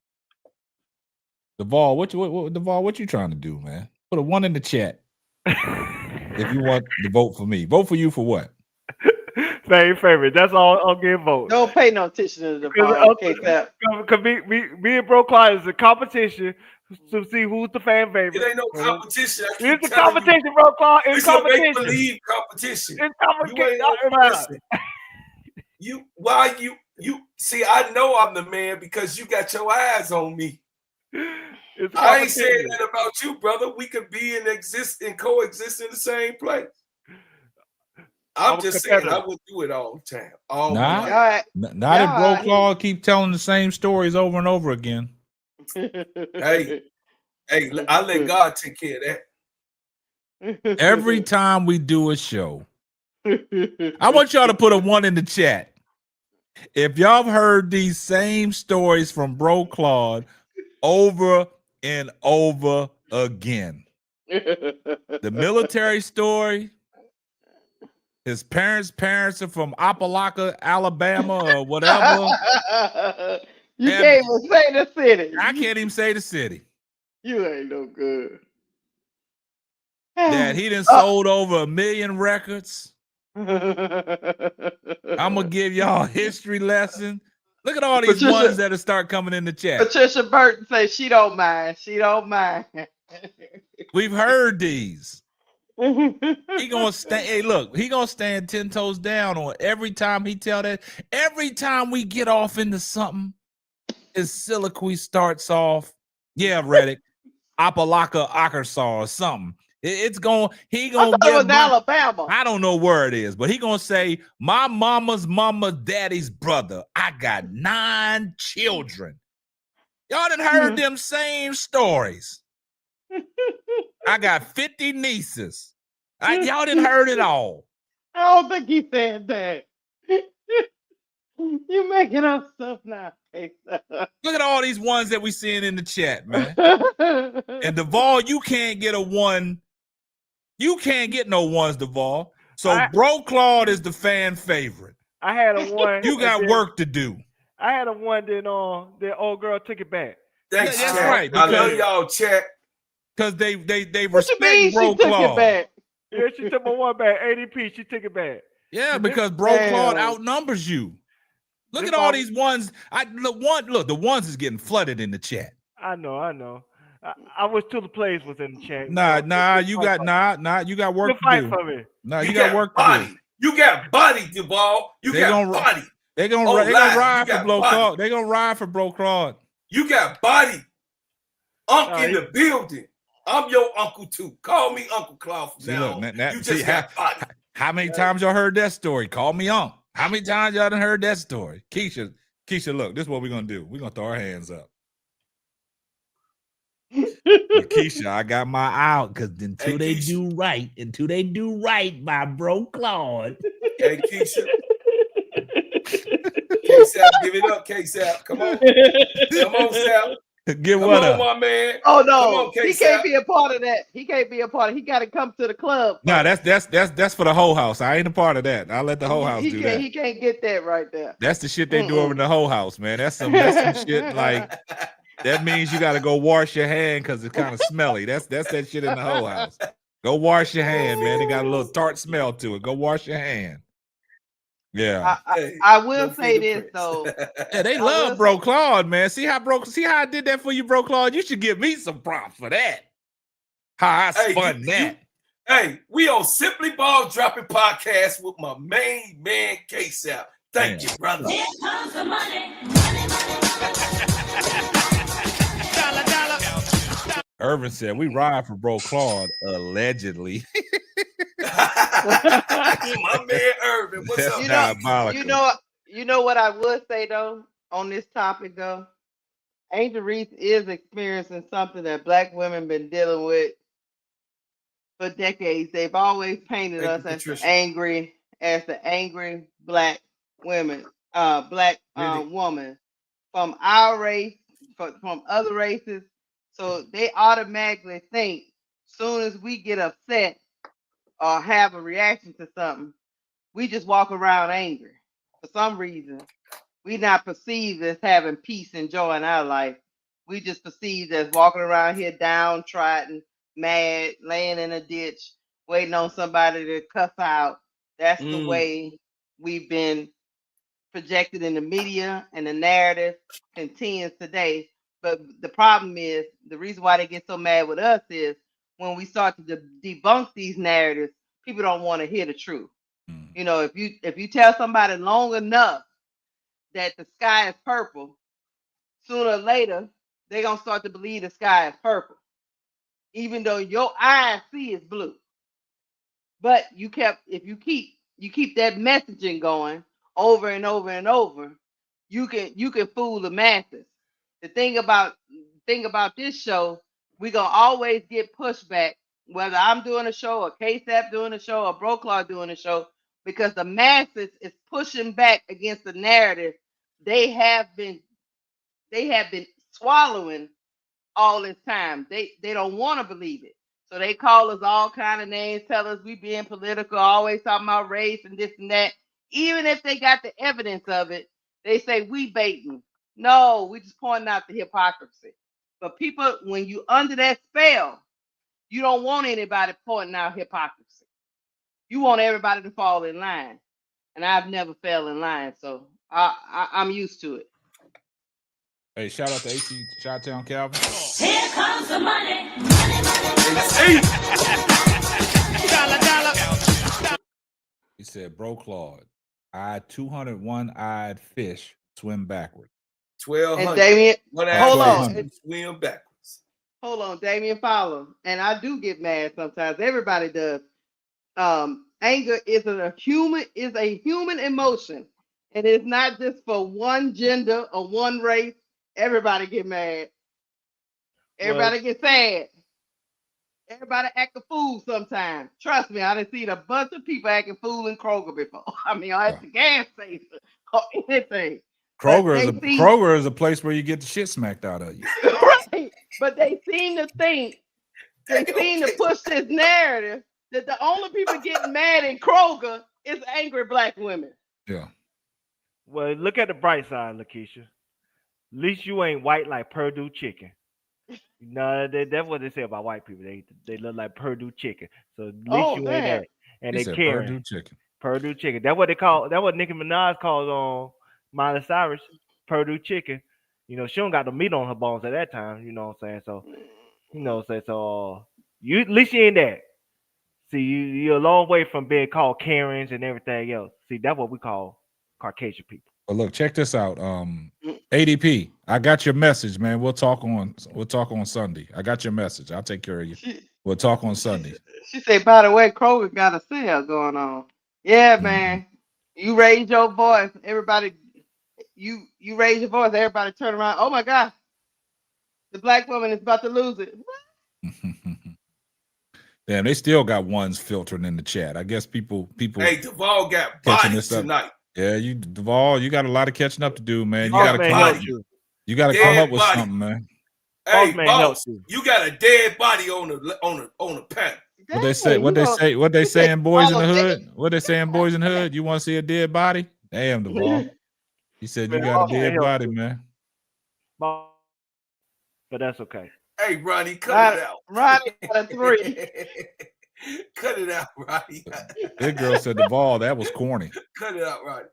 Duvall, what you trying to do, man? Put a 1 in the chat. If you want to vote for me. Vote for you for what? Fan favorite. That's all I'll give vote. Don't pay no attention to the Duvall. Because me and Bro Clyde is a competition to see who's the fan favorite. It ain't no competition. It's a competition, Bro Clyde. It's competition. It's a make-believe competition. It's competition. You see, I know I'm the man because you got your eyes on me. I ain't saying that about you, brother. We could be and coexist in the same place. I'm just saying I would do it all the time. Not if Bro Claude keep telling the same stories over and over again. Hey, I let God take care of that. Every time we do a show, I want y'all to put a 1 in the chat. If y'all have heard these same stories from Bro Claude over and over again. The military story, his parents are from Opelika, Alabama, or whatever. You can't even say the city. I can't even say the city. You ain't no good. That he done sold over 1 million records. I'm gonna give y'all a history lesson. Look at all these ones that'll start coming in the chat. Patricia Burton says she don't mind. She don't mind. We've heard these. He gonna stand. Hey, look, he gonna stand 10 toes down on every time he tell that. Every time we get off into something, his soliloquy starts off. Yeah, Reddick, Opelika, Arkansas, or something. He gonna get Alabama. I don't know where it is, but he gonna say my mama's daddy's brother. I got 9 children. Y'all done heard them same stories. I got 50 nieces. Y'all done heard it all. I don't think he said that. You making up stuff now. Look at all these ones that we seeing in the chat, man. And Duvall, you can't get a 1. You can't get no 1s, Duvall. So Bro Claude is the fan favorite. I had a 1. You got work to do. I had a 1, then the old girl took it back. Thanks, that's chat. right. I love y'all, chat. Because they respect Bro Claude. Yeah, she took my 1 back. ADP, she took it back. Yeah, because Bro Claude outnumbers you. Look at all these ones. Look, the ones is getting flooded in the chat. I know. I wish Two the Plays was in the chat. You got work to do. For me. Nah, you got work to do. You got body, Duvall. You got body. They're gonna ride for Bro Claude. They're gonna ride for Bro Claude. You got body. In the building. I'm your uncle too. Call me Uncle Claude from now on. You just got body. How many times y'all heard that story? Call me Unc. How many times y'all done heard that story? Keisha, look, this is what we're gonna do. We're gonna throw our hands up. Keisha, I got my out because until Hey, they Keisha. do right, my bro Claude. Hey, Keisha. K-Sap, give it up, K-Sap. Come on. Come on, Sap. Get Come what on, up? my man. Oh Come no, on, he K-Sap. can't be a part of that. He can't be a part of. He got to come to the club. No, first. that's for the whole house. I ain't a part of that. I'll let the whole house He do can't. that. He can't get that right there. That's the shit they do over in the whole house, man. That's some shit like that means you got to go wash your hand because it's kind of smelly. That's that shit in the whole house. Go wash your hand, man. It got a little tart smell to it. Go wash your hand. Yeah. I will No say this fingerprints. though. Yeah, they I love will Bro say- Claude, man. See how I did that for you, Bro Claude? You should give me some props for that. How I spun that. Hey, we on Simply Ball Dropping Podcast with my main man, K-Sap. Thank you, brother. Here comes the money. Money, money. Dollar, dollar. Irvin said we ride for Bro Claude, allegedly. My man Irvin, what's That's up? diabolical. You know what I would say though on this topic though. Angel Reese is experiencing something that Black women been dealing with for decades. They've always painted Thank us you, as Patricia. the angry Black women, Black Really? woman from our race, from other races. So they automatically think soon as we get upset or have a reaction to something, we just walk around angry. For some reason, we not perceived as having peace and joy in our life. We just perceived as walking around here downtrodden, mad, laying in a ditch, waiting on somebody to cuss out. That's the way we've been projected in the media, and the narrative continues today. But the problem is, the reason why they get so mad with us is when we start to debunk these narratives, people don't want to hear the truth. You know, if you tell somebody long enough that the sky is purple, sooner or later they're gonna start to believe the sky is purple, even though your eyes see it's blue. But if you keep that messaging going over and over and over, you can fool the masses. The thing about this show, we gonna always get pushback, whether I'm doing a show or KSAP doing a show or Broclaw doing a show, because the masses is pushing back against the narrative they have been swallowing all this time. They don't want to believe it. So they call us all kind of names, tell us we being political, always talking about race and this and that. Even if they got the evidence of it, they say we baiting. No, we just pointing out the hypocrisy. But people, when you under that spell, you don't want anybody pointing out hypocrisy. You want everybody to fall in line. And I've never fell in line, so I'm used to it. Hey, shout out to AC Chi-Town Calvin. Here comes the money. Money, money. Hey, Dollar, dollar. He said, Bro Claude, 201-eyed fish swim backward. 1,200. And Damien, hold on. Swim backwards. Hold on, Damien follow. And I do get mad sometimes. Everybody does. Anger is a human emotion. And it's not just for one gender or one race. Everybody get mad. Everybody get sad. Everybody act a fool sometimes. Trust me, I done seen a bunch of people acting fool in Kroger before. I mean, at the gas station or anything. Kroger is a place where you get the shit smacked out of you. Right. But they seem to push this narrative that the only people getting mad in Kroger is angry Black women. Yeah. Well, look at the bright side, Lakeisha. At least you ain't white like Purdue chicken. No, that's what they say about white people. They look like Purdue chicken. So at least you ain't that. And He they said caring. Purdue chicken. Purdue chicken. That's what they call. That's what Nicki Minaj calls on Miley Cyrus. Purdue chicken. You know, she don't got the meat on her bones at that time. You know what I'm saying? So, you know what I'm saying? So, you at least you ain't that. See, you're a long way from being called Karens and everything else. See, that's what we call Caucasian people. But look, check this out. ADP, I got your message, man. We'll talk on Sunday. I got your message. I'll take care of you. We'll talk on Sunday. She said, by the way, Kroger got a sale going on. Yeah, man. You raise your voice, everybody. You raise your voice, everybody turn around. Oh my God. The black woman is about to lose it. Damn, they still got ones filtering in the chat. I guess people. Hey, Duvall got catching bodied this up tonight. Yeah, Duvall, you got a lot of catching up to do, man. You Boss got to man come up. helped you. You got to Dead come up with body. something, man. Hey, man boss, helped you. you got a dead body on the panel. What they say? What they say? What they saying, boys in the hood? What they saying, boys in the hood? You want to see a dead body? Damn, Duvall. He said you Man, got a boss man dead helped body, you. man. But that's okay. Hey, Ronnie, cut it out. Ronnie got a 3. Cut it out, Ronnie. Big girl said Duvall, that was corny. Cut it out, Ronnie.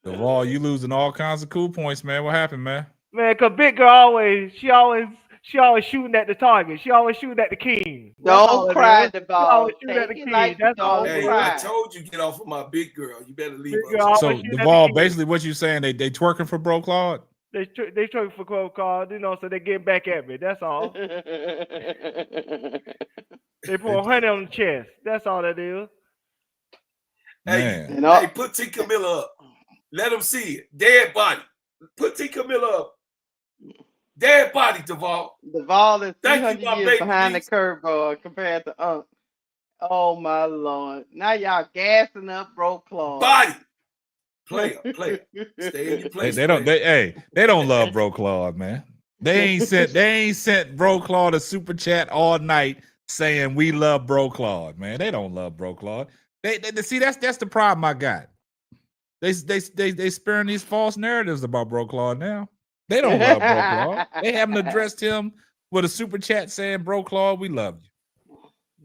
Duvall, you losing all kinds of cool points, man. What happened, man? Man, cause big girl always shooting at the target. She always shooting at the king. Don't cry, She Duvall. always shooting at Take the it king. like That's all. Hey, I told you get off of my big girl. You better leave Big her. girl So always shooting at Duvall, the king. basically, what you saying? They twerking for Bro Claude? They trying for club card, so they get back at me. That's all. They put 100 on the chest. That's all that is. Hey, Man. hey, put T. Camilla up. Let them see it. Dead body. Put T. Camilla up. Dead body, Duvall. Duvall is Thank you, 300 my years baby behind niece. the curveball compared to Unc. Oh my Lord! Now y'all gassing up, Bro Claude. Body. Player. Stay in your place. They don't love Bro Claude, man. They ain't sent Bro Claude a super chat all night saying we love Bro Claude, man. They don't love Bro Claude. They see that's the problem I got. They sparing these false narratives about Bro Claude now. They don't love Bro Claude. They haven't addressed him with a super chat saying, Bro Claude, we love you.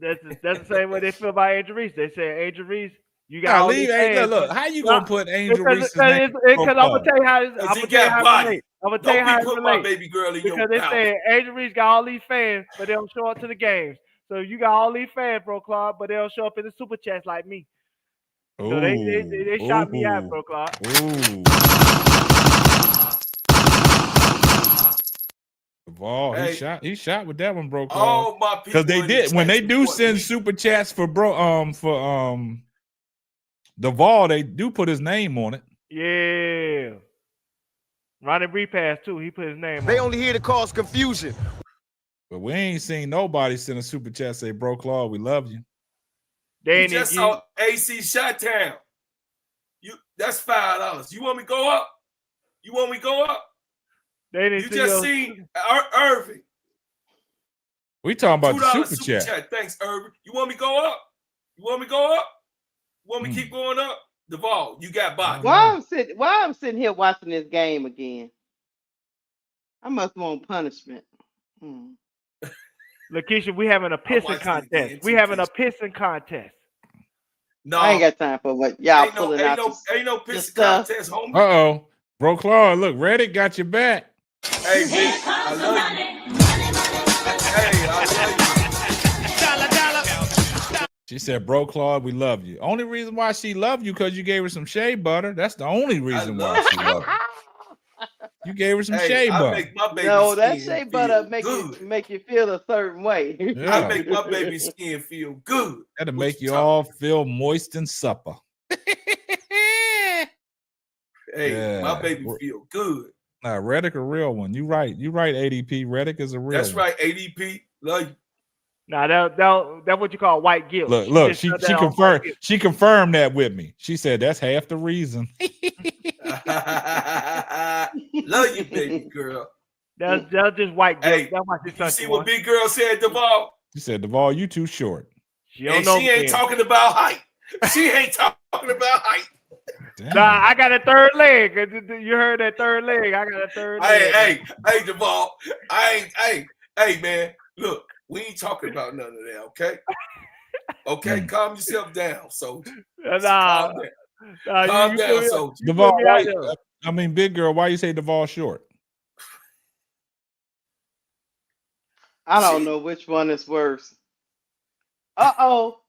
That's the same way they feel about Angel Reese. They say Angel Reese, you got all these fans. Look, how you gonna put Angel Reese's name? Because I'm gonna tell you how it relates. I'm gonna tell you how it put my relates. baby girl in your Because they mouth. say Angel Reese got all these fans, but they don't show up to the games. So you got all these fans, Bro Claude, but they don't show up in the super chats like me. So they shot me out, Bro Claude. Duvall, he shot with that one, Bro Claude. All my people because they did when they do send super chats for Duvall, they do put his name on it. Yeah. Ronnie repass too. He put his name on it. They only here to cause confusion. But we ain't seen nobody send a super chat say, Bro Claude, we love you. They You just saw AC Shot Town. That's $5. You want me to go up? You want me to go up? You just seen Irving. We talking about the $2 super chat. Thanks, Irving. You want me to go up? You want me to go up? You want me to keep going up? Duvall, you got body. Why I'm sitting here watching this game again? I must want punishment. Lakeisha, we having a pissing contest. We having a pissing contest. No, I ain't got time for what y'all pulling out. Ain't no pissing contest, homie. Uh-oh. Bro Claude, look, Reddit got your back. Hey, baby, I love you. Hey, I love you. She said, Bro Claude, we love you. Only reason why she loved you because you gave her some shea butter. That's the only reason why she loved you. You gave her some shea butter. Make my baby that skin shea butter feel make you feel a certain way. Yeah. I make my baby skin feel good. That'll make you all feel moist and supper. Hey, my baby feel good. Nah, Reddick a real one. You right, ADP. Reddick is a real That's one. right, ADP. Love you. Nah, that's what you call white guilt. Look, she confirmed that with me. She said that's half the reason. Love you, baby girl. That's just white guilt. Hey, that's why she you see what big girl said, Duvall? She said, Duvall, you too short. She ain't talking about height. She ain't talking about height. Damn. Nah, I got a third leg. You heard that third leg? I got a third leg. Hey, Duvall. Hey, man. Look, we ain't talking about none of that, okay? Okay, calm yourself down, soldier. Nah, calm down, soldier. Duvall, big girl, why you say Duvall short? I don't know which one is worse. Uh-oh.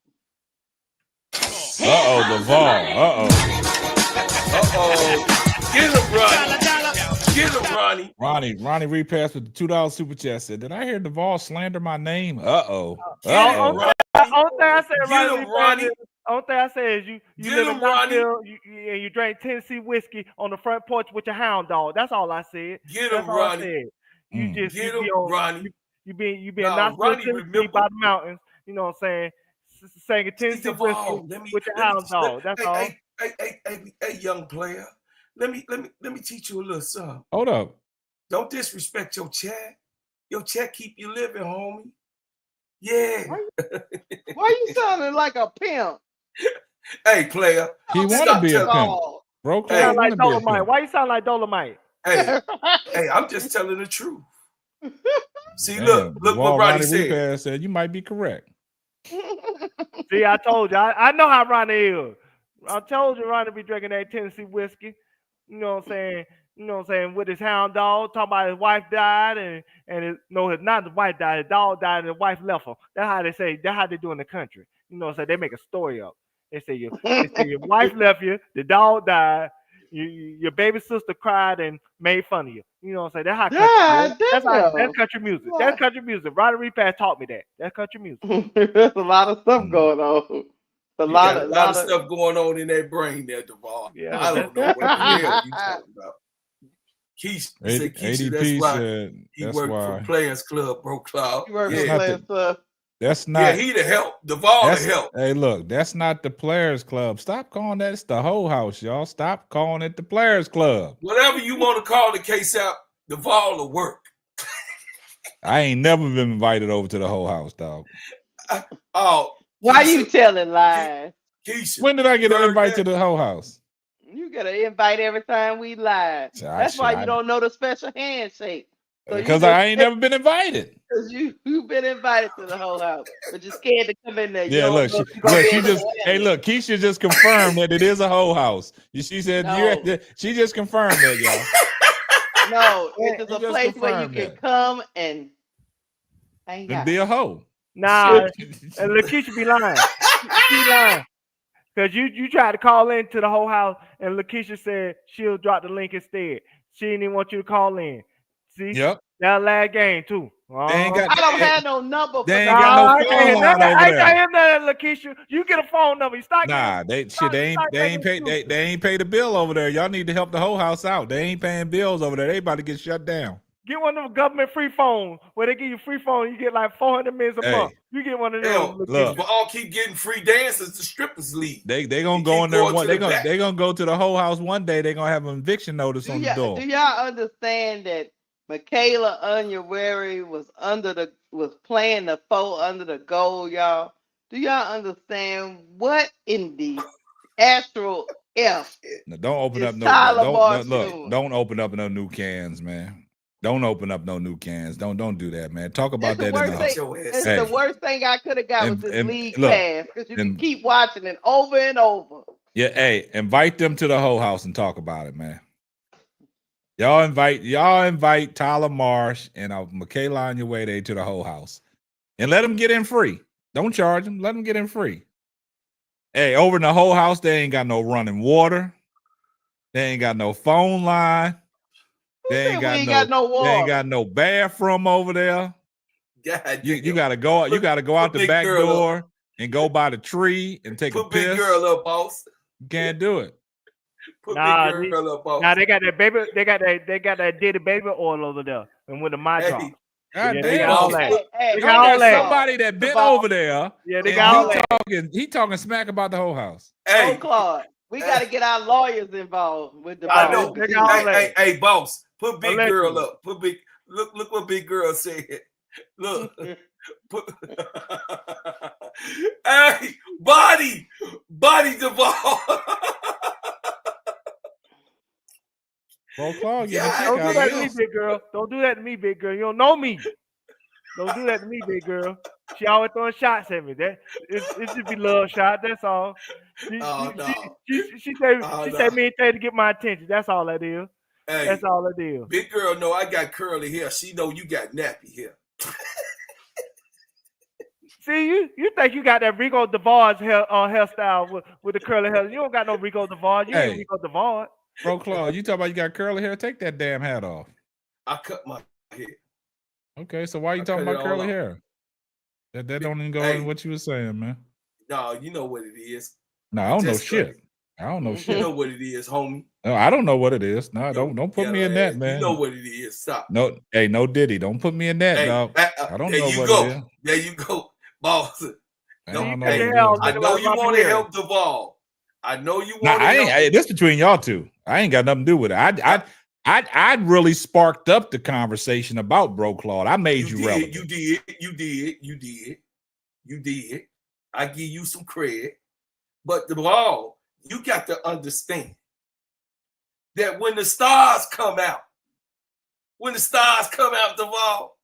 Duvall. Get him, Ronnie. Get him, Ronnie. Ronnie repassed with the $2 super chat. Said, did I hear Duvall slander my name? Only thing I said, Ronnie, only thing I said is you live in Knoxville and you drank Tennessee whiskey on the front porch with your hound dog. That's all I said. Get him, Ronnie. You Mm. just Get you be him, on Ronnie. you being Nah, Knoxville, Ronnie, Tennessee remember. by the mountains. You know what I'm saying? Singing See, Tennessee whiskey Duval, with your hound dog. That's all. hey, young player. Let me teach you a little something. Hold up. Don't disrespect your chat. Your chat keep you living, homie. Yeah. Why you sounding like a pimp? Hey, player. He Stop want to be a telling- pimp. Bro, You Clark sound want like to be a Dolomite. pimp. Why you sound like Dolomite? Hey, I'm just telling the truth. See, Damn, look what Duval Ronnie Ronnie said. Repair said you might be correct. See, I told you. I know how Ronnie is. I told you Ronnie be drinking that Tennessee whiskey. You know what I'm saying? You know what I'm saying? With his hound dog, talking about his wife died it's not his wife died, his dog died and his wife left him. That's how they say, that's how they do in the country. You know what I'm saying? They make a story up. They say your wife left you, the dog died, your baby sister cried and made fun of you. You know what I'm saying? That's how country. That's country music. What? That's country music. Ronnie Repass taught me that. That's country music. There's a lot of stuff going on. You got a lot of stuff going on in that brain there, Duval. Yeah, I don't know what the hell you talking about. Keisha said, Keisha, that's ADP why said he that's worked why. for Players Club, Bro Cloud. You work Yeah. for Players Club. That's Yeah, not. he the help. Duval the help. Hey, look, that's not the Players Club. Stop calling that. It's the whole house, y'all. Stop calling it the Players Club. Whatever you want to call the case out, Duval will work. I ain't never been invited over to the whole house, dog. Oh, Why Keisha, you telling lies? Keisha, When did I get you an heard invite that? to the whole house? You get an invite every time we lie. That's why you don't know the special handshake. So Because I ain't never been invited. Because you've been invited to the whole house, but you're scared to come in there. Yeah, look, Keisha just confirmed that it is a whole house. She said she just confirmed that, y'all. No, it's just a place where you can come and hang out. Be a hoe. Nah, and Lakeisha be lying. She lying. Because you tried to call in to the whole house, and Lakeisha said she'll drop the link instead. She didn't even want you to call in. See? Yep. That last game, too. I don't have no number. They ain't got no phone line over there. I can't hear nothing, Lakeisha. You get a phone number. You start Nah, they ain't pay the bill over there. Y'all need to help the whole house out. They ain't paying bills over there. They about to get shut down. Get one of them government free phones where they give you free phone. You get like 400 minutes a month. You get one of them. Look, we all keep getting free dances to strippers league. They gonna go in there one. They gonna go to the whole house one day. They gonna have an eviction notice on the door. Do y'all understand that Michaela Onyenwere was playing the four under the goal, y'all? Do y'all understand what in the astral F? Now, don't open up don't open up no new cans, man. Don't open up no new cans. Don't do that, man. Talk about that in the house. It's the worst thing I could have got was this league pass, because you can keep watching it over and over. Yeah, hey, invite them to the whole house and talk about it, man. Y'all invite Tyler Marsh and Michaela Onyenwere to the whole house, and let them get in free. Don't charge them. Let them get in free. Hey, over in the whole house, they ain't got no running water. They ain't got no phone line. They ain't got no water. They ain't got no bathroom over there. God, you gotta go. You gotta go out the back door and go by the tree and take a piss. Big girl up, boss. You can't do it. Big girl up, boss. Nah, they got that baby. They got that Diddy baby oil over there, and with the my drop. God Yeah, damn. they got all that. They got somebody that been over there. Yeah, they got all that. He talking smack about the whole house. Hey, Claude, we got to get our lawyers involved with the. I know. Hey, boss, put big girl up. Put big. Look what big girl said. Look. Hey, body Duval. Bro, Claude, don't do that to me, big girl. Don't do that to me, big girl. You don't know me. Don't do that to me, big girl. She always throwing shots at me. It should be love shot. That's all. She said me and Tay to get my attention. That's all that is. Hey, that's all it is. Big girl know I got curly hair. She know you got nappy hair. See, you think you got that Rico DeVar's hairstyle with the curly hair. You don't got no Rico DeVar. You ain't Rico DeVar. Bro, Claude, you talking about you got curly hair? Take that damn hat off. I cut my hair. Okay, so why are you talking about curly hair? That don't even go in what you were saying, man. No, you know what it is. No, I don't know shit. I don't know You shit. know what it is, homie. No, I don't know what it is. No, Yo, don't put me yellow in that, ass. man. You know what it is. Stop. No, hey, no Diddy. Don't put me in that, Hey, dog. I don't there know you what go. it is. There you go, boss. I No, don't know hey, what it is. I know you want to help Duvall. I know you Nah, want to I help. ain't. Hey, this between y'all two. I ain't got nothing to do with it. I really sparked up the conversation about Bro Claude. I made you relevant. You did. I give you some credit. But Duvall, you got to understand that when the stars come out, Duvall,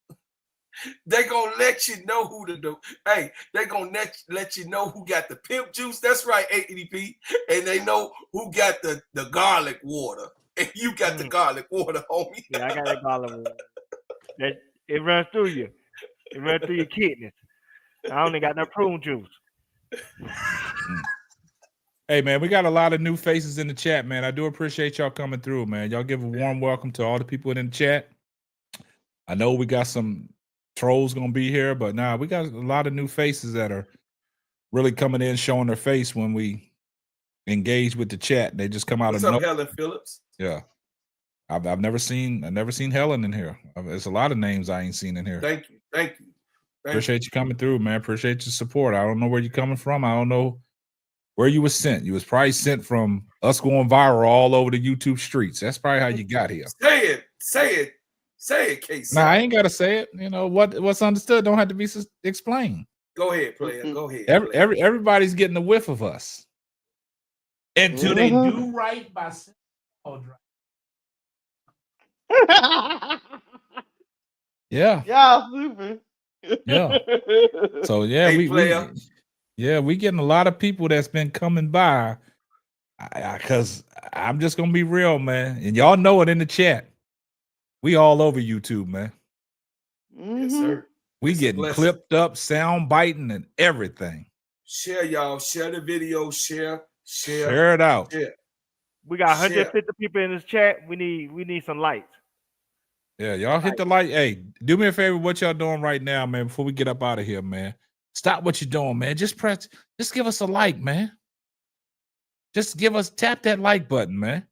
they gonna let you know who to do. Hey, they gonna let you know who got the pimp juice. That's right, ADP. And they know who got the garlic water. And you got the garlic water, homie. Yeah, I got that garlic water. It runs through you. It runs through your kidneys. I only got that prune juice. Hey, man, we got a lot of new faces in the chat, man. I do appreciate y'all coming through, man. Y'all give a warm welcome to all the people in the chat. I know we got some trolls going to be here, but nah, we got a lot of new faces that are really coming in, showing their face when we engage with the chat. They just come out What's of up, Helen Phillips? Yeah. I've never seen Helen in here. There's a lot of names I ain't seen in here. Thank you. Appreciate you coming through, man. Appreciate your support. I don't know where you're coming from. I don't know where you was sent. You was probably sent from us going viral all over the YouTube streets. That's probably how you got here. Say it, Casey. Nah, I ain't gotta say it. You know what's understood don't have to be explained. Go ahead, player. Go ahead. Everybody's getting a whiff of us. Until they do right by yeah. Y'all stupid. Yeah. So yeah, hey, we getting a lot of people that's been coming by. Because I'm just gonna be real, man, and y'all know it in the chat. We all over YouTube, man. Yes, sir. We getting clipped up, sound biting, and everything. Share, y'all. Share the video. Share it out. Share. We got 150 people in this chat. We need some lights. Yeah, y'all hit the like. Hey, do me a favor. What y'all doing right now, man? Before we get up out of here, man. Stop what you're doing, man. Just give us a like, man. Just tap that like button, man.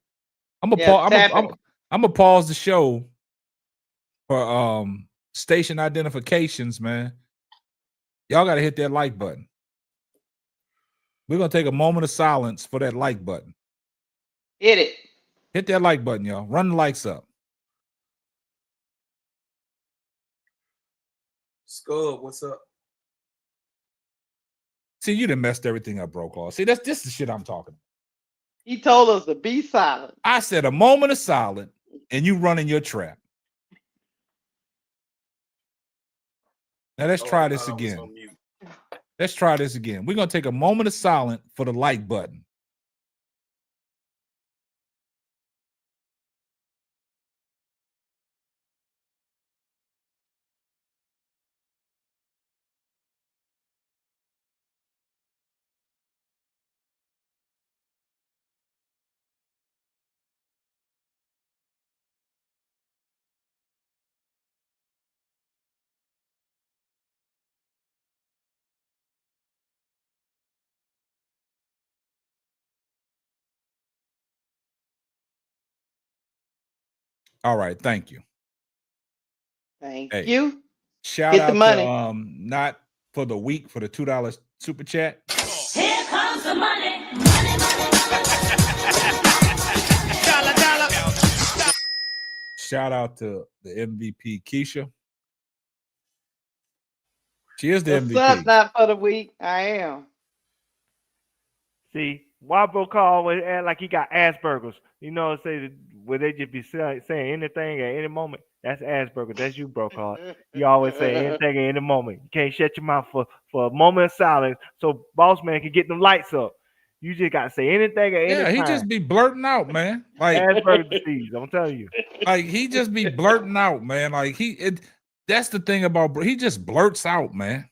I'm gonna pause the show for station identifications, man. Y'all gotta hit that like button. We're gonna take a moment of silence for that like button. Hit it. Hit that like button, y'all. Run the likes up. Scub, what's up? See, you done messed everything up, Bro Claude. See, this is the shit I'm talking about. He told us to be silent. I said a moment of silence, and you running your trap. Now let's try this again. Let's try this again. We're gonna take a moment of silence for the like button. All right, thank you. Thank you. Shout out to not for the week for the $2 super chat. Here comes the money. Shout out to the MVP Keisha. She is the MVP. That's not for the week. I am. See, why Bro Claude always act like he got Asperger's? You know, where they just be saying anything at any moment. That's Asperger's. That's you, Bro Claude. You always say anything at any moment. You can't shut your mouth for a moment of silence so Boss Man can get them lights up. You just got to say anything at any time. Yeah, he just be blurting out, man. Like Asperger's disease, I'm telling you. Like he just be blurting out, man. Like that's the thing about he just blurts out, man.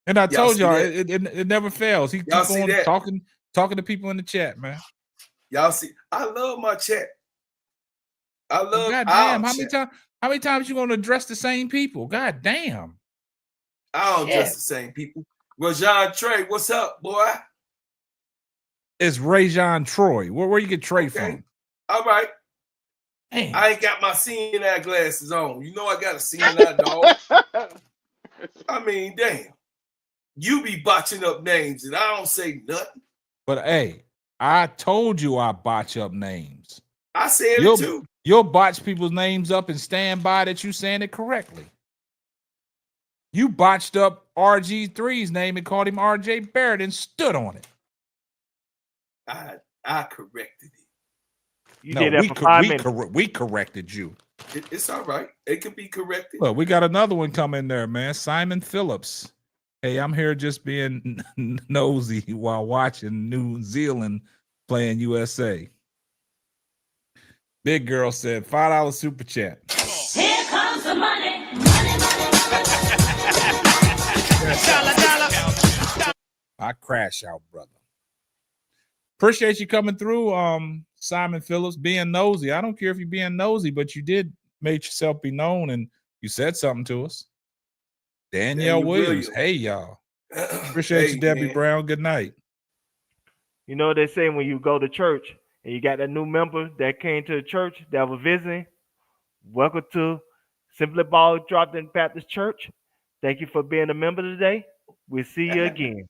And I told y'all it never fails. He keep on talking to people in the chat, man. Y'all see, I love my chat. I love God damn, how many times you gonna address the same people? God damn. I don't address the same people. Rajon Trey, what's up, boy? It's Rajon Troy. Where you get Trey from? All right. Damn. I ain't got my seeing eye glasses on. You know I got a seeing eye, dog. I mean, damn. You be botching up names and I don't say nothing. But hey, I told you I botch up names. I said it too. You'll botch people's names up and stand by that you saying it correctly. You botched up RG3's name and called him RJ Barrett and stood on it. I corrected it. You did that for 5 minutes. We corrected you. It's all right. It can be corrected. Well, we got another one coming there, man. Simon Phillips. Hey, I'm here just being nosy while watching New Zealand playing USA. Big Girl said $5 super chat. Here comes the money. I crash out, brother. Appreciate you coming through, Simon Phillips, being nosy. I don't care if you're being nosy, but you did make yourself be known and you said something to us. Danielle Williams. Hey, y'all. Appreciate you, Debbie Brown. Good night. You know what they say when you go to church and you got that new member that came to the church that was visiting? Welcome to Simply Ball Dropped-In Baptist Church. Thank you for being a member today. We'll see you again.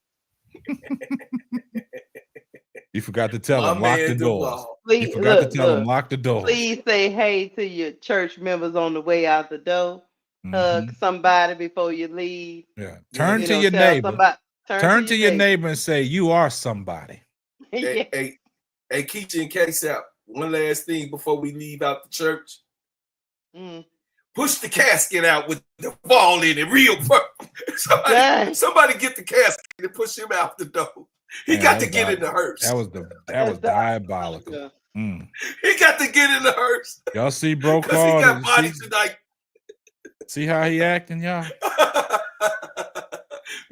You forgot to tell them, lock the doors. Please, you forgot to tell them, lock the doors. Please say hey to your church members on the way out the door. Hug somebody before you leave. Yeah. Turn to your neighbor. Turn to your neighbor and say, you are somebody. Hey, Keisha and K-Sap, one last thing before we leave out the church. Push the casket out with the ball in it real quick. Somebody get the casket and push him out the door. He got to get in the hearse. That was diabolical. He got to get in the hearse. Y'all see Bro Because he got body tonight. See how he acting, y'all?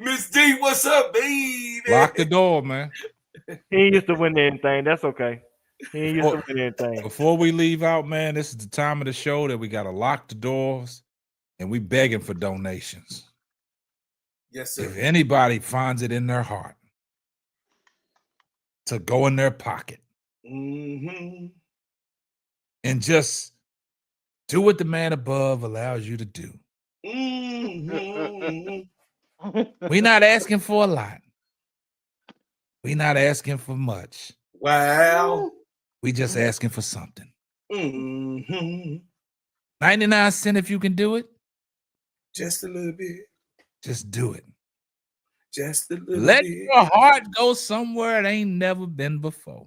Miss D, what's up, baby? Lock the door, man. He ain't used to win anything. That's okay. He ain't used to win anything. Before we leave out, man, this is the time of the show that we got to lock the doors and we begging for donations. Yes, sir. If anybody finds it in their heart to go in their pocket and just do what the man above allows you to do. We're not asking for a lot. We're not asking for much. Wow. We just asking for something. 99 cents if you can do it. Just a little bit. Just do it. Just a little Let bit. your heart go somewhere it ain't never been before.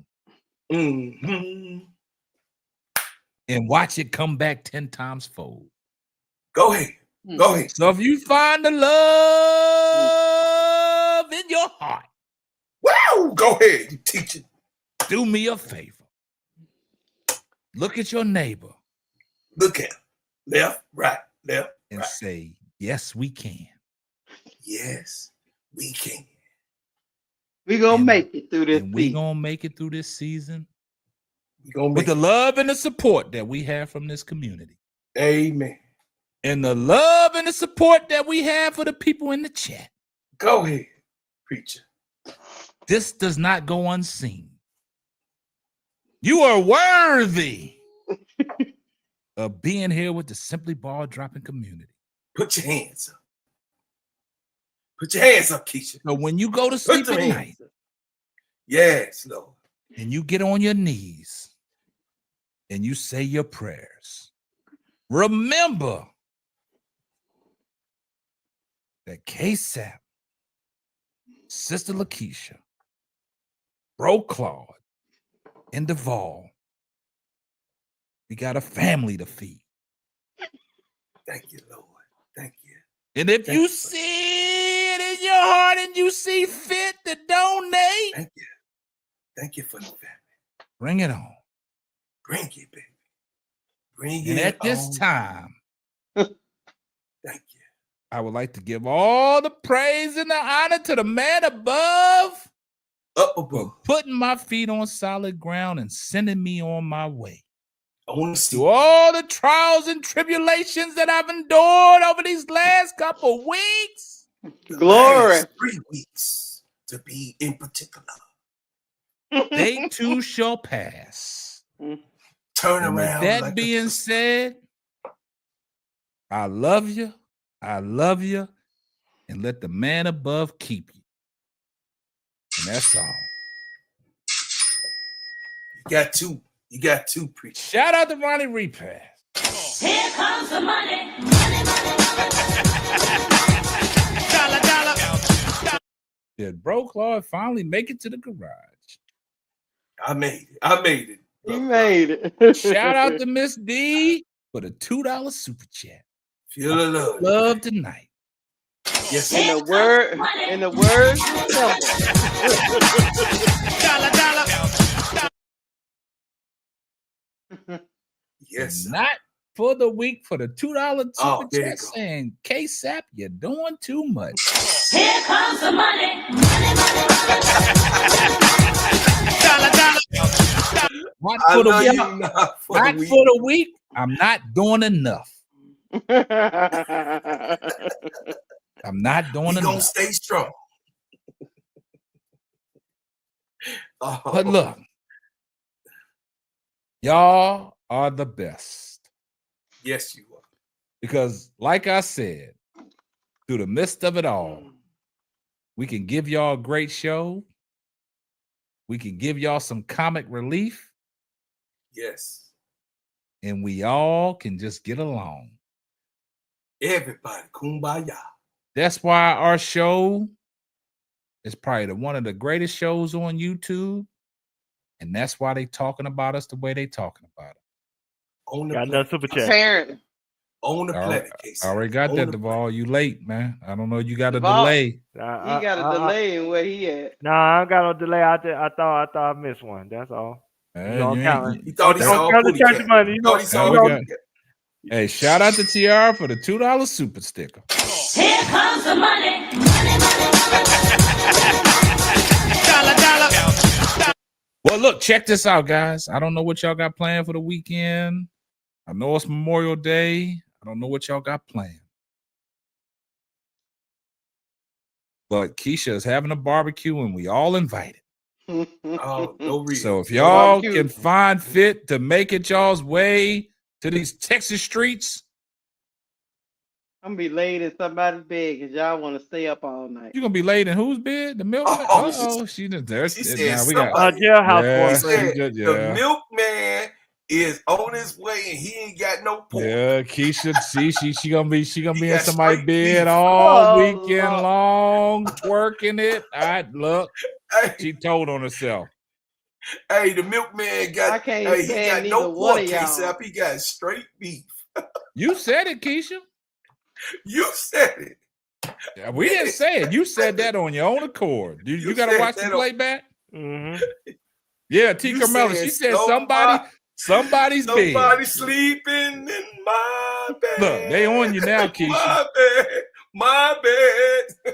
And watch it come back 10 times fold. Go ahead. Go ahead. So if you find the love in your heart, wow, go ahead, you teach it. Do me a favor. Look at your neighbor. Look at him. Left, right, left, and right. say, yes, we can. Yes, we can. We're going to make it through this season. We're going to make it through this season with the love and the support that we have from this community. Amen. And the love and the support that we have for the people in the chat. Go ahead, preacher. This does not go unseen. You are worthy of being here with the Simply Ball Dropping community. Put your hands up. Put your hands up, Keisha. So when you go to sleep at night, yes, Lord, and you get on your knees and you say your prayers, remember that K-Sap, Sister Lakeisha, Bro Claude, and Duvall, we got a family to feed. Thank you, Lord. Thank you. And if you see it in your heart and you see fit to donate, thank you. Thank you for the family. Bring it on. Bring it, baby. Bring it on. And at this time, thank you. I would like to give all the praise and the honor to the man above. Up above. For putting my feet on solid ground and sending me on my way. I want to see through all the trials and tribulations that I've endured over these last couple weeks. Glory. 3 weeks to be in particular. they too shall pass. Turn And with around. that like being said, I love you, and let the man above keep you. And that's all. You got two preachers. Shout out to Ronnie Repass. Here comes the money. Did Bro Claude finally make it to the garage? I made it. He made it. Shout out to Miss D for the $2 super chat. Feel the love. Love tonight. Yes, In the word, yes. Sir. Not for the week for the $2 super there you chat go. saying, K-Sap, you're doing too much. Here comes the money. Not I for the love week. you not for Not the week. for the week. I'm not doing enough. I'm not doing We gonna enough. stay strong. But look, y'all are the best. Yes, you are. Because, like I said, through the midst of it all, we can give y'all a great show. We can give y'all some comic relief. Yes. And we all can just get along. Everybody, kumbaya. That's why our show is probably one of the greatest shows on YouTube. And that's why they talking about us the way they talking about it. On the Got another super chat. Apparently. On the planet, Casey. I already got On that, the Duvall. You late, man. I don't know. You got a Duvall. delay. He got a delay in where he at. Nah, I don't got no delay. I thought I missed one. That's all. Man, You know, you counting. ain't- He thought he Don't saw count the booty church cat. money. You know, Thought he saw we booty got- cat. Hey, shout out to TR for the $2 super sticker. Here comes the money. Well, look, check this out, guys. I don't know what y'all got planned for the weekend. I know it's Memorial Day. I don't know what y'all got planned. But Keisha is having a barbecue and we all invited. Oh, no reason. So if y'all Barbecue. can find fit to make it y'all's way to these Texas streets, I'm gonna be laid in somebody's bed because y'all want to stay up all night. you're gonna be laid in whose bed? The milkman? Oh, She just there. she Now said we got somebody. Jailhouse Yeah, She boyfriend. said the milkman is on his way and he ain't got no pork. Yeah, Keisha, see, she gonna be He in got somebody's straight bed beef. all Oh, weekend Lord. long, working it. I look, Hey, she told on herself. hey, the milkman I got. can't Hey, he stand got no neither one pork. of y'all. K-Sap. He got straight beef. You said it, Keisha. You said it. Yeah, we didn't say it. You said that on your own accord. You You gotta said watch the that on- playback. Mm-hmm. Yeah, T. You Carmella. said She said somebody's bed. Somebody sleeping in my bed. Look, they on you now, Keisha. My bed.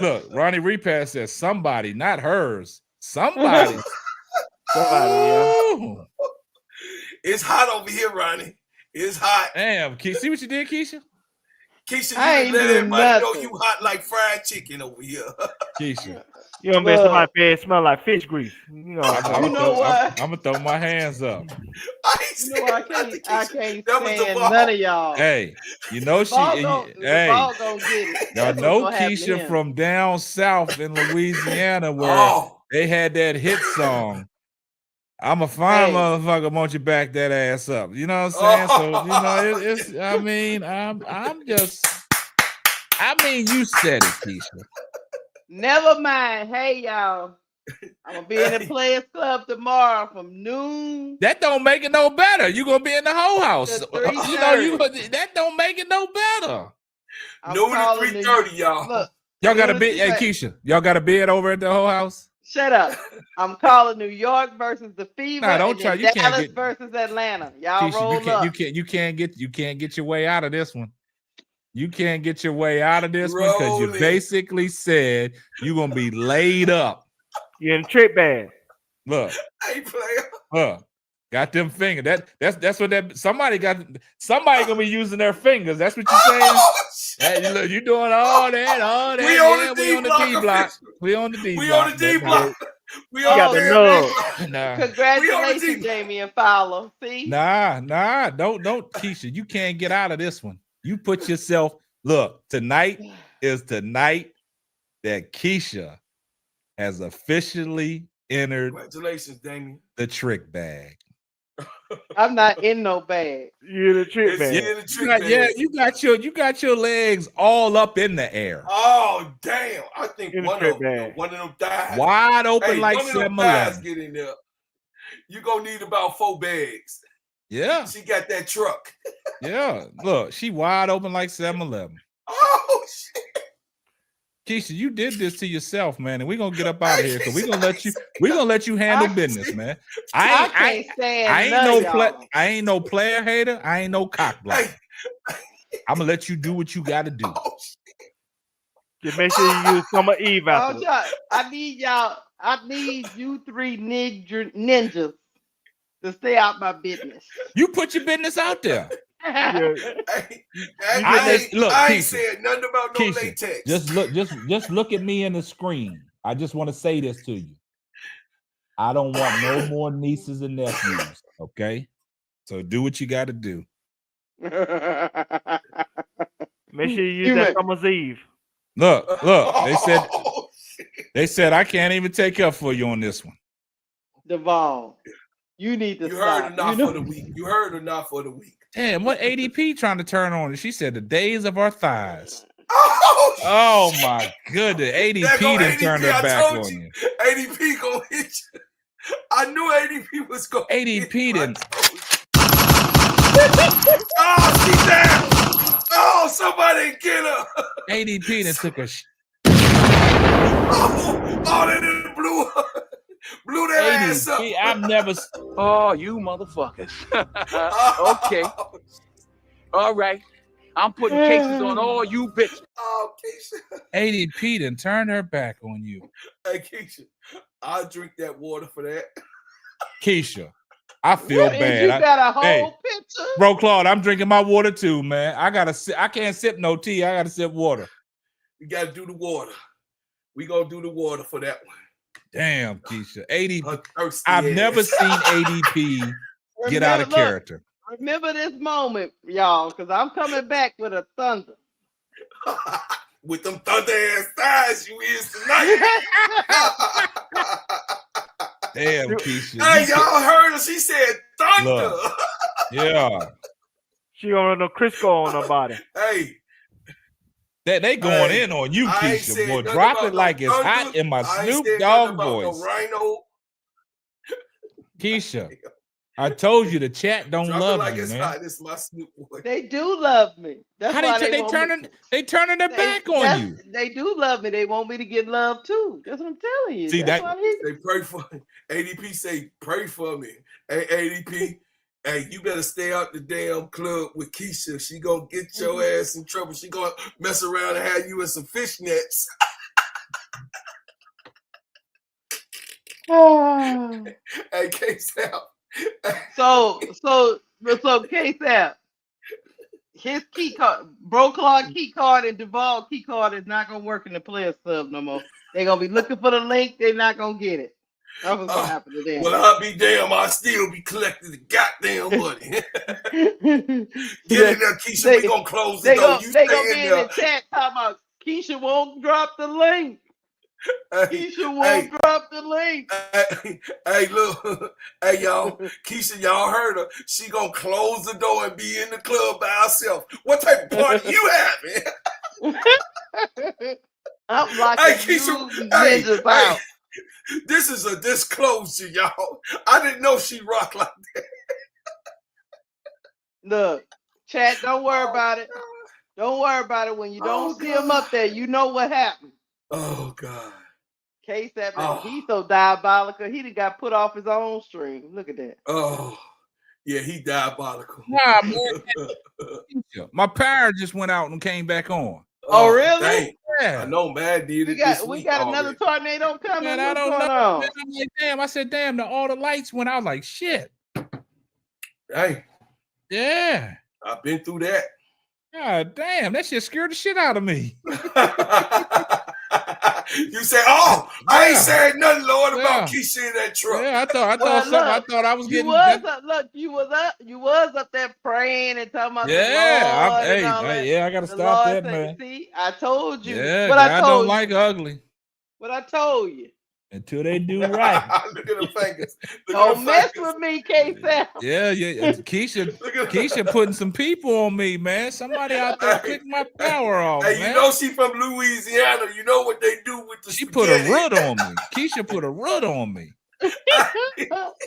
Look, Ronnie Repass says somebody, not hers. Somebody. Somebody, yeah. Ooh. It's hot over here, Ronnie. It's hot. Damn, see what you did, Keisha? Keisha, you I done ain't let doing everybody know nothing. you hot like fried chicken over here. Keisha. You know, man, somebody's bed smell like fish grease. You know, You know what? I'm gonna throw my hands up. I ain't You know I saying can't. nothing, I Keisha. can't That was stand Duvall. none of y'all. Hey, you know The ball gonna get it. y'all That's know what's gonna happen to Keisha him. from down south in Louisiana where Oh, they had that hit song. I'm a fine Hey. motherfucker. Won't you back that ass up? You know what I'm saying? So you know, it's. I mean, you said it, Keisha. Never mind. Hey y'all, I'm gonna be in the Players Club tomorrow from noon. That don't make it no better. You're gonna be in the whole house. To You know, 3:30. that don't make it no better. I'm noon to calling the- 3:30, y'all. Look, Y'all got a noon to bed, hey 3:30. Keisha. Y'all got a bed over at the whole house? Shut up. I'm calling New York versus the Fever. Nah, don't and try. then You can't Dallas get versus Atlanta. Y'all Keisha, roll up. you can't get your way out of this one. You can't get your way out of this one because you Rolling. basically said you're gonna be laid up. You're in a trip bag. Look, I ain't playing. got them fingers. That's what somebody gonna be using their fingers. That's what you're saying. Oh, shit. Hey, look, you doing all that. We on the D we on the block D block. officially. We on the D We block. on the D but block. We got on the there, nub. Nah, Congratulations, Jamie and Fowler. See? nah, don't, Keisha. You can't get out of this one. You put yourself. Look, tonight is the night that Keisha has officially entered Congratulations, Damien. the trick bag. I'm not in no bag. You're the trick It's man. in the trick bag. Yeah, you got your legs all up in the air, Oh damn! I think In the one trick of them bag. died. wide open Hey, like one of them guys 7-Eleven. get in there. You gonna need about 4 bags. Yeah, She got that truck. yeah. Look, she wide open like 7-Eleven. Oh shit! Keisha, you did this to yourself, man, and we're gonna get up out of here because we're gonna let you handle business, man. I can't stand none of y'all. I ain't no player hater. I ain't no cock blocker. Hey. I'm gonna let you do what you gotta do. Oh, shit. Just make sure you use Summer Eve Oh, after. y'all, I need you 3 ninjas to stay out my business. You put your business out there. Yeah. I Look, ain't Keisha, saying nothing about no Keisha, latex. just look at me in the screen. I just want to say this to you. I don't want no more nieces and nephews. Okay, so do what you got to do. Make sure you use that Summer's Eve. Look. Oh, They said I can't even take up for you on this one. Duval, you need to you stop. heard enough for the week. You heard enough for the week. Damn, what ADP trying to turn on? She said the days of our thighs. Oh, my goodness. ADP done turned her back on you. ADP gonna hit you. I knew ADP was gonna ADP hit didn't. Oh, she's down. Oh, somebody get her. ADP done took a they done blew their ass up. ADP, I've never. Oh, you motherfuckers. Okay. All right. I'm putting cases on all you bitches. Oh, Keisha. ADP done turned her back on you. Hey, Keisha, I'll drink that water for that. Keisha, I feel What is bad. you got a whole picture? Bro, Claude, I'm drinking my water too, man. I can't sip no tea. I gotta sip water. We gotta do the water. We gonna do the water for that one. Damn, Keisha. ADP. Thirsty I've ass. never seen ADP get out of character. Remember this moment, y'all, because I'm coming back with a thunder. With them thunder ass thighs you is tonight. Damn, Keisha. Hey, y'all heard her. She said thunder. Look. Yeah. She don't have no Crisco on her body. Hey. They going in on you, Keisha. Boy, drop it like it's hot in my Snoop Dogg voice. Rhino. Keisha, I told you the chat don't Drop love it like you, it's man. hot. This is my Snoop boy. They do love me. That's How why they turning their back on you. They do love me. They want me to get love too. That's what I'm telling you. See That's that? They pray for me. ADP say pray for me. Hey, ADP. Hey, you better stay out the damn club with Keisha. She gonna get your ass in trouble. She gonna mess around and have you in some fishnets. Hey, K-Sap. So K-Sap, his key card, Bro Clark key card and Duval key card is not gonna work in the Players Club no more. They're gonna be looking for the link. They're not gonna get it. That's what's gonna happen to them. Well, I'll be damn. I'll still be collecting the goddamn money. Get in there, Keisha. We gonna close the door. You they stay gonna in be there. in the chat talking about Keisha won't drop the link. Keisha won't drop the link. Hey, look. Hey, y'all. Keisha, y'all heard her. She gonna close the door and be in the club by herself. What type of party you having? I'm locking Keisha, ninjas out. This is a disclosure, y'all. I didn't know she rocked like that. Look, chat, don't worry about it. Don't worry about it. When you don't see him up there, you know what happened. Oh, God. K-Sap, he's so diabolical. He done got put off his own stream. Look at that. Oh, yeah, he diabolical. Nah, man. My power just went out and came back on. Oh, really? Dang. Yeah. I know, man. Did We got another tornado coming. Man, What's I don't going know. on? Man, I'm like, damn. I said, damn, all the lights went out. Like, shit. Hey. Yeah. I've been through that. God damn, that shit scared the shit out of me. You say, "Oh, I ain't Yeah. said nothing, Lord, Yeah. about Keisha in that truck." Yeah, I thought Well, something. I look, thought I was you getting was that. look, you was up there praying and talking about the Yeah, Lord and all that. yeah, I gotta The stop Lord that, said, man. "See, I told you Yeah, what I God don't told like you. ugly What I told you. until they do right. Look at the fingers. Look at Don't the mess fingers. with me, K-Sam." Yeah. Keisha Look at Keisha putting some people on me, man. Somebody out there click my power off, Hey, man. you know she from Louisiana. You know what they do with the She spaghetti. put a root on me. Keisha put a root on me.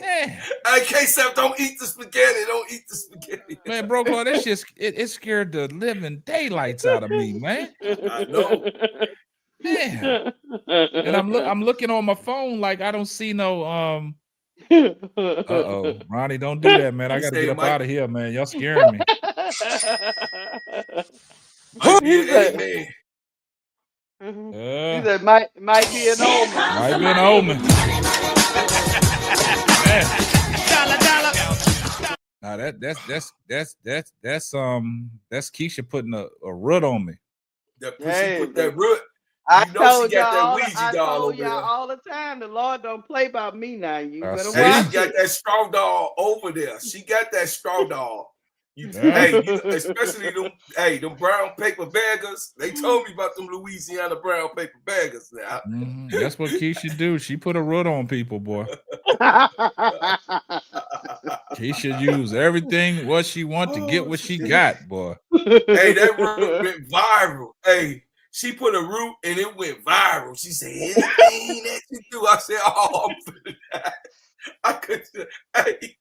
Man. Hey, K-Sap, don't eat the spaghetti. Don't eat the spaghetti. Man, bro, Claude, that shit it scared the living daylights out of me, man. I know. Man. And I'm looking on my phone like I don't see no uh-oh. Ronnie, don't do that, man. I gotta get up out of here, man. Y'all scaring me. Might be He an said, amen. he said, might be an omen. Might be an omen. Man. Now that's Keisha putting a root on me. That Hey, she put that root. I You know she told got that y'all, Ouija I doll told over y'all there. all the time, the Lord don't play about me now. You I better see. Hey, watch she got it. that straw doll over there. She got that straw doll. Yeah. Hey, you know, especially them brown paper baggers. They told me about them Louisiana brown paper baggers now. That's what Keisha do. She put a root on people, boy. Keisha use everything what she want to get what she got, boy. Hey, that root went viral. Hey, she put a root and it went viral. She said, "Anything that you do," I said, "Oh, I'm finna die." I could. Hey,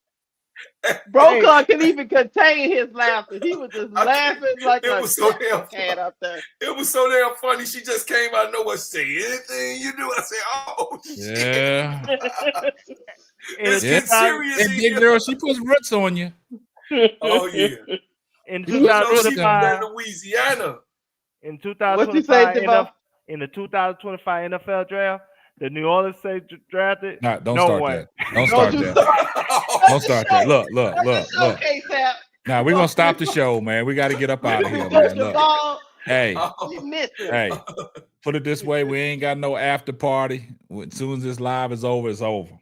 Brokaw couldn't even contain his laughter. He was just laughing like it a was so damn cat up there. It was so damn funny. She just came out of nowhere, say, "Anything you do," I said, "Oh shit." Yeah. It's getting serious And in big here. girl, she puts roots on you. Oh yeah. In You know she from 2025, that Louisiana. in What you say, 2025 Devon? in the 2025 NFL draft, the New Orleans Saints drafted. Nah, don't no start one. that. Don't start that. Don't start that. Look. K-Sap. Now we're gonna stop the show, man. We got to get up out of here, man. Look. Hey, You missed him. hey, put it this way: we ain't got no after party. As soon as this live is over, it's over.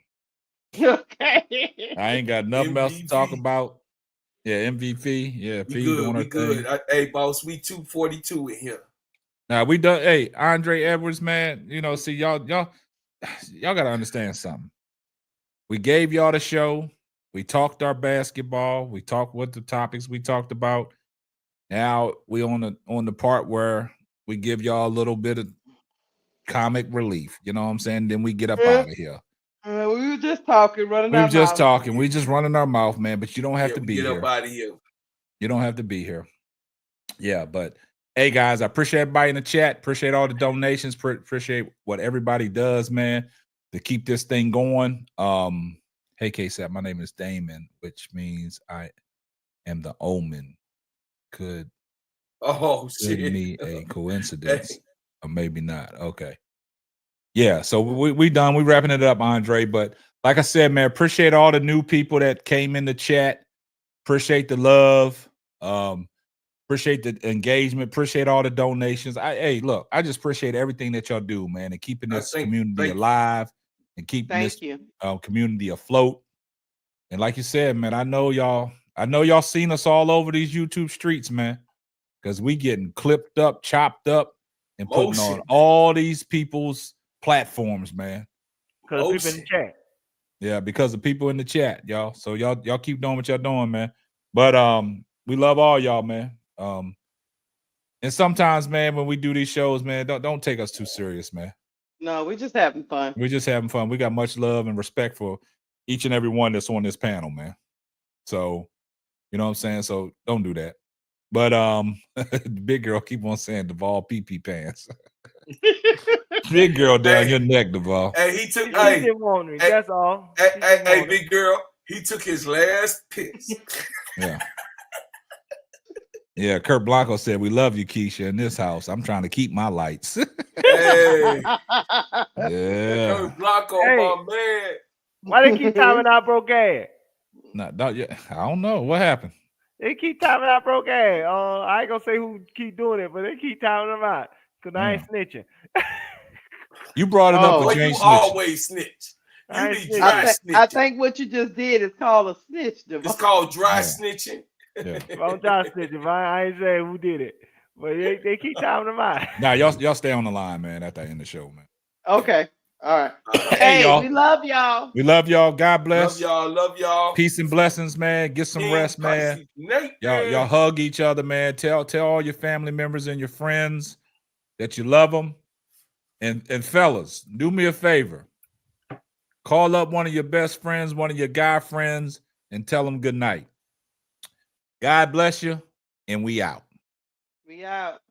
Okay. I ain't got nothing else to talk about. Yeah, MVP. Yeah, We P good. doing her We good. thing. Hey, boss, we 242 in here. Now we done. Hey, Andre Edwards, man. You know, see y'all gotta understand something. We gave y'all the show. We talked our basketball. We talked what the topics we talked about. Now we on the part where we give y'all a little bit of comic relief. You know what I'm saying? Then we get up out of here. We were just talking, running We our were just mouth. talking. We just running our mouth, man. But you don't have to be get here. Up out of here. You don't have to be here. Yeah, but hey, guys, I appreciate everybody in the chat. Appreciate all the donations. Appreciate what everybody does, man, to keep this thing going. Hey, K-Sap, my name is Damon, which means I am the omen. Could be a coincidence, or maybe not. Okay. Yeah, so we done. We wrapping it up, Andre. But like I said, man, appreciate all the new people that came in the chat. Appreciate the love. Appreciate the engagement. Appreciate all the donations. Hey, look, I just appreciate everything that y'all do, man, and keeping this community alive and keeping this community afloat. And like you said, man, I know y'all seen us all over these YouTube streets, man, because we getting clipped up, chopped up, and putting on all these people's platforms, man. Because people in the chat. Yeah, because of people in the chat, y'all. So y'all keep doing what y'all doing, man. But we love all y'all, man. And sometimes, man, when we do these shows, man, don't take us too serious, man. No, we're just having fun. We're just having fun. We got much love and respect for each and every one that's on this panel, man. So, you know what I'm saying? So don't do that. But big girl keep on saying Duvall pee pants. Big girl down your neck, Duvall. Hey, he took. He didn't want me. That's all. Hey, big girl. He took his last piss. Yeah. Yeah, Kurt Blanco said, "We love you, Keisha, in this house. I'm trying to keep my lights." Hey. Yeah. Kurt Blanco, my man. Why they keep timing out broke ass? Not yet. I don't know. What happened? They keep timing out broke ass. I ain't gonna say who keep doing it, but they keep timing them out. Because I ain't snitching. You brought it up, Oh. but Well, you you ain't snitching. always snitch. I You ain't need snitching. dry I snitching. think what you just did is called a snitch, It's Devon. called dry Yeah. snitching. Yeah. Well, I'm trying to snitch. If I ain't saying who did it, but they keep telling them out. Now y'all stay on the line, man. At the end of the show, man. Okay. All right. Hey, Hey, y'all. we love y'all. We love y'all. God bless. Love y'all. Peace and blessings, man. Get some rest, man. Y'all hug each other, man. Tell all your family members and your friends that you love them. And fellas, do me a favor. Call up one of your best friends, one of your guy friends, and tell them good night. God bless you, and we out. We out.